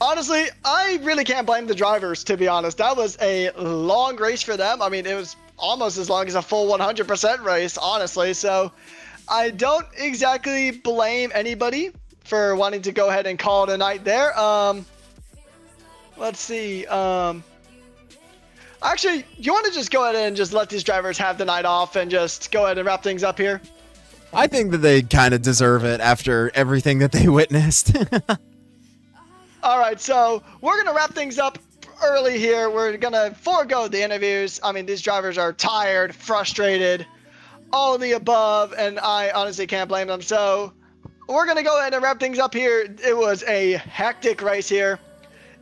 honestly, I really can't blame the drivers, to be honest. That was a long race for them. I mean, it was almost as long as a full 100% race, honestly. So I don't exactly blame anybody for wanting to go ahead and call it a night there. Let's see. Actually, you want to just go ahead and just let these drivers have the night off and just go ahead and wrap things up here? I think that they kind of deserve it after everything that they witnessed. All right, so we're going to wrap things up early here. We're going to forego the interviews. I mean, these drivers are tired, frustrated, all of the above, and I honestly can't blame them. So we're going to go ahead and wrap things up here. It was a hectic race here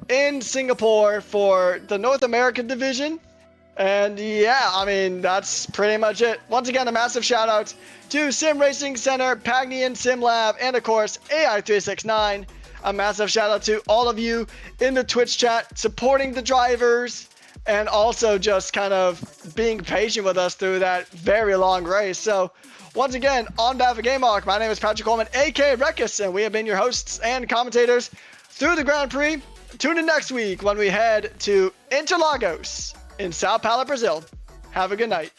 in Singapore for the North American division. And yeah, I mean, that's pretty much it. Once again, a massive shout out to Sim Racing Center, Pagnian Sim Lab, and of course, AI369. a massive shout out to all of you in the Twitch chat supporting the drivers and also just kind of being patient with us through that very long race. So once again, on behalf of GameHawk, my name is Patrick Coleman, aka Rekus, and we have been your hosts and commentators through the Grand Prix. Tune in next week when we head to Interlagos in Sao Paulo, Brazil. Have a good night.